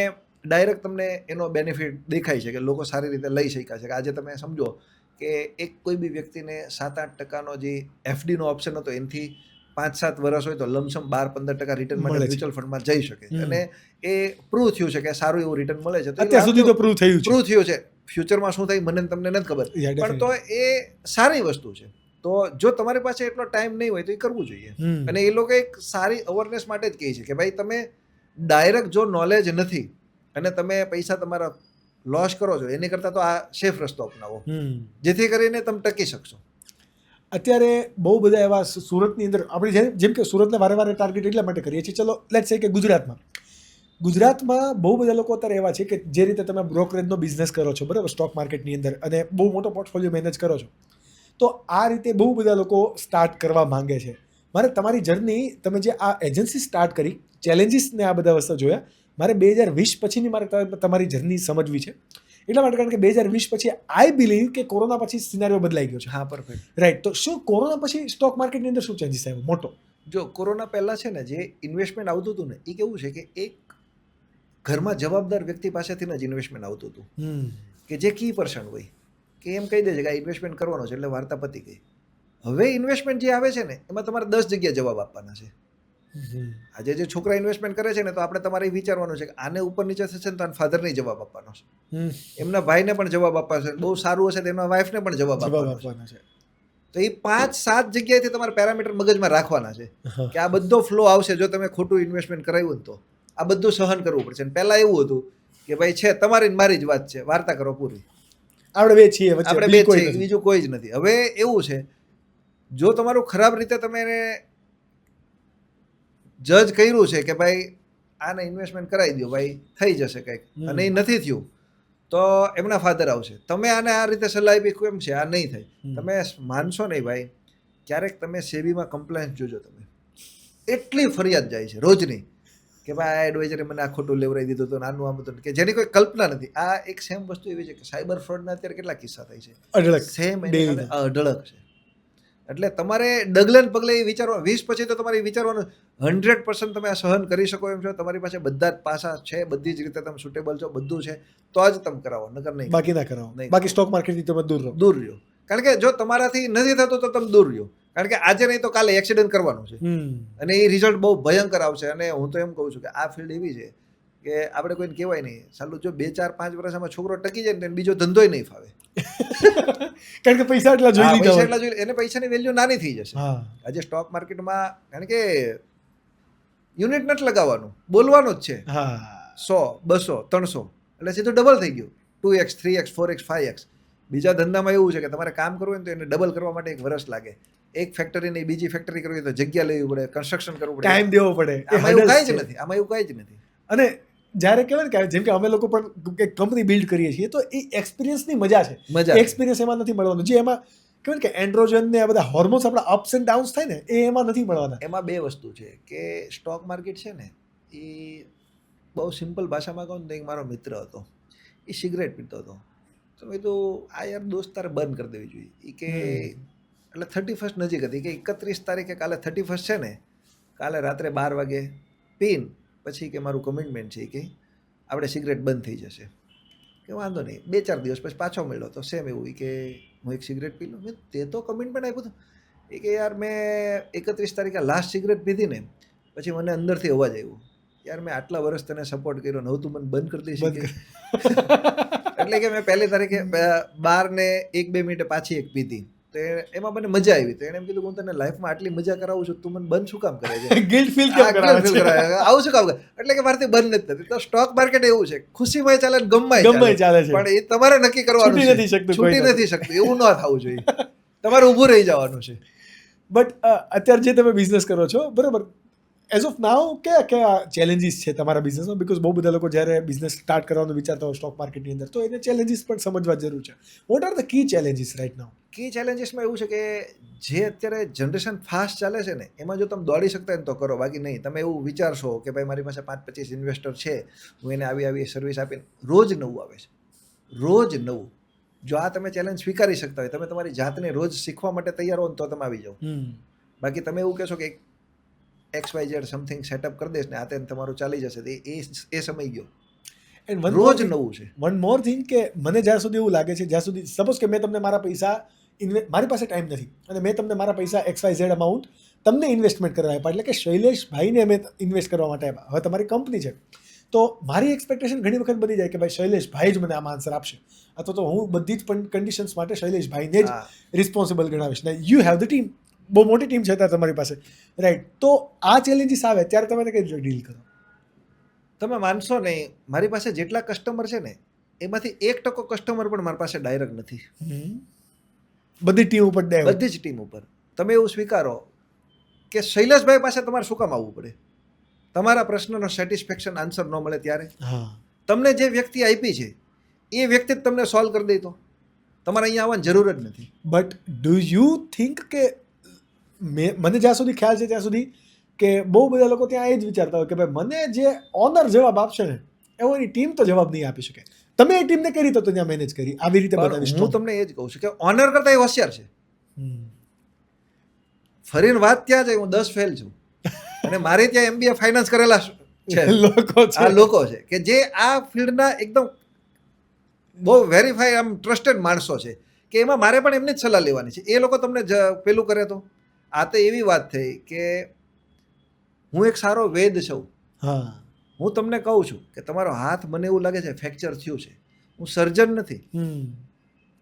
ડાયરેક્ટ તમને એનો બેનિફિટ દેખાય છે કે લોકો સારી રીતે લઈ શક્યા છે. કે આજે તમે સમજો કે એક કોઈ બી વ્યક્તિને 7-8% જે FD નો ઓપ્શન હતો એનાથી 5-7 વર્ષ હોય તો લમસમ 12-15% રિટર્ન માટે મ્યુચ્યુઅલ ફંડમાં જઈ શકે છે. અને એ પ્રૂવ થયું છે કે સારું એવું રિટર્ન મળે છે. અત્યાર સુધી તો પ્રૂવ થયું છે. ફ્યુચરમાં શું થાય મને તમને નથી ખબર, પણ તો એ સારી વસ્તુ છે. તો જો તમારી પાસે એટલો ટાઈમ નહીં હોય તો એ કરવું જોઈએ. અને એ લોકો એક સારી અવેરનેસ માટે જ કહે છે કે ભાઈ તમે ડાયરેક્ટ જો નોલેજ નથી અને તમે પૈસા તમારા લોસ કરો છો એની કરતાં તો આ સેફ રસ્તો અપનાવો, જેથી કરીને તમે ટકી શકશો. અત્યારે બહુ બધા એવા સુરતની અંદર આપણે જેમ કે સુરતને વારે ટાર્ગેટ એટલા માટે કરીએ છીએ, ચલો લેટ્સ સે કે ગુજરાતમાં બહુ બધા લોકો અત્યારે એવા છે કે જે રીતે તમે બ્રોકરેજનો બિઝનેસ કરો છો, બરાબર, સ્ટોક માર્કેટની અંદર, અને બહુ મોટો પોર્ટફોલિયો મેનેજ કરો છો, તો આ રીતે બહુ બધા લોકો સ્ટાર્ટ કરવા માંગે છે. મારે તમારી જર્ની, તમે જે આ એજન્સી સ્ટાર્ટ કરી, ચેલેન્જીસને આ બધા વસ્તુ જોયા, મારે 2020 પછીની મારે તમારી જર્ની સમજવી છે. એટલા માટે કારણ કે 2020 પછી આઈ બિલીવ કે કોરોના પછી સિનારીઓ બદલાઈ ગયો છે. હા, પરફેક્ટ, રાઈટ. તો શું કોરોના પછી સ્ટોક માર્કેટની અંદર શું ચેન્જીસ આવ્યો મોટો? જો કોરોના પહેલાં છે ને જે ઇન્વેસ્ટમેન્ટ આવતું હતું ને એ કેવું છે કે એક ઘરમાં જવાબદાર વ્યક્તિ પાસેથી જ ઇન્વેસ્ટમેન્ટ આવતું હતું કે જે કી પર્સન હોય કે એમ કહી દે છે કે આ ઇન્વેસ્ટમેન્ટ કરવાનો છે એટલે વાર્તા પતી ગઈ. હવે ઇન્વેસ્ટમેન્ટ જે આવે છે ને એમાં તમારે 10 જગ્યાએ જવાબ આપવાના છે. આજે જે છોકરા ઇન્વેસ્ટમેન્ટ કરે છે ને, તો આપણે તમારે વિચારવાનું છે કે આને ઉપર નીચે થશે ને તો ફાધરને જવાબ આપવાનો છે, એમના ભાઈને પણ જવાબ આપવાનો છે, બહુ સારું હશે તો એમના વાઈફને પણ જવાબ આપવાનો છે. તો એ 5-7 જગ્યાએથી તમારે પેરામીટર મગજમાં રાખવાના છે કે આ બધો ફ્લો આવશે જો તમે ખોટું ઇન્વેસ્ટમેન્ટ કરાવ્યું તો આ બધું સહન કરવું પડશે. પહેલા એવું હતું કે ભાઈ છે તમારી મારી જ વાત છે, વાર્તા કરો પૂરી, આપણે બે છીએ, આપણે બે છીએ, બીજું કોઈ જ નથી. હવે એવું છે, જો તમારું ખરાબ રીતે તમે એને જજ કર્યું છે કે ભાઈ આને ઇન્વેસ્ટમેન્ટ કરાવી દો, ભાઈ થઈ જશે કંઈક, અને એ નથી થયું, તો એમના ફાધર આવશે, તમે આને આ રીતે સલાહ આપી કેમ છે, આ નહીં થાય. તમે માનશો નહીં ભાઈ, ક્યારેક તમે સેબીમાં કમ્પ્લેન્સ જોજો, તમે એટલી ફરિયાદ જાય છે રોજની કે ભાઈ આ એડવાઇઝરે મને આ ખોટું લેવડાવી દીધું હતું, નાનું આમ હતું, કે જેની કોઈ કલ્પના નથી. આ એક સેમ વસ્તુ એવી છે કે સાયબર ફ્રોડના અત્યારે કેટલા કિસ્સા થાય છે, અઢળક, સેમ અઢળક છે. એટલે તમારે ડગલે ને પગલે એ વિચારવાનું, 20 પછી તો તમારે વિચારવાનું 100% તમે આ સહન કરી શકો એમ છો, તમારી પાસે બધા જ પાસા છે, બધી જ રીતે તમે સુટેબલ છો, બધું છે, તો જ તમે કરાવો, નકર નહીં, બાકી ના કરાવો. બાકી સ્ટોક માર્કેટથી તમે દૂર રહ્યો. કારણ કે જો તમારાથી નથી થતું તો તમે દૂર રહ્યો, કારણ કે આજે નહીં તો કાલે એક્સિડન્ટ કરવાનું છે, અને એ રિઝલ્ટ બહુ ભયંકર આવશે. અને હું તો એમ કહું છું કે આ ફિલ્ડ એવી છે કે આપણે કોઈને કહેવાય નહીં, સાલું જો 2-4-5 વર્ષમાં છોકરો ટકી જાય ને બીજો ધંધોય નહીં ફાવે. કારણ કે પૈસા એટલા જોઈ લીધા, એને પૈસાની વેલ્યુ નાની થઈ જશે. આજે સ્ટોક માર્કેટમાં કારણ કે યુનિટ નથી લગાવવાનું, બોલવાનું જ છે, 100, 200, 300 એટલે સીધું ડબલ થઈ ગયું, 2x, 3x, 4x, 5x. બીજા ધંધામાં એવું છે કે તમારે કામ કરવું હોય ને તો એને ડબલ કરવા માટે 1 વર્ષ લાગે. એક ફેક્ટરી નહીં બીજી ફેક્ટરી કરવી તો જગ્યા લેવી પડે, કન્સ્ટ્રક્શન કરવું પડે, ટાઈમ દેવો પડે. આમાં એવું કાંઈ જ નથી, આમાં એવું કાંઈ જ નથી. અને જ્યારે કહેવાય ને કે જેમ કે અમે લોકો પણ એક કંપની બિલ્ડ કરીએ છીએ, તો એ એક્સપિરિયન્સની મજા છે. એક્સપિરિયન્સ એમાં નથી મળવાનો, જે એમાં કહેવાય કે એન્ડ્રોજન ને આ બધા હોર્મોન્સ આપણા અપ્સ એન્ડ ડાઉન્સ થાય ને, એ એમાં નથી મળવાના. એમાં 2 વસ્તુ છે કે સ્ટોક માર્કેટ છે ને, એ બહુ સિમ્પલ ભાષામાં કહું ને તો એક મારો મિત્ર હતો, એ સિગરેટ પીતો હતો. તો મેં કીધું આ યાર દોસ્ત તારે બંધ કરી દેવી જોઈએ. એ કે એટલે 31st નજીક હતી, કે 31 તારીખે કાલે 31st છે ને, કાલે રાત્રે 12 વાગે પીન પછી કે મારું કમિટમેન્ટ છે કે આપણે સિગરેટ બંધ થઈ જશે. કે વાંધો નહીં. 2-4 દિવસ પછી પાછો મળ્યો તો સેમ એવું કે હું એક સિગરેટ પી લઉં. મેં તે તો કમિટમેન્ટ આપ્યું હતું. એ કે યાર મેં 31 તારીખે લાસ્ટ સિગરેટ પીધી ને પછી મને અંદરથી અવાજ આવ્યો, યાર મેં આટલા વર્ષ તને સપોર્ટ કર્યો ને હવે તું મને બંધ કરી દઈશ. એટલે કે મેં પહેલી તારીખે 12 ને 1-2 મિનિટે પાછી એક પીધી, તો એમાં મને મજા આવી. તો એને એમ કીધું હું તને લાઈફમાં આટલી મજા કરાવું છું, તું મને બંધ શું કામ કરે છે, ગિલ્ટ ફીલ કરાવે આવું શું કામ કરે. એટલે કે મારાથી બંધ નથી થતી. તો સ્ટોક માર્કેટ એવું છે, ખુશીમાં ચાલે ને ગમમાં ચાલે છે, પણ એ તમારે નક્કી કરવાનું છે, છૂટી નથી શકતું. એવું ન થવું જોઈએ, તમારે ઊભું રહી જવાનું છે. બટ અત્યારે જે તમે બિઝનેસ કરો છો, બરાબર, એઝ ઓફ નાઉ કયા ચેલેન્જીસ છે તમારા બિઝનેસમાં? બિકોઝ બહુ બધા લોકો જ્યારે બિઝનેસ સ્ટાર્ટ કરવાનું વિચારતા હોય સ્ટોક માર્કેટની અંદર, તો એને ચેલેન્જીસ પણ સમજવા જરૂર છે. What are the key challenges right now? Key ચેલેન્જીસમાં એવું છે કે જે અત્યારે જનરેશન ફાસ્ટ ચાલે છે ને, એમાં જો તમે દોડી શકતા હોય ને તો કરો, બાકી નહીં. તમે એવું વિચારશો કે ભાઈ મારી પાસે 5-25 ઇન્વેસ્ટર છે, હું એને આવી સર્વિસ આપીને, રોજ નવું આવે છે, રોજ નવું. જો આ તમે ચેલેન્જ સ્વીકારી શકતા હોય, તમે તમારી જાતને રોજ શીખવા માટે તૈયાર હો ને તો તમે આવી જાઓ. બાકી તમે એવું કહેશો કે XYZ સમથિંગ સેટઅપ કરી દઈશ ને આ તે તમારું ચાલી જશે, એ સમય ગયો. રોજ નવું છે. વન મોર થિંગ કે મને જ્યાં સુધી એવું લાગે છે, જ્યાં સુધી સપોઝ કે મેં તમને મારા પૈસા મારી પાસે ટાઈમ નથી અને મેં તમને મારા પૈસા XYZ અમાઉન્ટ તમને ઇન્વેસ્ટમેન્ટ કરવા આપ્યા, એટલે કે શૈલેષભાઈને મેં ઇન્વેસ્ટ કરવા માટે આપ્યા. હવે તમારી કંપની છે, તો મારી એક્સપેક્ટેશન ઘણી વખત બની જાય કે ભાઈ શૈલેષભાઈ જ મને આમાં આન્સર આપશે, અથવા તો હું બધી જ કન્ડિશન્સ માટે શૈલેષભાઈને જ રિસ્પોન્સિબલ ગણાવીશ. ને યુ હેવ ધ ટીમ, બહુ મોટી ટીમ છે અત્યારે તમારી પાસે, રાઈટ? તો આ ચેલેન્જીસ આવે ત્યારે તમે કઈ રીતે ડીલ કરો? તમે માનશો નહીં, મારી પાસે જેટલા કસ્ટમર છે ને એમાંથી 1% કસ્ટમર પણ મારી પાસે ડાયરેક્ટ નથી. બધી ટીમ ઉપર, બધી જ ટીમ ઉપર. તમે એવું સ્વીકારો કે શૈલેષભાઈ પાસે તમારે શું કામ આવવું પડે? તમારા પ્રશ્નનો સેટિસ્ફેક્શન આન્સર ન મળે ત્યારે તમને જે વ્યક્તિ આપી છે એ વ્યક્તિ જ તમને સોલ્વ કરી દે તો તમારે અહીંયા આવવાની જરૂર જ નથી. બટ ડુ યુ થિંક કે મને જ્યાં સુધી ખ્યાલ છે ત્યાં સુધી કે બહુ બધા લોકો ત્યાં એ જ વિચારતા હોય કે ભાઈ મને જે ઓનર જવાબ આપશે ને એવો એની ટીમ તો જવાબ નહીં આપી શકે. તમે એ ટીમને કરી તો ત્યાં મેનેજ કરી આવી રીતે બતાવીશ. હું તમને એ જ કહું છું કે ઓનર કરતા એ હોશિયાર છે. ફરીને વાત ત્યાં જાય, હું 10 ફેલ છું અને મારે ત્યાં MBA ફાઇનાન્સ કરેલા છે લોકો છે કે જે આ ફિલ્ડના એકદમ બહુ વેરીફાઈ આમ ટ્રસ્ટેડ માણસો છે કે એમાં મારે પણ એમની જ સલાહ લેવાની છે. એ લોકો તમને પેલું કરે તો આ તો એવી વાત થઈ કે હું એક સારો વેદ છું. હા હું તમને કહું છું કે તમારો હાથ મને એવું લાગે છે ફ્રેક્ચર થયું છે, હું સર્જન નથી.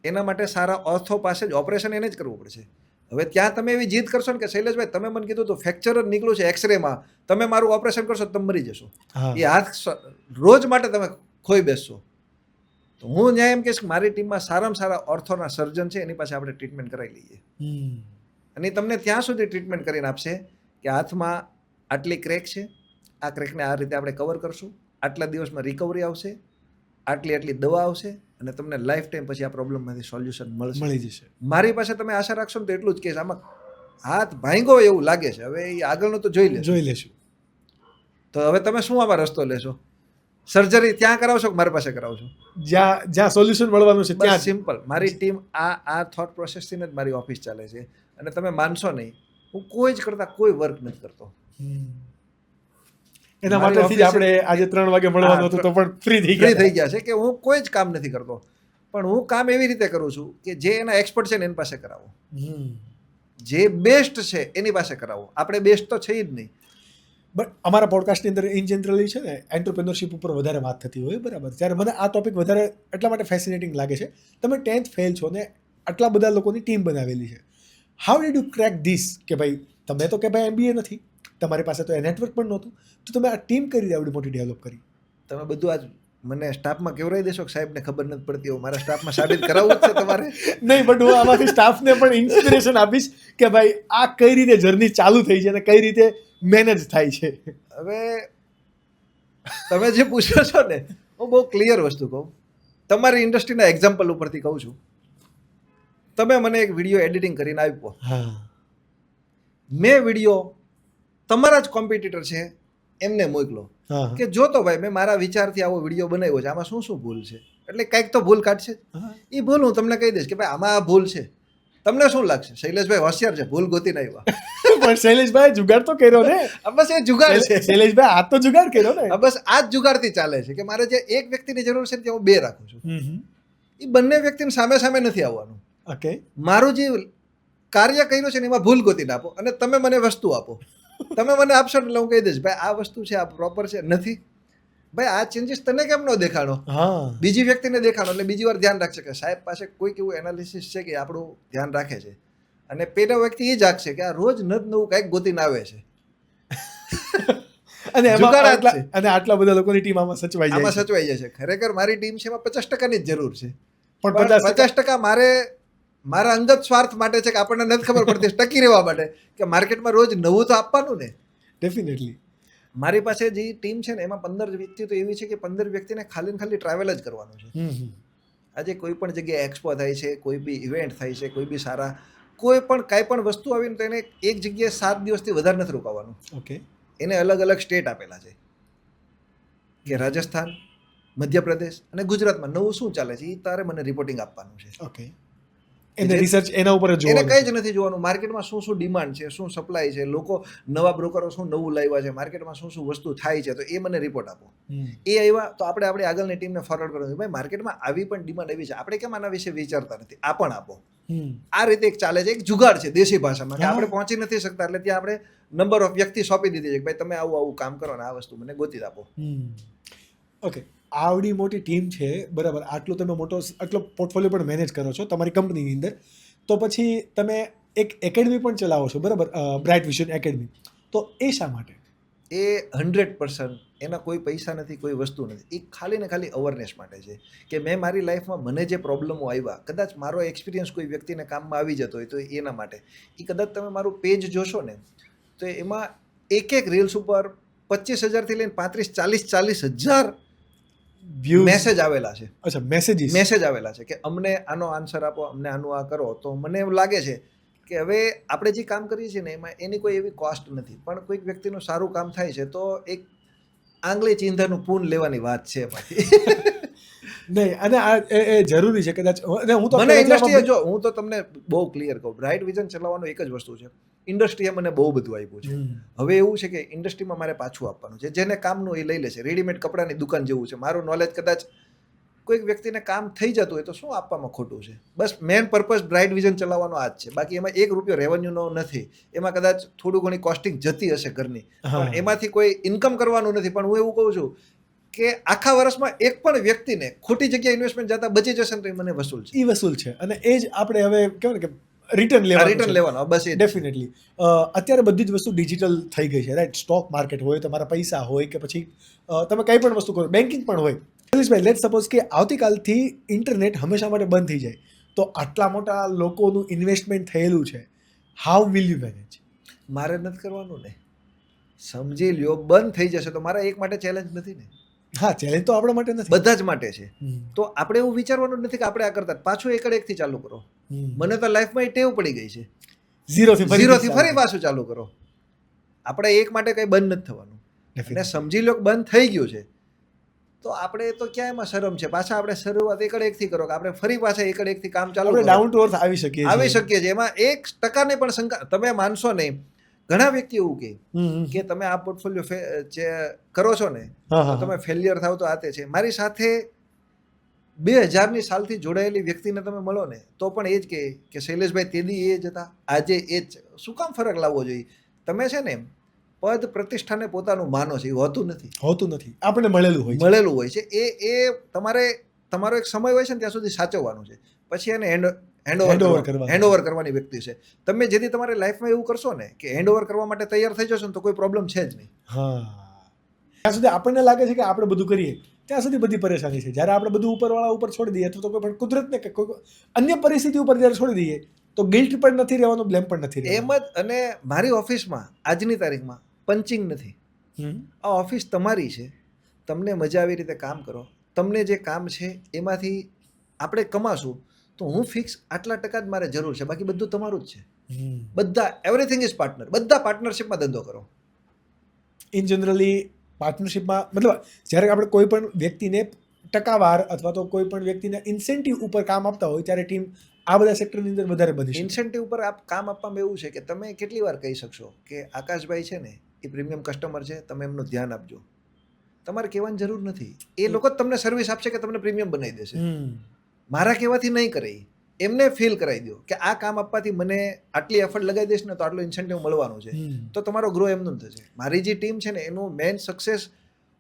એના માટે સારા ઓર્થો પાસે જ ઓપરેશન એને જ કરવું પડશે. હવે ત્યાં તમે એવી જીદ કરશો ને કે શૈલેષભાઈ તમે મને કીધું તો ફ્રેક્ચર જ નીકળ્યું છે એક્સરેમાં, તમે મારું ઓપરેશન કરશો તો તમે મરી જશો, એ હાથ રોજ માટે તમે ખોઈ બેસશો. તો હું ત્યાં એમ કહીશ કે મારી ટીમમાં સારામાં સારા ઓર્થોના સર્જન છે, એની પાસે આપણે ટ્રીટમેન્ટ કરાવી લઈએ. અને એ તમને ત્યાં સુધી ટ્રીટમેન્ટ કરીને આપશે કે હાથમાં આટલી ક્રેક છે, આ ક્રેકને આ રીતે આપણે કવર કરશું, આટલા દિવસમાં રિકવરી આવશે, આટલી દવા આવશે અને તમને લાઈફ ટાઈમ પછી આ પ્રોબ્લેમમાંથી સોલ્યુશન મળી જશે. મારી પાસે તમે આશા રાખશો ને તો એટલું જ કહીશ, આમાં હાથ ભાંગો એવું લાગે છે, હવે એ આગળનું તો જોઈ લેશું. તો હવે તમે શું આમાં રસ્તો લેશો? સર્જરી ત્યાં કરાવશો કે મારી પાસે કરાવશો? જ્યાં સોલ્યુશન મળવાનું છે ત્યાં. સિમ્પલ. મારી ટીમ આ થોટ પ્રોસેસથી જ મારી ઓફિસ ચાલે છે. અને તમે માનશો નહીં, હું કોઈ જ કરતા કોઈ વર્ક નથી કરતો. એના માટેથી જ આપણે આજે 3 વાગે મળવાનું હતું તો પણ ફ્રી થઈ ગયા છે કે હું કોઈ જ કામ નથી કરતો, પણ હું કામ એવી રીતે કરું છું કે જે એના એક્સપર્ટ છે ને એની પાસે કરાવો, જે બેસ્ટ છે એની પાસે કરાવો. આપણે બેસ્ટ તો છે જ નહીં. બટ અમારા પોડકાસ્ટની અંદર ઇન જનરલી છે ને એન્ટરપ્રેન્યોરશિપ ઉપર વધારે વાત થતી હોય, બરાબર? ત્યારે મને આ ટોપિક વધારે એટલા માટે ફેસિનેટિંગ લાગે છે. તમે 10th ફેલ છો ને આટલા બધા લોકોની ટીમ બનાવેલી છે. How did you crack this? કે ભાઈ તમે તો કે ભાઈ MBA નથી, તમારી પાસે તો એ નેટવર્ક પણ નહોતું, તો તમે આ ટીમ કઈ રીતે આવડી મોટી ડેવલપ કરી? તમે બધું આજ મને સ્ટાફમાં કેવરાઈ દેશો કે સાહેબને ખબર નથી પડતી, એવું મારા સ્ટાફમાં સાબિત કરાવવું જ છે તમારે? નહીં, બટ હું આમાંથી સ્ટાફને પણ ઇન્સ્પિરેશન આપીશ કે ભાઈ આ કઈ રીતે જર્ની ચાલુ થઈ છે અને કઈ રીતે મેનેજ થાય છે. હવે તમે જે પૂછો છો ને, હું બહુ ક્લિયર વસ્તુ કહું, તમારી ઇન્ડસ્ટ્રીના એક્ઝામ્પલ ઉપરથી કહું છું. તમે મને એક વિડીયો એડિટિંગ કરીને આપ્યો, મેં વિડીયો તમારા જ કોમ્પિટિટર છે એમને મોકલો કે જો તો ભાઈ મેં મારા વિચારથી આવો વિડીયો બનાવ્યો છે, આમાં શું શું ભૂલ છે, એટલે કંઈક તો ભૂલ કાઢશે. એ ભૂલ હું તમને કહી દઈશ કે ભાઈ આમાં આ ભૂલ છે. તમને શું લાગશે? શૈલેષભાઈ હોશિયાર છે, ભૂલ ગોતીને આવ્યા. પણ શૈલેષભાઈ જુગાડ તો કર્યો ને. બસ એ જુગાડ છે. શૈલેષભાઈ આ તો જુગાડ કર્યો ને. બસ આ જ જુગાડથી ચાલે છે કે મારે જે એક વ્યક્તિની જરૂર છે ત્યાં હું 2 રાખું છું. એ બંને વ્યક્તિને સામે સામે નથી આવવાનું. ઓકે, મારું જે કાર્ય કર્યું છે ને એમાં ભૂલ ગોતીને આપો અને તમે મને વસ્તુ આપો. તમે મને આપશો એટલે હું કહી દઈશ ભાઈ આ વસ્તુ છે, આ પ્રોપર છે, નથી ભાઈ આ ચેન્જીસ તને કેમ ન દેખાડો, બીજી વ્યક્તિને દેખાડો. એટલે બીજી વાર ધ્યાન રાખશે કે સાહેબ પાસે કોઈક એવું એનાલિસિસ છે કે આપણું ધ્યાન રાખે છે. અને પેલો વ્યક્તિ એ જ રાખશે કે આ રોજ નવું કંઈક ગોતીને આવે છે. અને આટલા બધા લોકોની ટીમ આમાં સચવાઈ જાય છે. ખરેખર મારી ટીમ છે એમાં 50%ની જ જરૂર છે, પણ 50% મારા અંગત સ્વાર્થ માટે છે કે આપણને નથી ખબર પડતી ટકી રહેવા માટે કે માર્કેટમાં રોજ નવું તો આપવાનું ને. ડેફિનેટલી. મારી પાસે જે ટીમ છે ને એમાં 15 વ્યક્તિ તો એવી છે કે 15 વ્યક્તિને ખાલી ટ્રાવેલ જ કરવાનું છે. આજે કોઈ પણ જગ્યાએ એક્સપો થાય છે, કોઈ બી ઇવેન્ટ થાય છે, કોઈ બી સારા કોઈ પણ કાંઈ પણ વસ્તુ આવીને તો એને એક જગ્યાએ 7 દિવસથી વધારે નથી રોકાવાનું. ઓકે, એને અલગ અલગ સ્ટેટ આપેલા છે કે રાજસ્થાન, મધ્યપ્રદેશ અને ગુજરાતમાં નવું શું ચાલે છે એ તારે મને રિપોર્ટિંગ આપવાનું છે. ઓકે, એને રિસર્ચ એના ઉપર જ જોવાનું, એને કંઈ જ નથી જોવાનું માર્કેટમાં શું શું ડિમાન્ડ છે, શું સપ્લાય છે, લોકો નવા બ્રોકરો શું નવું લાવ્યા છે, માર્કેટમાં શું શું વસ્તુ થાય છે, તો એ મને રિપોર્ટ આપો. એ આવ્યા તો આપણે આપણી આગળની ટીમને ફોરવર્ડ કરવાનું, ભાઈ માર્કેટમાં આવી પણ ડિમાન્ડ એવી છે, આપણે કેમ આના વિશે વિચારતા નથી, આ પણ આપો. આ રીતે એક ચાલે છે, એક જુગાડ છે દેશી ભાષામાં કે આપણે પહોંચી નથી શકતા એટલે ત્યાં આપણે નંબર ઓફ વ્યક્તિ સોંપી દીધી છે કે ભાઈ તમે આવું કામ કરો ને આ વસ્તુ મને ગોતી આપો. ઓકે, આવડી મોટી ટીમ છે, બરાબર, આટલો તમે આટલો પોર્ટફોલિયો પણ મેનેજ કરો છો તમારી કંપનીની અંદર, તો પછી તમે એક એકેડમી પણ ચલાવો છો, બરાબર, બ્રાઇટ વિઝન એકેડમી, તો એ શા માટે? એ 100% એના કોઈ પૈસા નથી, કોઈ વસ્તુ નથી, એ ખાલી ને ખાલી અવેરનેસ માટે છે કે મેં મારી લાઈફમાં મને જે પ્રોબ્લેમો આવ્યા, કદાચ મારો એક્સપિરિયન્સ કોઈ વ્યક્તિને કામમાં આવી જતો હોય તો એના માટે. એ કદાચ તમે મારું પેજ જોશો ને તો એમાં એક રીલ્સ ઉપર 25,000 થી લઈને 35-40,000 મેસેજ આવેલા છે. અચ્છા, મેસેજ આવેલા છે કે અમને આનો આન્સર આપો, અમને આનું આ કરો. તો મને એવું લાગે છે કે હવે આપણે જે કામ કરીએ છીએ ને એમાં એની કોઈ એવી કોસ્ટ નથી, પણ કોઈક વ્યક્તિનું સારું કામ થાય છે તો એક આંગળી ચિંધાનું પૂન લેવાની વાત છે એમાંથી. નહીં, અને આ એ જરૂરી છે કદાચ. હું તો મને ઇન્ડસ્ટ્રીએ જો હું તો તમને બહુ ક્લિયર કહું, બ્રાઇટ વિઝન ચલાવવાનું એક જ વસ્તુ છે, ઇન્ડસ્ટ્રીએ મને બહુ બધું આપ્યું છે. હવે એવું છે કે ઇન્ડસ્ટ્રીમાં મારે પાછું આપવાનું છે, જેને કામનું એ લઈ લેશે. રેડીમેડ કપડાની દુકાન જેવું છે, મારું નોલેજ કદાચ કોઈક વ્યક્તિને કામ થઈ જતું હોય તો શું આપવામાં ખોટું છે? બસ મેન પર્પઝ બ્રાઇટ વિઝન ચલાવવાનો આ જ છે. બાકી એમાં ₹1 રેવન્યુનો નથી. એમાં કદાચ થોડું ઘણી કોસ્ટિંગ જતી હશે ઘરની, હા. પણ એમાંથી કોઈ ઇન્કમ કરવાનું નથી. પણ હું એવું કહું છું કે આખા વર્ષમાં એક પણ વ્યક્તિને ખોટી જગ્યાએ ઇન્વેસ્ટમેન્ટ જતા બચી જશે ને તો એ મને વસૂલ છે. એ વસૂલ છે અને એ જ આપણે હવે કહેવાય ને કે રિટર્ન લેવાનું રિટર્ન લેવાનો બસ એ જ છે. ડેફિનેટલી. અત્યારે બધી જ વસ્તુ ડિજિટલ થઈ ગઈ છે, રાઈટ? સ્ટોક માર્કેટ હોય, તમારા પૈસા હોય, કે પછી તમે કંઈ પણ વસ્તુ કરો, બેન્કિંગ પણ હોય. શૈલેષભાઈ, લેટ સપોઝ કે આવતીકાલથી ઇન્ટરનેટ હંમેશા માટે બંધ થઈ જાય, તો આટલા મોટા લોકોનું ઇન્વેસ્ટમેન્ટ થયેલું છે, હાઉ વિલ યુ મેનેજ? મારે નથી કરવાનું ને. સમજી લ્યો બંધ થઈ જશે તો મારા એક માટે ચેલેન્જ નથી ને. હા, ચેલેન્જ તો આપણા માટે નથી. બધા જ માટે છે. હમ. તો આપણે એવું વિચારવાનું જ નથી કે આપણે આ કરતા પાછું એકથી ચાલુ કરો. હમ. મને તો લાઈફમાં એ ટેવ પડી ગઈ છે. ઝીરોથી ફરી પાછું ચાલુ કરો. આપણે એક માટે કંઈ બંધ નથી થવાનું. અને સમજી લો કે બંધ થઈ ગયું છે તો આપણે તો ક્યાં એમાં શરમ છે? પાછા આપણે શરૂઆત એકથી કરો કે આપણે ફરી પાછા એકથી કામ ચાલુ આપણે કરો. ડાઉન ટુ અર્થ આવી શકીએ છીએ. એમાં 1% પણ શંકા તમે માનશો નહીં. ઘણા વ્યક્તિ એવું કહે હમ. કે તમે આ પોર્ટફોલિયો જે કરો છો ને હા, તો હા, તમે ફેલિયર થાવ તો આ તે છે. મારી સાથે 2000ની સાલથી જોડાયેલી વ્યક્તિને તમે મળો ને તો પણ એ જ કહે કે શૈલેષભાઈ તેદી એ જ હતા, આજે એ જ. શું કામ ફરક લાવવો જોઈએ? તમે છે ને પદ પ્રતિષ્ઠાને પોતાનું માનો છે, એ હોતું નથી. હોતું નથી. આપણે મળેલું હોય છે. એ તમારે તમારો એક સમય હોય છે ને ત્યાં સુધી સાચવવાનું છે. પછી એને હેન્ડઓવર કરવાની વ્યક્તિ છે. તમે જેથી તમારી લાઈફમાં એવું કરશો ને કે હેન્ડઓવર કરવા માટે તૈયાર થઈ જશો ને તો કોઈ પ્રોબ્લેમ છે જ નહીં. હા, ત્યાં સુધી આપણને લાગે છે કે આપણે બધું કરીએ ત્યાં સુધી બધી પરેશાની છે. જ્યારે આપણે બધું ઉપરવાળા ઉપર છોડી દઈએ અથવા તો કોઈ પણ કુદરતને કે કોઈ અન્ય પરિસ્થિતિ ઉપર જ્યારે છોડી દઈએ તો ગિલ્ટ પણ નથી રહેવાનું, બ્લેમ પણ નથી એમ રહેવાનું. જ. અને મારી ઓફિસમાં આજની તારીખમાં પંચિંગ નથી. આ ઓફિસ તમારી છે. તમને મજા આવી રીતે કામ કરો. તમને જે કામ છે એમાંથી આપણે કમાશું તો હું ફિક્સ આટલા ટકા જ મારે જરૂર છે, બાકી બધું તમારું જ છે. બધા એવરીથિંગ ઇઝ પાર્ટનર. બધા પાર્ટનરશિપમાં ધંધો કરો. ઇન જનરલી પાર્ટનરશિપમાં મતલબ જ્યારે આપણે કોઈ પણ વ્યક્તિને ટકાવાર અથવા તો કોઈ પણ વ્યક્તિને ઇન્સેન્ટિવ ઉપર કામ આપતા હોય ત્યારે ટીમ આ બધા સેક્ટરની અંદર વધારે બની શકે. ઇન્સેન્ટિવ ઉપર કામ આપવામાં એવું છે કે તમે કેટલી વાર કહી શકશો કે આકાશભાઈ છે ને એ પ્રીમિયમ કસ્ટમર છે, તમે એમનું ધ્યાન આપજો. તમારે કહેવાની જરૂર નથી. એ લોકો જ તમને સર્વિસ આપશે કે તમને પ્રીમિયમ બનાવી દેશે. મારા કહેવાથી નહીં કરે. એમને ફીલ કરાવી દો કે આ કામ આપવાથી મને આટલી એફર્ટ લગાવી દઈશ ને તો આટલું ઇન્સેન્ટિવ મળવાનું છે, તો તમારો ગ્રો એમનું થશે. મારી જે ટીમ છે ને એનું મેઇન સક્સેસ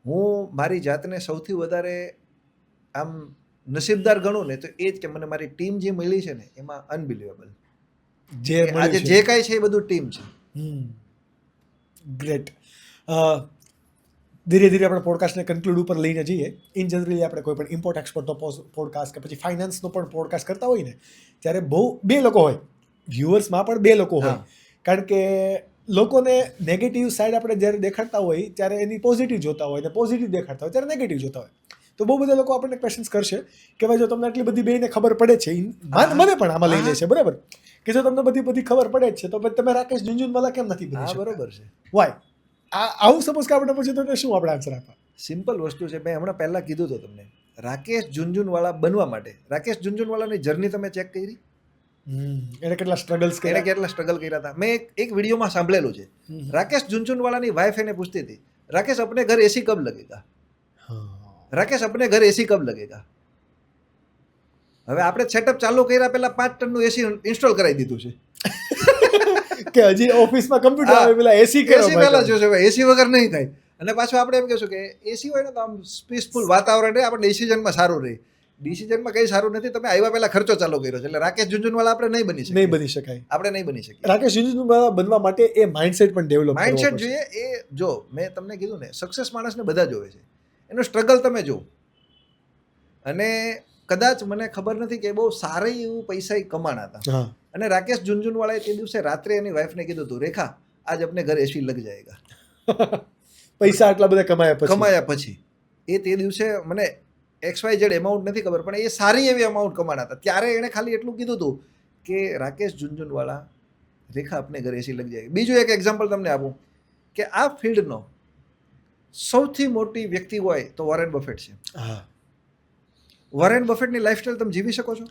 હું મારી જાતને સૌથી વધારે આમ નસીબદાર ગણું ને તો એ જ કે મને મારી ટીમ જે મળી છે ને એમાં અનબિલિવેબલ. આજે જે કાંઈ છે એ બધું ટીમ છે. ગ્રેટ. ધીરે ધીરે આપણે પોડકાસ્ટને કન્ક્લુડ ઉપર લઈને જઈએ. ઇન જનરલી આપણે કોઈ પણ ઇમ્પોર્ટ એક્સપોર્ટનો પોડકાસ્ટ કે પછી ફાઇનાન્સનો પણ પોડકાસ્ટ કરતા હોય ને ત્યારે બે લોકો હોય, વ્યુઅર્સમાં પણ બે લોકો હોય. કારણ કે લોકોને નેગેટિવ સાઈડ આપણે જ્યારે દેખાડતા હોય ત્યારે એની પોઝિટિવ જોતા હોય ને પોઝિટિવ દેખાડતા હોય ત્યારે નેગેટિવ જોતા હોય. તો બહુ બધા લોકો આપણને ક્વેશ્ચન્સ કરશે કે ભાઈ જો તમને આટલી બધી બેને ખબર પડે છે, મને પણ આમાં લઈ લે છે, બરાબર, કે જો તમને બધી ખબર પડે જ છે તો તમે રાકેશ ઝુંઝુનવાલા કેમ નથી બની શકતા? બરોબર છે. વાય આવું સપોઝ કે આપણે પૂછ્યું તો શું આપણે આન્સર આપવા? સિમ્પલ વસ્તુ છે. મેં હમણાં પહેલાં કીધું હતું તમને, રાકેશ ઝુંઝુનવાલા બનવા માટે રાકેશ ઝુંઝુનવાલાની જર્ની તમે ચેક કરી? એને કેટલા સ્ટ્રગલ કર્યા હતા. મેં એક વિડીયોમાં સાંભળેલું છે. રાકેશ ઝુંઝુનવાલાની વાઇફ એને પૂછતી હતી, રાકેશ અપને ઘર એસી કબ लगेगा? રાકેશ અપને ઘર એસી કબ लगेगा? હવે આપણે સેટઅપ ચાલુ કર્યા પહેલા 5 ટનનું એસી ઇન્સ્ટોલ કરાવી દીધું છે કે હજી ઓફિસમાં કમ્પ્યુટર આવે પેલા એસી પહેલા જોશે, એસી વગર નહીં થાય. અને પાછું આપણે એમ કહેશું કે એસી હોય ને તો આમ પીસફુલ વાતાવરણ રહે, આપણે ડિસિઝનમાં સારું રહે. ડિસિઝનમાં કંઈ સારું નથી. તમે આવ્યા પહેલા ખર્ચો ચાલુ કર્યો છે. એટલે રાકેશ ઝુંઝુનવાલા આપણે નહીં બની શકાય. આપણે નહીં બની શકીએ. રાકેશ ઝુંઝુનવાલા બનવા માટે એ માઇન્ડસેટ પણ ડેવલપ માઇન્ડસેટ જોઈએ. એ જો મેં તમને કીધું ને, સક્સેસ માણસને બધા જોવે છે, એનું સ્ટ્રગલ તમે જો. અને કદાચ મને ખબર નથી કે બહુ સારી એવું પૈસા કમાણા હતા. અને રાકેશ ઝુંઝુનવાળાએ તે દિવસે રાત્રે એની વાઈફને કીધું હતું, રેખા આજ અપને ઘર એસી લગ જાયેગા. પૈસા આટલા બધા કમાયા પછી એ તે દિવસે મને XYZ એમાઉન્ટ નથી ખબર, પણ એ સારી એવી અમાઉન્ટ કમાણા હતા. ત્યારે એણે ખાલી એટલું કીધું હતું કે રાકેશ ઝુંઝુનવાલા, રેખા અપને ઘર એસી લગ જાયેગા. બીજું એક એક્ઝામ્પલ તમને આપું કે આ ફિલ્ડનો સૌથી મોટી વ્યક્તિ હોય તો વોરેન બફેટ છે. વોરેન બફેટની લાઈફસ્ટાઈલ તમે જીવી શકો છો?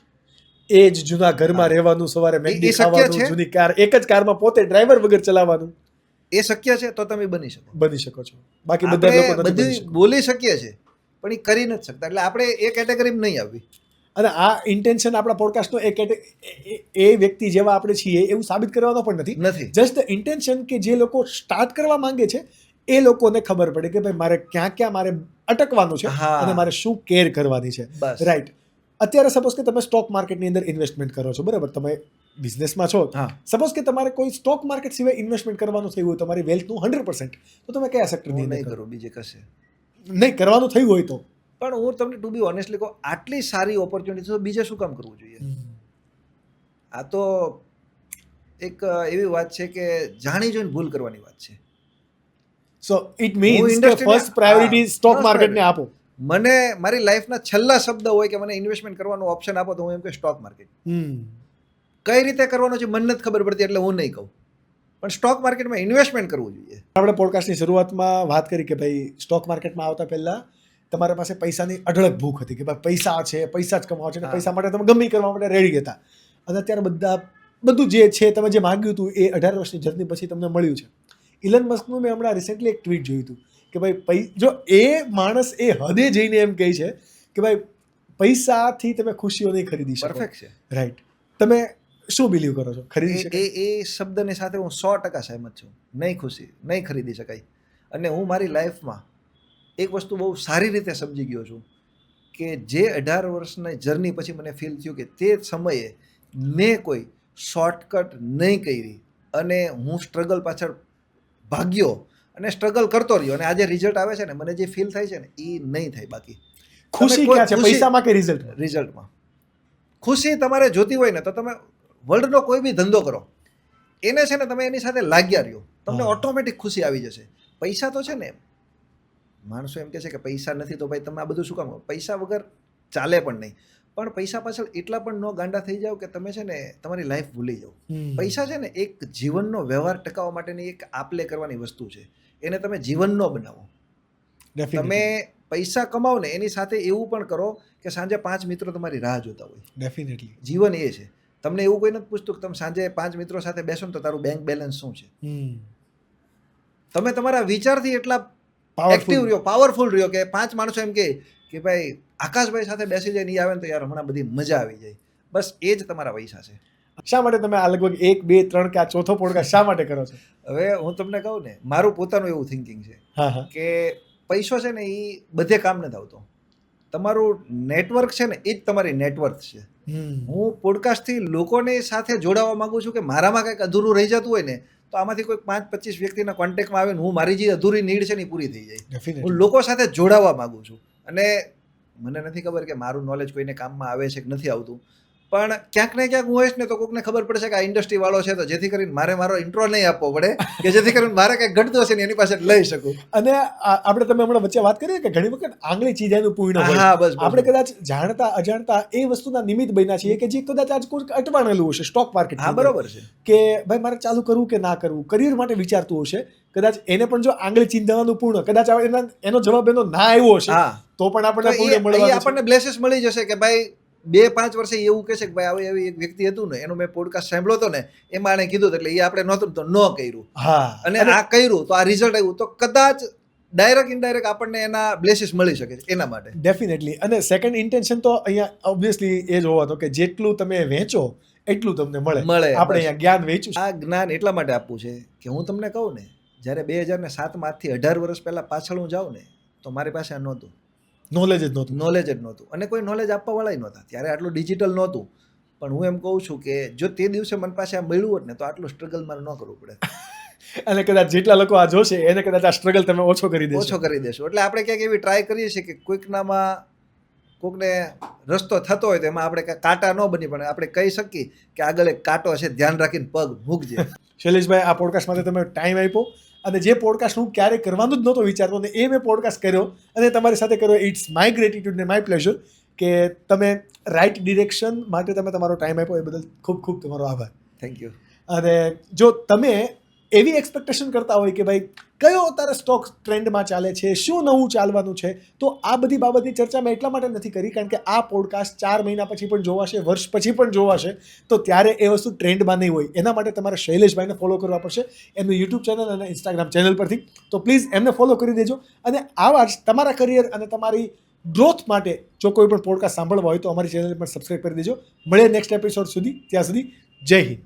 એ જ જૂના ઘરમાં રહેવાનું, સવારે મેગી ખાવાનું, જૂની કાર, એક જ કારમાં પોતે ડ્રાઈવર વગર ચલાવવાનું. એ શક્ય છે તો તમે બની શકો છો. બાકી બધા લોકો બધી બોલી શકીએ છે પણ એ કરી નથી શકતા. એટલે આપણે એ કેટેગરીમાં નહીં આવવી. અને આ ઇન્ટેન્શન આપણા પોડકાસ્ટનો એ વ્યક્તિ જેવા આપણે છીએ એવું સાબિત કરવાનો પણ નથી. નથી. જસ્ટ ધ ઇન્ટેન્શન કે જે લોકો સ્ટાર્ટ કરવા માંગે છે એ લોકોને ખબર પડે કે ભાઈ મારે ક્યાં મારે અટકવાનું છે હા. અને મારે શું કેર કરવાની છે. બસ. રાઈટ. અત્યારે સપોઝ કે તમે સ્ટોક માર્કેટની અંદર ઇન્વેસ્ટમેન્ટ કરો છો, બરાબર, તમે બિઝનેસમાં છો. હા. સપોઝ કે તમારે કોઈ સ્ટોક માર્કેટ સિવાય ઇન્વેસ્ટમેન્ટ કરવાનું થયું હોય તમારી વેલ્થનું 100%, તો તમે કયા સેક્ટરની હું અંદર નહીં કરો? કરું બીજે કશે. નહીં કરવાનું થયું હોય તો પણ હું તમને ટુ બી ઓનેસ્ટલી કહું, આટલી સારી ઓપોર્ચ્યુનિટી તો બીજે શું કામ કરવું જોઈએ? આ તો એક એવી વાત છે કે જાણી જોઈને ભૂલ કરવાની વાત છે. સો ઇટ હું મીન્સ કે industry ને- ફર્સ્ટ પ્રાયોરિટી હા, સ્ટોક first માર્કેટને priority. આપો. મને મારી લાઈફના છેલ્લા શબ્દ હોય કે મને ઇન્વેસ્ટમેન્ટ કરવાનો ઓપ્શન આપો તો હું એમ કે સ્ટોક માર્કેટ. કઈ રીતે કરવાનો છે મને નથી ખબર પડતી એટલે હું નહીં કહું, પણ સ્ટોક માર્કેટમાં ઇન્વેસ્ટમેન્ટ કરવું જોઈએ. આપણે પોડકાસ્ટની શરૂઆતમાં વાત કરી કે ભાઈ સ્ટોક માર્કેટમાં આવતા પહેલા તમારા પાસે પૈસાની અઢળક ભૂખ હતી કે ભાઈ પૈસા છે, પૈસા જ કમાવા છે અને હા. પૈસા માટે તમે ગમે ઈ કરવા માટે રેડી હતા. અને અત્યારે બધું જે છે તમે જે માંગ્યું હતું એ 18 વર્ષની જર્ની પછી તમને મળ્યું છે. ઇલન મસ્કનું મેં હમણાં રિસેન્ટલી એક ટ્વીટ જોયું હતું કે ભાઈ જો એ માણસ એ હદે જઈને એમ કહે છે કે ભાઈ પૈસાથી તમે ખુશીઓ નહીં ખરીદી શકો. પરફેક્ટ છે. રાઈટ. તમે શું બિલીવ કરો છો, ખરીદી શકાય? એ શબ્દની સાથે હું 100% સહેમત છું. નહીં ખુશી નહીં ખરીદી શકાય. અને હું મારી લાઈફમાં એક વસ્તુ બહુ સારી રીતે સમજી ગયો છું કે જે 18 વર્ષની જર્ની પછી મને ફીલ થયું કે તે સમયે મેં કોઈ શોર્ટકટ નહીં કરી અને હું સ્ટ્રગલ પાછળ ભાગ્યો અને સ્ટ્રગલ કરતો રહ્યો અને આજે રિઝલ્ટ આવે છે ને મને જે ફીલ થાય છે ને એ નહીં થાય. બાકી ખુશી કોઈ ક્યાં છે, ખુશી- પૈસામાં કે રિઝલ્ટ? રિઝલ્ટમાં ખુશી તમારે જોતી હોય ને તો તમે વર્લ્ડનો કોઈ બી ધંધો કરો, એને છે ને તમે એની સાથે લાગ્યા રહ્યો, તમને હા. ઓટોમેટિક ખુશી આવી જશે. પૈસા તો છે ને, માણસો એમ કહે છે કે પૈસા નથી તો ભાઈ તમે આ બધું શું કામ કરો? પૈસા વગર ચાલે પણ નહીં. પણ પૈસા પાછળ એટલા પણ ન ગાંડા થઈ જાઓ કે તમે છે ને તમારી લાઈફ ભૂલી જાઓ. પૈસા છે ને એક જીવનનો વ્યવહાર ટકાવવા માટેની એક આપલે કરવાની વસ્તુ છે. એને તમે જીવનનો બનાવો. તમે પૈસા કમાવો ને એની સાથે એવું પણ કરો કે સાંજે 5 મિત્રો તમારી રાહ જોતા હોય. ડેફિનેટલી. જીવન એ છે. તમને એવું કોઈ નથી પૂછતું કે તમે સાંજે 5 મિત્રો સાથે બેસો ને તો તારું બેંક બેલેન્સ શું છે. તમે તમારા વિચારથી એટલા એક્ટિવ રહ્યો, પાવરફુલ રહ્યો કે 5 માણસો એમ કે ભાઈ આકાશભાઈ સાથે બેસી જાય ને ઈ આવે ને તો યાર હમણાં બધી મજા આવી જાય. બસ એ જ તમારા પૈસા છે. શા માટે તમે આ લગભગ 1, 2, 3 કે આ ચોથો પોડકાસ્ટ શા માટે કરો છો? હવે હું તમને કહું ને, મારું પોતાનું એવું થિંકિંગ છે હા હા. કે પૈસો છે ને એ બધે કામ નથી આવતો. તમારું નેટવર્ક છે ને એ જ તમારી નેટવર્ક છે. હું પોડકાસ્ટથી લોકોની સાથે જોડાવા માંગુ છું કે મારામાં કંઈક અધૂરું રહી જતું હોય ને તો આમાંથી કોઈ 5-25 વ્યક્તિના કોન્ટેક્ટમાં આવે ને હું મારી જે અધૂરી નીડ છે ને એ પૂરી થઈ જાય. ડેફિનેટલી. હું લોકો સાથે જોડાવા માંગુ છું. અને મને નથી ખબર કે મારું નોલેજ કોઈને કામમાં આવે છે કે નથી આવતું, પણ ક્યાંક ને ક્યાંક હું હોઈશ ને તો કોઈકને ખબર પડશે કે આ ઇન્ડસ્ટ્રી વાળો છે, તો જેથી કરીને મારો ઇન્ટ્રો નહીં આપવો પડે કે જેથી કરીને મારે કંઈક ઘટતું હશે ને એની પાસે લઈ શકું. અને આપણે તમે હમણાં વચ્ચે વાત કરી કે ઘણી વખત આંગળી ચીજાનું પૂર્ણ હોય. હા બસ આપણે કદાચ જાણતા અજાણતા એ વસ્તુના નિમિત્ત બન્યા છીએ કે જે કદાચ આજ કોઈ અટવાણેલું હશે સ્ટોક માર્કેટ. હા બરોબર છે કે ભાઈ મારે ચાલુ કરવું કે ના કરવું, કરિયર માટે વિચારતું હશે, કદાચ એને પણ જો આંગળી ચીંધવાનું પૂર્ણ, કદાચ એનો જવાબ એનો ના આવ્યો હશે હા તો પણ આપણને પૂર્ણ તો એ મળવાનું છે. આપણને બ્લેસીસ મળી જશે કે ભાઈ 2-5 વર્ષે એવું કહેશે કે ભાઈ આવી એવી એક વ્યક્તિ હતું ને એનો મેં પોડકાસ્ટ સાંભળ્યો હતો ને એમાં એને કીધું એટલે એ આપણે નહોતું તો ન કર્યું હા. અને આ કર્યું તો આ રિઝલ્ટ આવ્યું, તો કદાચ ડાયરેક્ટ ઇનડાયરેક્ટ આપણને એના બ્લેસીસ મળી શકે છે એના માટે. ડેફિનેટલી. અને સેકન્ડ ઇન્ટેન્શન તો અહીંયા ઓબ્વિયસલી એ જ હોવાનો કે જેટલું તમે વેચો એટલું તમને મળે. મળે. આપણે અહીંયા જ્ઞાન વેચ્યું છે. આ જ્ઞાન એટલા માટે આપવું છે કે હું તમને કહું ને, જ્યારે 2007માં આજથી 18 વર્ષ પહેલા પાછળ હું જાઉં ને તો મારી પાસે આ નહોતું, નોલેજ જ નહોતું. નોલેજ જ નહોતું અને કોઈ નોલેજ આપવા વાળા નહોતા. ત્યારે આટલું ડિજિટલ નહોતું. પણ હું એમ કહું છું કે જો તે દિવસે મને પાસે આ મળ્યું હોત ને તો આટલું સ્ટ્રગલ મારે ન કરવું પડે. અને કદાચ જેટલા લોકો આ જોશે એને કદાચ આ સ્ટ્રગલ તમે ઓછો કરી દેશો. ઓછો કરી દેશું. એટલે આપણે ક્યાંક એવી ટ્રાય કરીએ છીએ કે કોઈકને રસ્તો થતો હોય તો એમાં આપણે કાંઈ કાંટા ન બની, પણ આપણે કહી શકીએ કે આગળ એક કાંટો છે, ધ્યાન રાખીને પગ મૂકજે. શૈલેષભાઈ, આ પોડકાસ્ટ માટે તમે ટાઈમ આપ્યો અને જે પોડકાસ્ટ હું ક્યારેય કરવાનું જ નહોતો વિચારતો ને એ મેં પોડકાસ્ટ કર્યો અને તમારી સાથે કર્યો. ઇટ્સ માય ગ્રેટિટ્યુડ ને માય પ્લેઝર કે તમે રાઇટ ડિરેક્શન માટે તમે તમારો ટાઈમ આપ્યો એ બદલ ખૂબ ખૂબ તમારો આભાર. Thank you. અને જો તમે એવી એક્સપેક્ટેશન કરતા હોય કે ભાઈ કયો અત્યારે સ્ટોક ટ્રેન્ડમાં ચાલે છે, શું નવું ચાલવાનું છે, તો આ બધી બાબતની ચર્ચા મેં એટલા માટે નથી કરી કારણ કે આ પોડકાસ્ટ 4 મહિના પછી પણ જોવાશે, વર્ષ પછી પણ જોવાશે, તો ત્યારે એ વસ્તુ ટ્રેન્ડમાં નહીં હોય. એના માટે તમારે શૈલેષભાઈને ફોલો કરવા પડશે એમનું યુટ્યુબ ચેનલ અને ઇન્સ્ટાગ્રામ ચેનલ પરથી. તો પ્લીઝ એમને ફોલો કરી દેજો અને આવા જ તમારા કરિયર અને તમારી ગ્રોથ માટે જો કોઈ પણ પોડકાસ્ટ સાંભળવા હોય તો અમારી ચેનલ પણ સબસ્ક્રાઈબ કરી દેજો. મળીએ નેક્સ્ટ એપિસોડ સુધી. ત્યાં સુધી જય હિન્દ.